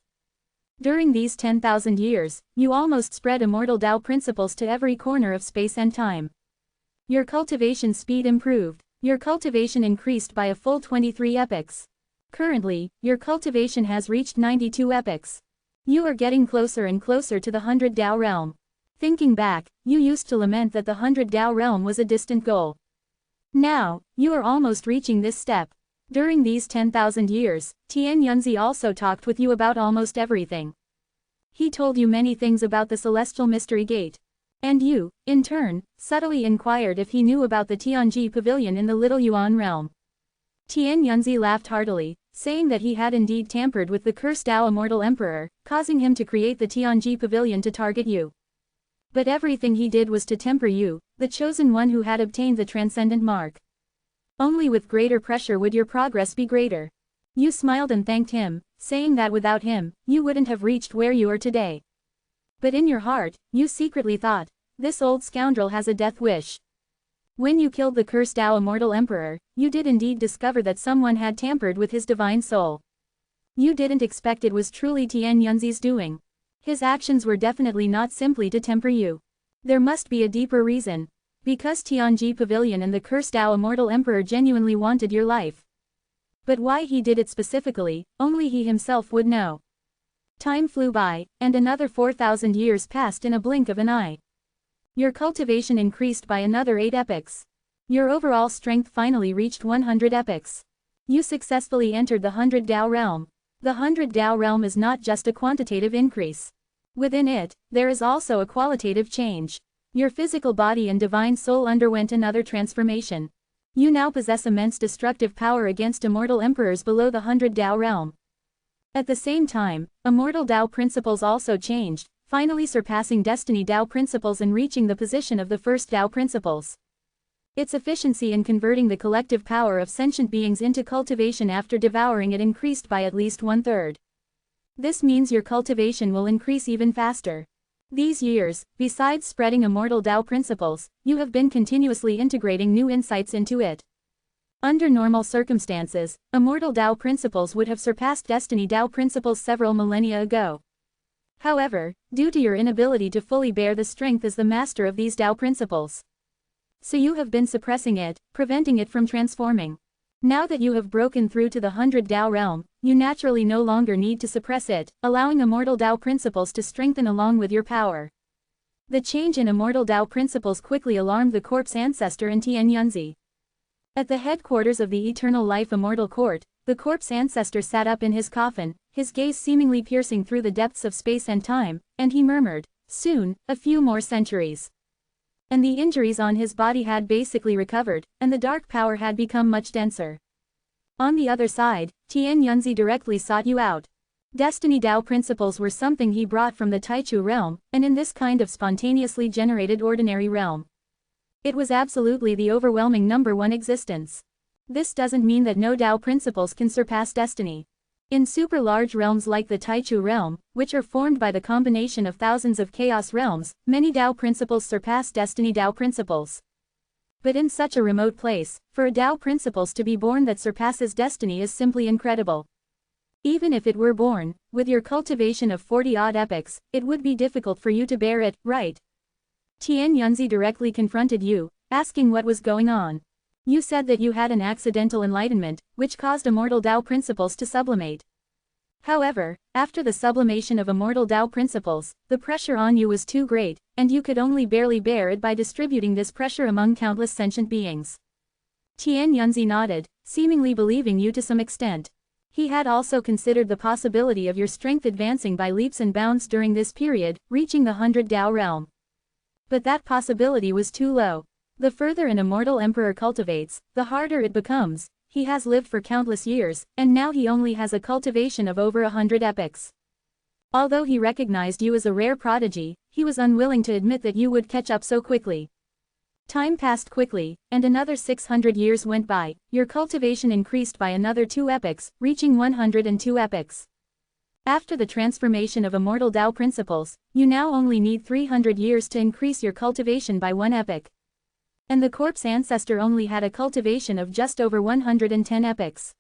During these 10,000 years, you almost spread Immortal Tao principles to every corner of space and time. Your cultivation speed improved. Your cultivation increased by a full 23 epochs. Currently, your cultivation has reached 92 epochs. You are getting closer and closer to the 100 Tao realm. Thinking back, you used to lament that the 100 Tao realm was a distant goal. Now, you are almost reaching this step. During these 10,000 years, Tian Yunzi also talked with you about almost everything. He told you many things about the Celestial Mystery Gate. And you, in turn, subtly inquired if he knew about the Tianji Pavilion in the Little Yuan realm. Tian Yunzi laughed heartily, saying that he had indeed tampered with the cursed Tao Immortal Emperor, causing him to create the Tianji Pavilion to target you. But everything he did was to temper you, the chosen one who had obtained the transcendent mark. Only with greater pressure would your progress be greater. You smiled and thanked him, saying that without him, you wouldn't have reached where you are today. But in your heart, you secretly thought, this old scoundrel has a death wish. When you killed the cursed Tao Immortal Emperor, you did indeed discover that someone had tampered with his divine soul. You didn't expect it was truly Tian Yunzi's doing. His actions were definitely not simply to temper you. There must be a deeper reason. Because Tianji Pavilion and the cursed Tao Immortal Emperor genuinely wanted your life. But why he did it specifically, only he himself would know. Time flew by, and another 4,000 years passed in a blink of an eye. Your cultivation increased by another 8 epochs. Your overall strength finally reached 100 epochs. You successfully entered the 100 Tao realm. The 100 Tao realm is not just a quantitative increase. Within it, there is also a qualitative change. Your physical body and divine soul underwent another transformation. You now possess immense destructive power against immortal emperors below the 100 Tao realm. At the same time, Immortal Tao principles also changed, finally surpassing Destiny Tao principles and reaching the position of the first Tao principles. Its efficiency in converting the collective power of sentient beings into cultivation after devouring it increased by at least 1/3. This means your cultivation will increase even faster. These years, besides spreading Immortal Tao principles, you have been continuously integrating new insights into it. Under normal circumstances, Immortal Tao principles would have surpassed Destiny Tao principles several millennia ago. However, due to your inability to fully bear the strength as the master of these Tao principles, so you have been suppressing it, preventing it from transforming. Now that you have broken through to the 100 Tao realm, you naturally no longer need to suppress it, allowing Immortal Tao principles to strengthen along with your power. The change in Immortal Tao principles quickly alarmed the corpse ancestor and Tian Yunzi. At the headquarters of the Eternal Life Immortal Court, the corpse ancestor sat up in his coffin, his gaze seemingly piercing through the depths of space and time, and he murmured, "Soon, a few more centuries." And the injuries on his body had basically recovered, and the dark power had become much denser. On the other side, Tian Yunzi directly sought you out. Destiny Tao principles were something he brought from the Taichu realm, and in this kind of spontaneously generated ordinary realm, it was absolutely the overwhelming #1 existence. This doesn't mean that no Tao principles can surpass destiny. In super-large realms like the Taichu realm, which are formed by the combination of thousands of chaos realms, many Tao principles surpass destiny Tao principles. But in such a remote place, for a Tao principles to be born that surpasses destiny is simply incredible. Even if it were born, with your cultivation of 40-odd epochs, it would be difficult for you to bear it, right? Tian Yunzi directly confronted you, asking what was going on. You said that you had an accidental enlightenment, which caused immortal Tao principles to sublimate. However, after the sublimation of immortal Tao principles, the pressure on you was too great, and you could only barely bear it by distributing this pressure among countless sentient beings. Tian Yunzi nodded, seemingly believing you to some extent. He had also considered the possibility of your strength advancing by leaps and bounds during this period, reaching the 100 Tao realm. But that possibility was too low. The further an Immortal Emperor cultivates, the harder it becomes. He has lived for countless years, and now he only has a cultivation of over 100 epochs. Although he recognized you as a rare prodigy, he was unwilling to admit that you would catch up so quickly. Time passed quickly, and another 600 years went by. Your cultivation increased by another 2 epochs, reaching 102 epochs. After the transformation of immortal Tao principles, you now only need 300 years to increase your cultivation by 1 epoch. And the corpse ancestor only had a cultivation of just over 110 epochs.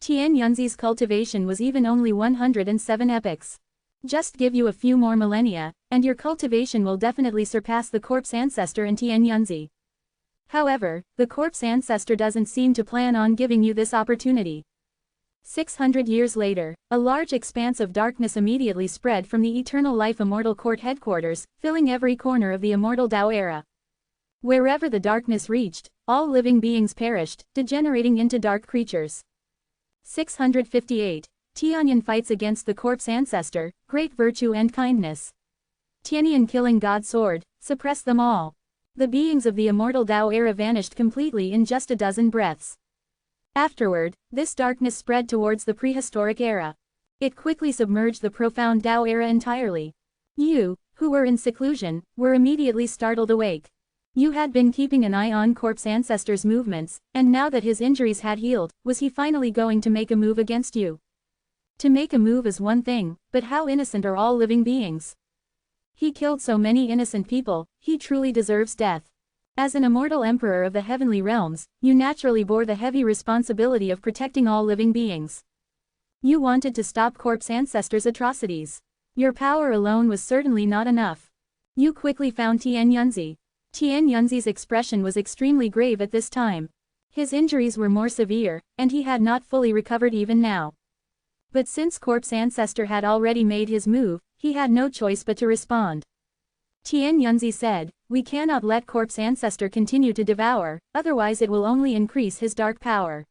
Tian Yunzi's cultivation was even only 107 epochs. Just give you a few more millennia, and your cultivation will definitely surpass the corpse ancestor and Tian Yunzi. However, the corpse ancestor doesn't seem to plan on giving you this opportunity. 600 years later, a large expanse of darkness immediately spread from the Eternal Life Immortal Court headquarters, filling every corner of the Immortal Tao era. Wherever the darkness reached, all living beings perished, degenerating into dark creatures. 658. Tianyan fights against the corpse ancestor, great virtue and kindness. Tianyan killing God sword, suppress them all. The beings of the Immortal Tao era vanished completely in just a dozen breaths. Afterward, this darkness spread towards the prehistoric era. It quickly submerged the profound Tao era entirely. You, who were in seclusion, were immediately startled awake. You had been keeping an eye on corpse ancestor's movements, and now that his injuries had healed, was he finally going to make a move against you? To make a move is one thing, but how innocent are all living beings? He killed so many innocent people, he truly deserves death. As an immortal emperor of the heavenly realms, you naturally bore the heavy responsibility of protecting all living beings. You wanted to stop corpse ancestors' atrocities. Your power alone was certainly not enough. You quickly found Tian Yunzi. Tian Yunzi's expression was extremely grave at this time. His injuries were more severe, and he had not fully recovered even now. But since corpse ancestor had already made his move, he had no choice but to respond. Tian Yunzi said, "We cannot let corpse ancestor continue to devour, otherwise it will only increase his dark power."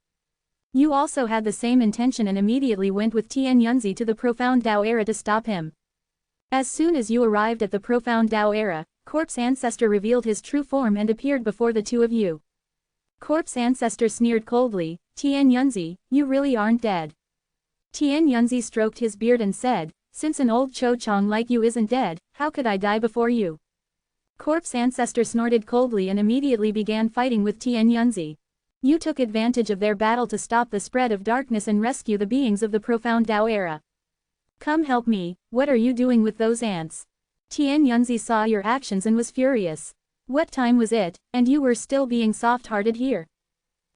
You also had the same intention and immediately went with Tian Yunzi to the profound Tao era to stop him. As soon as you arrived at the profound Tao era, corpse ancestor revealed his true form and appeared before the two of you. Corpse ancestor sneered coldly, "Tian Yunzi, you really aren't dead." Tian Yunzi stroked his beard and said, "Since an old Cho Chang like you isn't dead, how could I die before you?" Corpse ancestor snorted coldly and immediately began fighting with Tian Yunzi. You took advantage of their battle to stop the spread of darkness and rescue the beings of the profound Tao era. "Come help me, what are you doing with those ants?" Tian Yunzi saw your actions and was furious. What time was it, and you were still being soft-hearted here?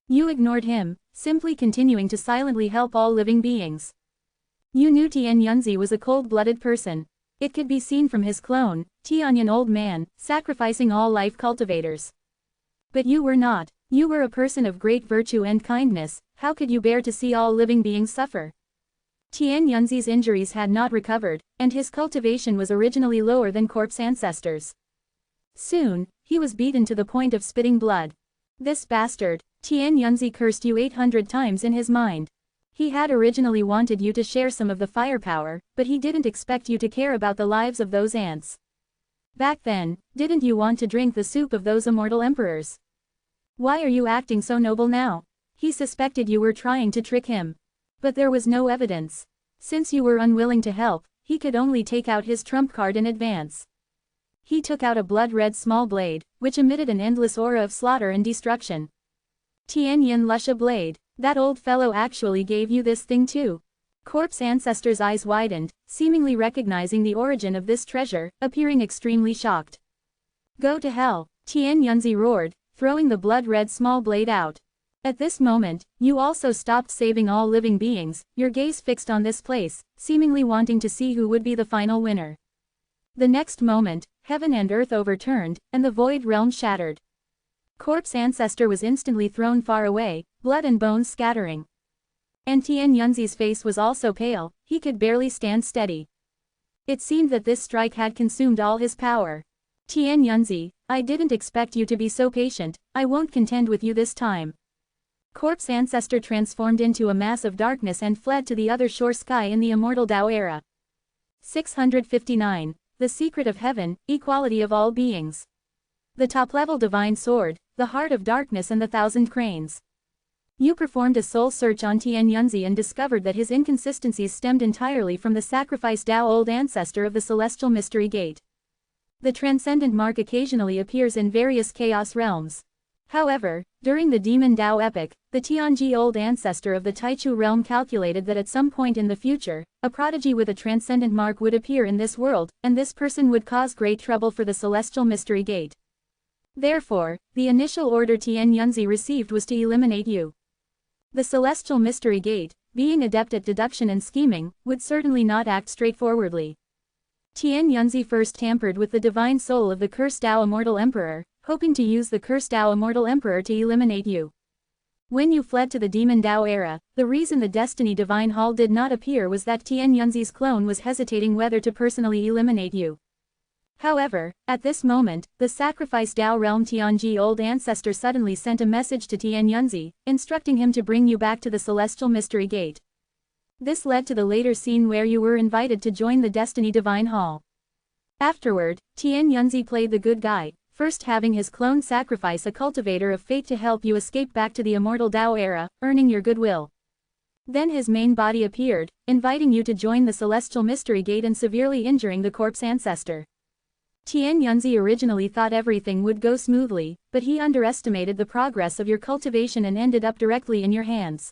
You ignored him, simply continuing to silently help all living beings. You knew Tian Yunzi was a cold-blooded person. It could be seen from his clone, Tianyan old man, sacrificing all life cultivators. But you were not. You were a person of great virtue and kindness. How could you bear to see all living beings suffer? Tian Yunzi's injuries had not recovered, and his cultivation was originally lower than corpse ancestors. Soon, he was beaten to the point of spitting blood. This bastard, Tian Yunzi cursed you 800 times in his mind. He had originally wanted you to share some of the firepower, but he didn't expect you to care about the lives of those ants. Back then, didn't you want to drink the soup of those immortal emperors? Why are you acting so noble now? He suspected you were trying to trick him. But there was no evidence. Since you were unwilling to help, he could only take out his trump card in advance. He took out a blood-red small blade, which emitted an endless aura of slaughter and destruction. Tian Yin Lusha blade, that old fellow actually gave you this thing too. Corpse Ancestor's eyes widened, seemingly recognizing the origin of this treasure, appearing extremely shocked. Go to hell, Tian Yunzi roared, throwing the blood-red small blade out. At this moment, you also stopped saving all living beings, your gaze fixed on this place, seemingly wanting to see who would be the final winner. The next moment, heaven and earth overturned, and the void realm shattered. Corpse Ancestor was instantly thrown far away, blood and bones scattering. And Tian Yunzi's face was also pale, he could barely stand steady. It seemed that this strike had consumed all his power. Tian Yunzi, I didn't expect you to be so patient, I won't contend with you this time. Corpse Ancestor transformed into a mass of darkness and fled to the other shore sky in the Immortal Tao era. 659. The Secret of Heaven, Equality of All Beings. The top-level Divine Sword, the Heart of Darkness and the Thousand Cranes. You performed a soul search on Tian Yunzi and discovered that his inconsistencies stemmed entirely from the sacrificed Tao Old Ancestor of the Celestial Mystery Gate. The Transcendent Mark occasionally appears in various chaos realms. However, during the Demon Tao epoch, the Tianji Old Ancestor of the Taichu realm calculated that at some point in the future, a prodigy with a transcendent mark would appear in this world, and this person would cause great trouble for the Celestial Mystery Gate. Therefore, the initial order Tian Yunzi received was to eliminate you. The Celestial Mystery Gate, being adept at deduction and scheming, would certainly not act straightforwardly. Tian Yunzi first tampered with the divine soul of the cursed Tao Immortal Emperor, hoping to use the cursed Tao Immortal Emperor to eliminate you. When you fled to the Demon Tao era, the reason the Destiny Divine Hall did not appear was that Tian Yunzi's clone was hesitating whether to personally eliminate you. However, at this moment, the sacrificed Tao realm Tianji Old Ancestor suddenly sent a message to Tian Yunzi, instructing him to bring you back to the Celestial Mystery Gate. This led to the later scene where you were invited to join the Destiny Divine Hall. Afterward, Tian Yunzi played the good guy, first having his clone sacrifice a cultivator of fate to help you escape back to the Immortal Tao era, earning your goodwill. Then his main body appeared, inviting you to join the Celestial Mystery Gate and severely injuring the Corpse Ancestor. Tian Yunzi originally thought everything would go smoothly, but he underestimated the progress of your cultivation and ended up directly in your hands.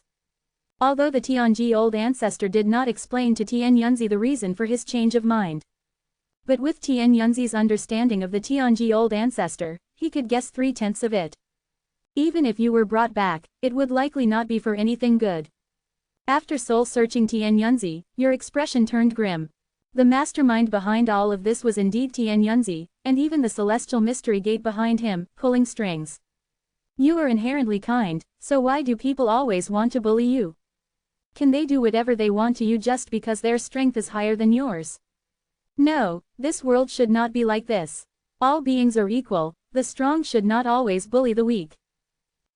Although the Tianji Old Ancestor did not explain to Tian Yunzi the reason for his change of mind. But with Tian Yunzi's understanding of the Tianji Old Ancestor, he could guess 3/10 of it. Even if you were brought back, it would likely not be for anything good. After soul-searching Tian Yunzi, your expression turned grim. The mastermind behind all of this was indeed Tian Yunzi, and even the Celestial Mystery Gate behind him, pulling strings. You are inherently kind, so why do people always want to bully you? Can they do whatever they want to you just because their strength is higher than yours? No, this world should not be like this. All beings are equal, the strong should not always bully the weak.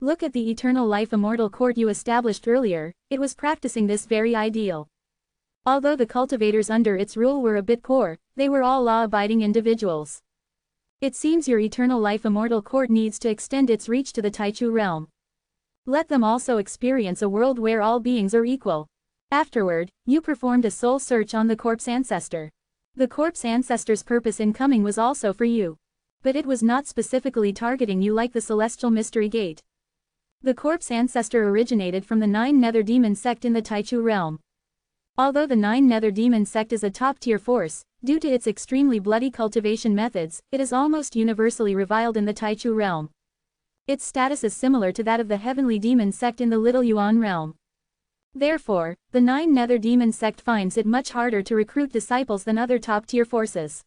Look at the Eternal Life Immortal Court you established earlier, it was practicing this very ideal. Although the cultivators under its rule were a bit poor, they were all law-abiding individuals. It seems your Eternal Life Immortal Court needs to extend its reach to the Taichu realm. Let them also experience a world where all beings are equal. Afterward, you performed a soul search on the Corpse Ancestor. The Corpse Ancestor's purpose in coming was also for you. But it was not specifically targeting you like the Celestial Mystery Gate. The Corpse Ancestor originated from the 9 Nether Demon sect in the Taichu realm. Although the 9 Nether Demon sect is a top-tier force, due to its extremely bloody cultivation methods, it is almost universally reviled in the Taichu realm. Its status is similar to that of the Heavenly Demon sect in the Little Yuan realm. Therefore, the 9 Nether Demon sect finds it much harder to recruit disciples than other top-tier forces.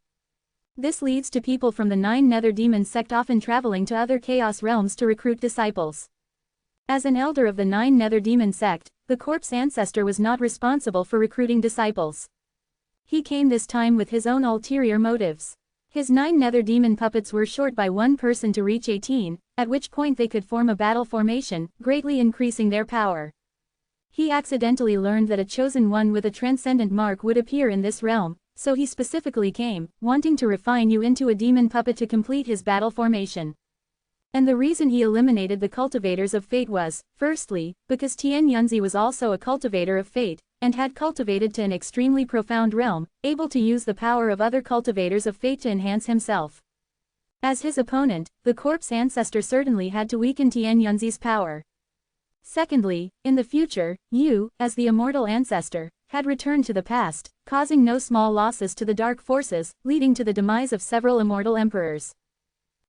This leads to people from the 9 Nether Demon sect often traveling to other chaos realms to recruit disciples. As an elder of the 9 Nether Demon sect, the Corpse Ancestor was not responsible for recruiting disciples. He came this time with his own ulterior motives. His 9 Nether Demon puppets were short by one person to reach 18, at which point they could form a battle formation, greatly increasing their power. He accidentally learned that a chosen one with a transcendent mark would appear in this realm, so he specifically came, wanting to refine you into a demon puppet to complete his battle formation. And the reason he eliminated the cultivators of fate was, firstly, because Tian Yunzi was also a cultivator of fate, and had cultivated to an extremely profound realm, able to use the power of other cultivators of fate to enhance himself. As his opponent, the Corpse Ancestor certainly had to weaken Tian Yunzi's power. Secondly, in the future, you, as the Immortal Ancestor, had returned to the past, causing no small losses to the dark forces, leading to the demise of several immortal emperors.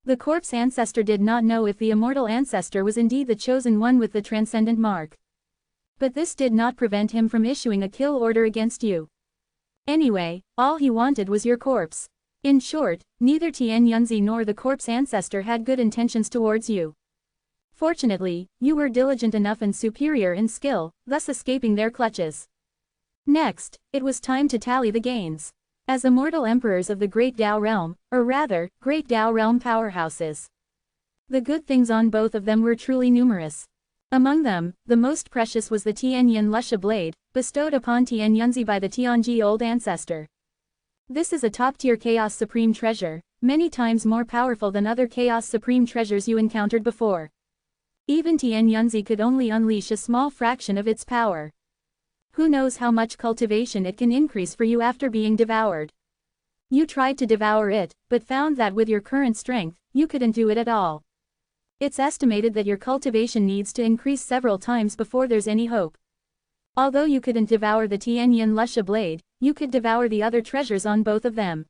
The corpse ancestor did not know if the immortal ancestor was indeed the chosen one with the transcendent mark. But this did not prevent him from issuing a kill order against you. Anyway, all he wanted was your corpse. In short, neither Tian Yunzi nor the corpse ancestor had good intentions towards you. Fortunately, you were diligent enough and superior in skill, thus escaping their clutches. Next, it was time to tally the gains. As immortal emperors of the Great Tao Realm, or rather, Great Tao Realm powerhouses. The good things on both of them were truly numerous. Among them, the most precious was the Tianyin Lusha blade, bestowed upon Tian Yunzi by the Tianji Old Ancestor. This is a top-tier Chaos Supreme treasure, many times more powerful than other Chaos Supreme treasures you encountered before. Even Tian Yunzi could only unleash a small fraction of its power. Who knows how much cultivation it can increase for you after being devoured. You tried to devour it, but found that with your current strength, you couldn't do it at all. It's estimated that your cultivation needs to increase several times before there's any hope. Although you couldn't devour the Tianyin Lusha blade, you could devour the other treasures on both of them.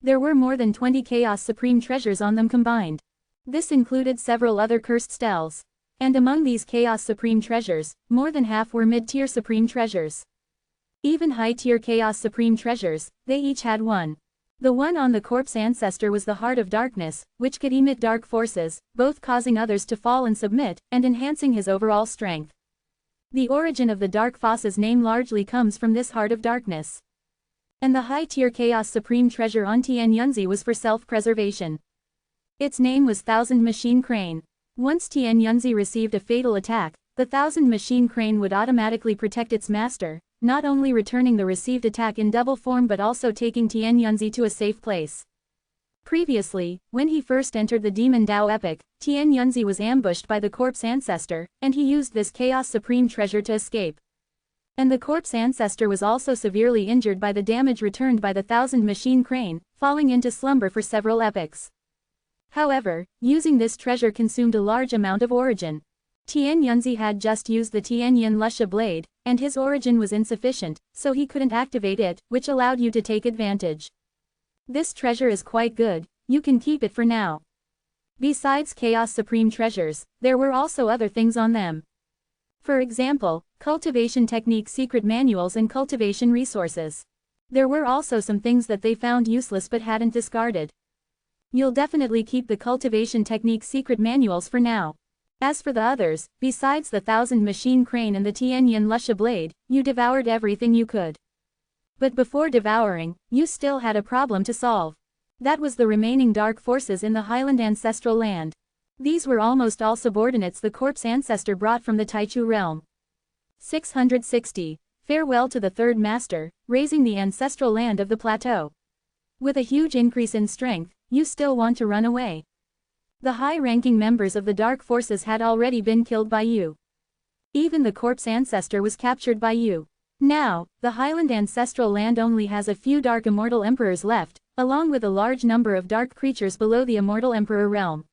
There were more than 20 Chaos Supreme treasures on them combined. This included several other cursed stels. And among these Chaos Supreme treasures, more than half were mid-tier Supreme treasures. Even high-tier Chaos Supreme treasures, they each had one. The one on the corpse ancestor was the Heart of Darkness, which could emit dark forces, both causing others to fall and submit, and enhancing his overall strength. The origin of the Dark Foss's name largely comes from this Heart of Darkness. And the high-tier Chaos Supreme treasure on Tian Yunzi was for self-preservation. Its name was Thousand Machine Crane. Once Tian Yunzi received a fatal attack, the Thousand Machine Crane would automatically protect its master, not only returning the received attack in double form but also taking Tian Yunzi to a safe place. Previously, when he first entered the Demon Dao Epic, Tian Yunzi was ambushed by the corpse ancestor, and he used this Chaos Supreme treasure to escape. And the corpse ancestor was also severely injured by the damage returned by the Thousand Machine Crane, falling into slumber for several epochs. However, using this treasure consumed a large amount of origin. Tian Yunzi had just used the Tianyin Lusha blade, and his origin was insufficient, so he couldn't activate it, which allowed you to take advantage. This treasure is quite good, you can keep it for now. Besides Chaos Supreme treasures, there were also other things on them. For example, cultivation technique secret manuals and cultivation resources. There were also some things that they found useless but hadn't discarded. You'll definitely keep the cultivation technique secret manuals for now. As for the others, besides the Thousand Machine Crane and the Tianyin Lusha blade, you devoured everything you could. But before devouring, you still had a problem to solve. That was the remaining dark forces in the Highland Ancestral Land. These were almost all subordinates the corpse ancestor brought from the Taichu realm. 660. Farewell to the Third Master, raising the ancestral land of the plateau. With a huge increase in strength, you still want to run away. The high-ranking members of the dark forces had already been killed by you. Even the corpse ancestor was captured by you. Now, the Highland Ancestral Land only has a few dark immortal emperors left, along with a large number of dark creatures below the Immortal Emperor realm.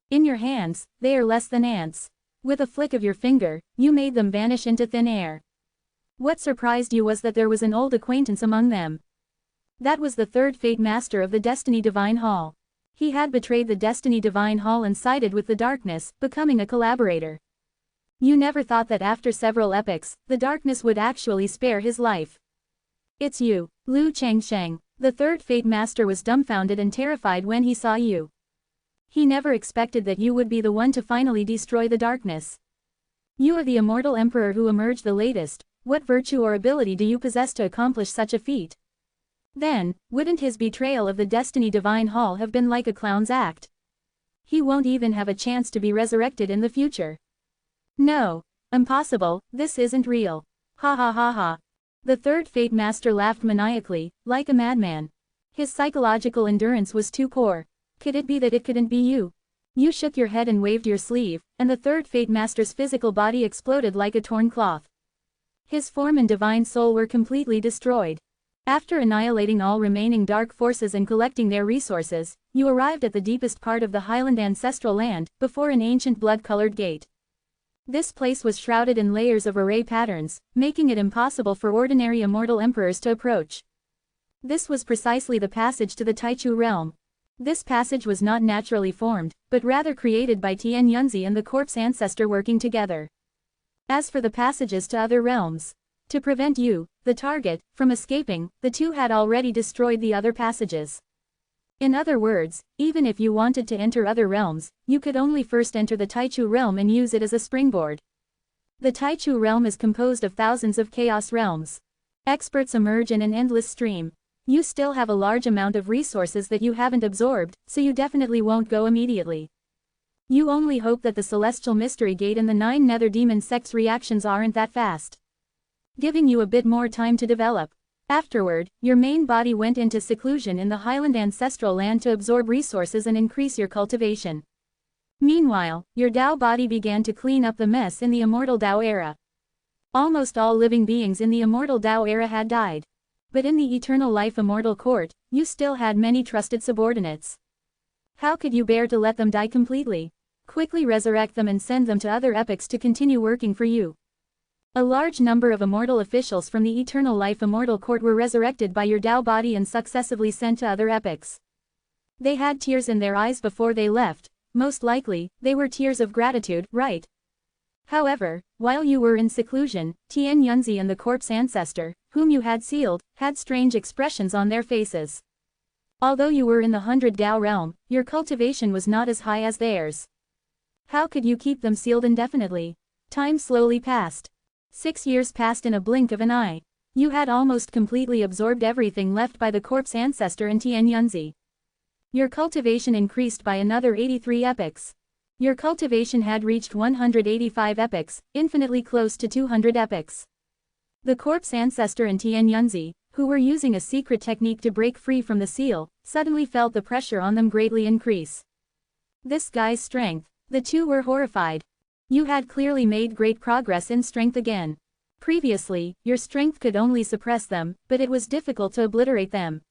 In your hands, they are less than ants. With a flick of your finger, you made them vanish into thin air. What surprised you was that there was an old acquaintance among them. That was the third Fate Master of the Destiny Divine Hall. He had betrayed the Destiny Divine Hall and sided with the darkness, becoming a collaborator. You never thought that after several epochs, the darkness would actually spare his life. It's you, Lu Changsheng. The third Fate Master was dumbfounded and terrified when he saw you. He never expected that you would be the one to finally destroy the darkness. You are the Immortal Emperor who emerged the latest. What virtue or ability do you possess to accomplish such a feat? Then, wouldn't his betrayal of the Destiny Divine Hall have been like a clown's act? He won't even have a chance to be resurrected in the future. No. Impossible, this isn't real. Ha ha ha ha. The third Fate Master laughed maniacally, like a madman. His psychological endurance was too poor. Could it be that it couldn't be you? You shook your head and waved your sleeve, and the third Fate Master's physical body exploded like a torn cloth. His form and divine soul were completely destroyed. After annihilating all remaining dark forces and collecting their resources, you arrived at the deepest part of the Highland Ancestral Land, before an ancient blood-colored gate. This place was shrouded in layers of array patterns, making it impossible for ordinary immortal emperors to approach. This was precisely the passage to the Taichu realm. This passage was not naturally formed, but rather created by Tian Yunzi and the corpse ancestor working together. As for the passages to other realms, to prevent you, the target, from escaping, the two had already destroyed the other passages. In other words, even if you wanted to enter other realms, you could only first enter the Taichu realm and use it as a springboard. The Taichu realm is composed of thousands of chaos realms. Experts emerge in an endless stream. You still have a large amount of resources that you haven't absorbed, so you definitely won't go immediately. You only hope that the Celestial Mystery Gate and the 9 Nether Demon sect's reactions aren't that fast, giving you a bit more time to develop. Afterward, your main body went into seclusion in the Highland Ancestral Land to absorb resources and increase your cultivation. Meanwhile, your Dao body began to clean up the mess in the Immortal Dao era. Almost all living beings in the Immortal Dao era had died. But in the Eternal Life Immortal Court, you still had many trusted subordinates. How could you bear to let them die completely? Quickly resurrect them and send them to other epochs to continue working for you. A large number of immortal officials from the Eternal Life Immortal Court were resurrected by your Dao body and successively sent to other epochs. They had tears in their eyes before they left. Most likely, they were tears of gratitude, right? However, while you were in seclusion, Tian Yunzi and the corpse ancestor, whom you had sealed, had strange expressions on their faces. Although you were in the 100 Dao realm, your cultivation was not as high as theirs. How could you keep them sealed indefinitely? Time slowly passed. 6 years passed in a blink of an eye. You had almost completely absorbed everything left by the corpse ancestor and Tian Yunzi. Your cultivation increased by another 83 epochs. Your cultivation had reached 185 epochs, infinitely close to 200 epochs. The corpse ancestor and Tian Yunzi, who were using a secret technique to break free from the seal, suddenly felt the pressure on them greatly increase. This guy's strength. The two were horrified. You had clearly made great progress in strength again. Previously, your strength could only suppress them, but it was difficult to obliterate them.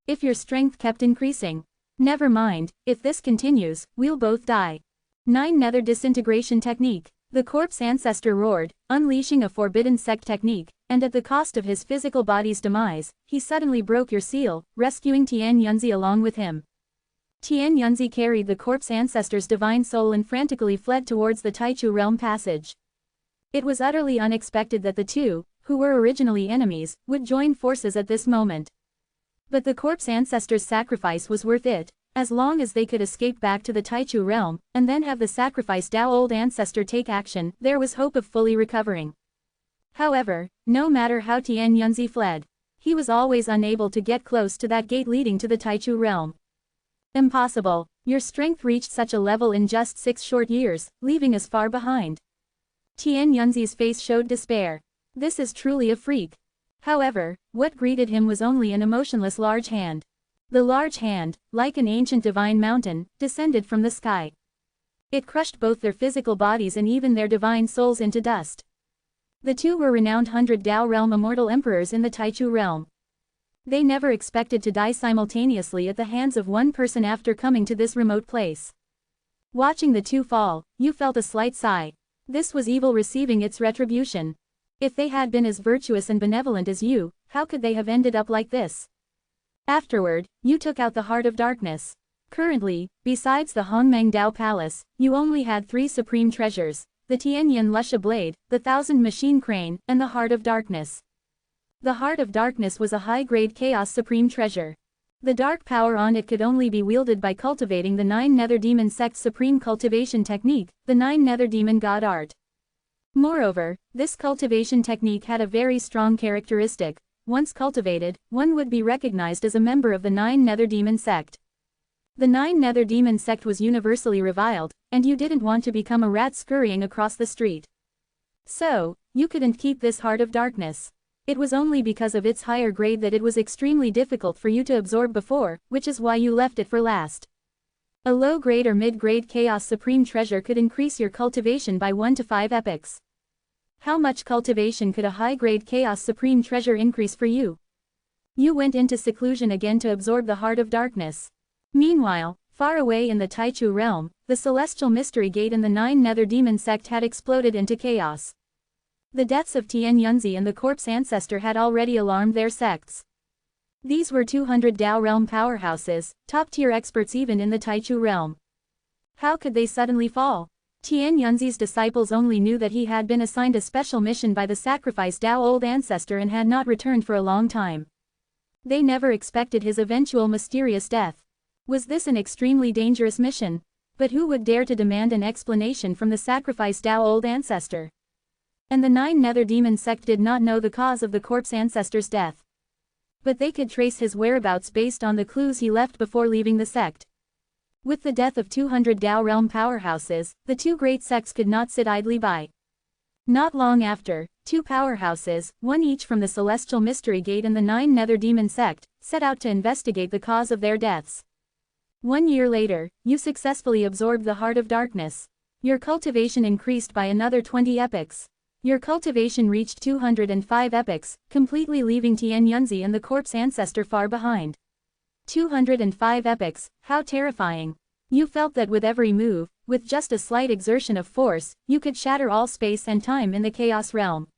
If your strength kept increasing. Never mind, if this continues, we'll both die. 9 Nether Disintegration Technique. The corpse ancestor roared, unleashing a forbidden sect technique, and at the cost of his physical body's demise, he suddenly broke your seal, rescuing Tian Yunzi along with him. Tian Yunzi carried the corpse ancestor's divine soul and frantically fled towards the Taichu realm passage. It was utterly unexpected that the two, who were originally enemies, would join forces at this moment. But the corpse ancestor's sacrifice was worth it, as long as they could escape back to the Taichu realm, and then have the sacrificed Dao old ancestor take action, there was hope of fully recovering. However, no matter how Tian Yunzi fled, he was always unable to get close to that gate leading to the Taichu realm. Impossible. Your strength reached such a level in just 6 short years, leaving us far behind. Tian Yunzi's face showed despair. This is truly a freak. However, what greeted him was only an emotionless large hand. The large hand, like an ancient divine mountain, descended from the sky. It crushed both their physical bodies and even their divine souls into dust. The two were renowned 100 Dao realm immortal emperors in the Taichu realm. They never expected to die simultaneously at the hands of one person after coming to this remote place. Watching the two fall, you felt a slight sigh. This was evil receiving its retribution. If they had been as virtuous and benevolent as you, how could they have ended up like this? Afterward, you took out the Heart of Darkness. Currently, besides the Hongmeng Dao Palace, you only had 3 supreme treasures, the Tianyan Lusha Blade, the 1000 Machine Crane, and the Heart of Darkness. The Heart of Darkness was a high-grade Chaos Supreme Treasure. The dark power on it could only be wielded by cultivating the 9 Nether Demon Sect's Supreme Cultivation Technique, the 9 Nether Demon God Art. Moreover, this cultivation technique had a very strong characteristic. Once cultivated, one would be recognized as a member of the 9 Nether Demon Sect. The 9 Nether Demon Sect was universally reviled, and you didn't want to become a rat scurrying across the street. So, you couldn't keep this Heart of Darkness. It was only because of its higher grade that it was extremely difficult for you to absorb before, which is why you left it for last. A low-grade or mid-grade Chaos Supreme Treasure could increase your cultivation by 1 to 5 epochs. How much cultivation could a high-grade Chaos Supreme Treasure increase for you? You went into seclusion again to absorb the Heart of Darkness. Meanwhile, Far away in the Taichu realm, the celestial mystery gate and the 9 nether demon sect had exploded into chaos. The deaths of Tian Yunzi and the corpse ancestor had already alarmed their sects. These were 200 Dao realm powerhouses, top-tier experts even in the Taichu realm. How could they suddenly fall? Tian Yunzi's disciples only knew that he had been assigned a special mission by the sacrificed Dao old ancestor and had not returned for a long time. They never expected his eventual mysterious death. Was this an extremely dangerous mission? But who would dare to demand an explanation from the sacrificed Dao old ancestor? And the 9 nether demon sect did not know the cause of the corpse ancestor's death. But they could trace his whereabouts based on the clues he left before leaving the sect. With the death of 200 Dao realm powerhouses, the 2 great sects could not sit idly by. Not long after, 2 powerhouses, one each from the Celestial Mystery Gate and the 9 nether demon sect, set out to investigate the cause of their deaths. 1 year later, you successfully absorbed the Heart of Darkness. Your cultivation increased by another 20 epochs. Your cultivation reached 205 epochs, completely leaving Tian Yunzi and the corpse ancestor far behind. 205 epochs, how terrifying. You felt that with every move, with just a slight exertion of force, you could shatter all space and time in the Chaos realm.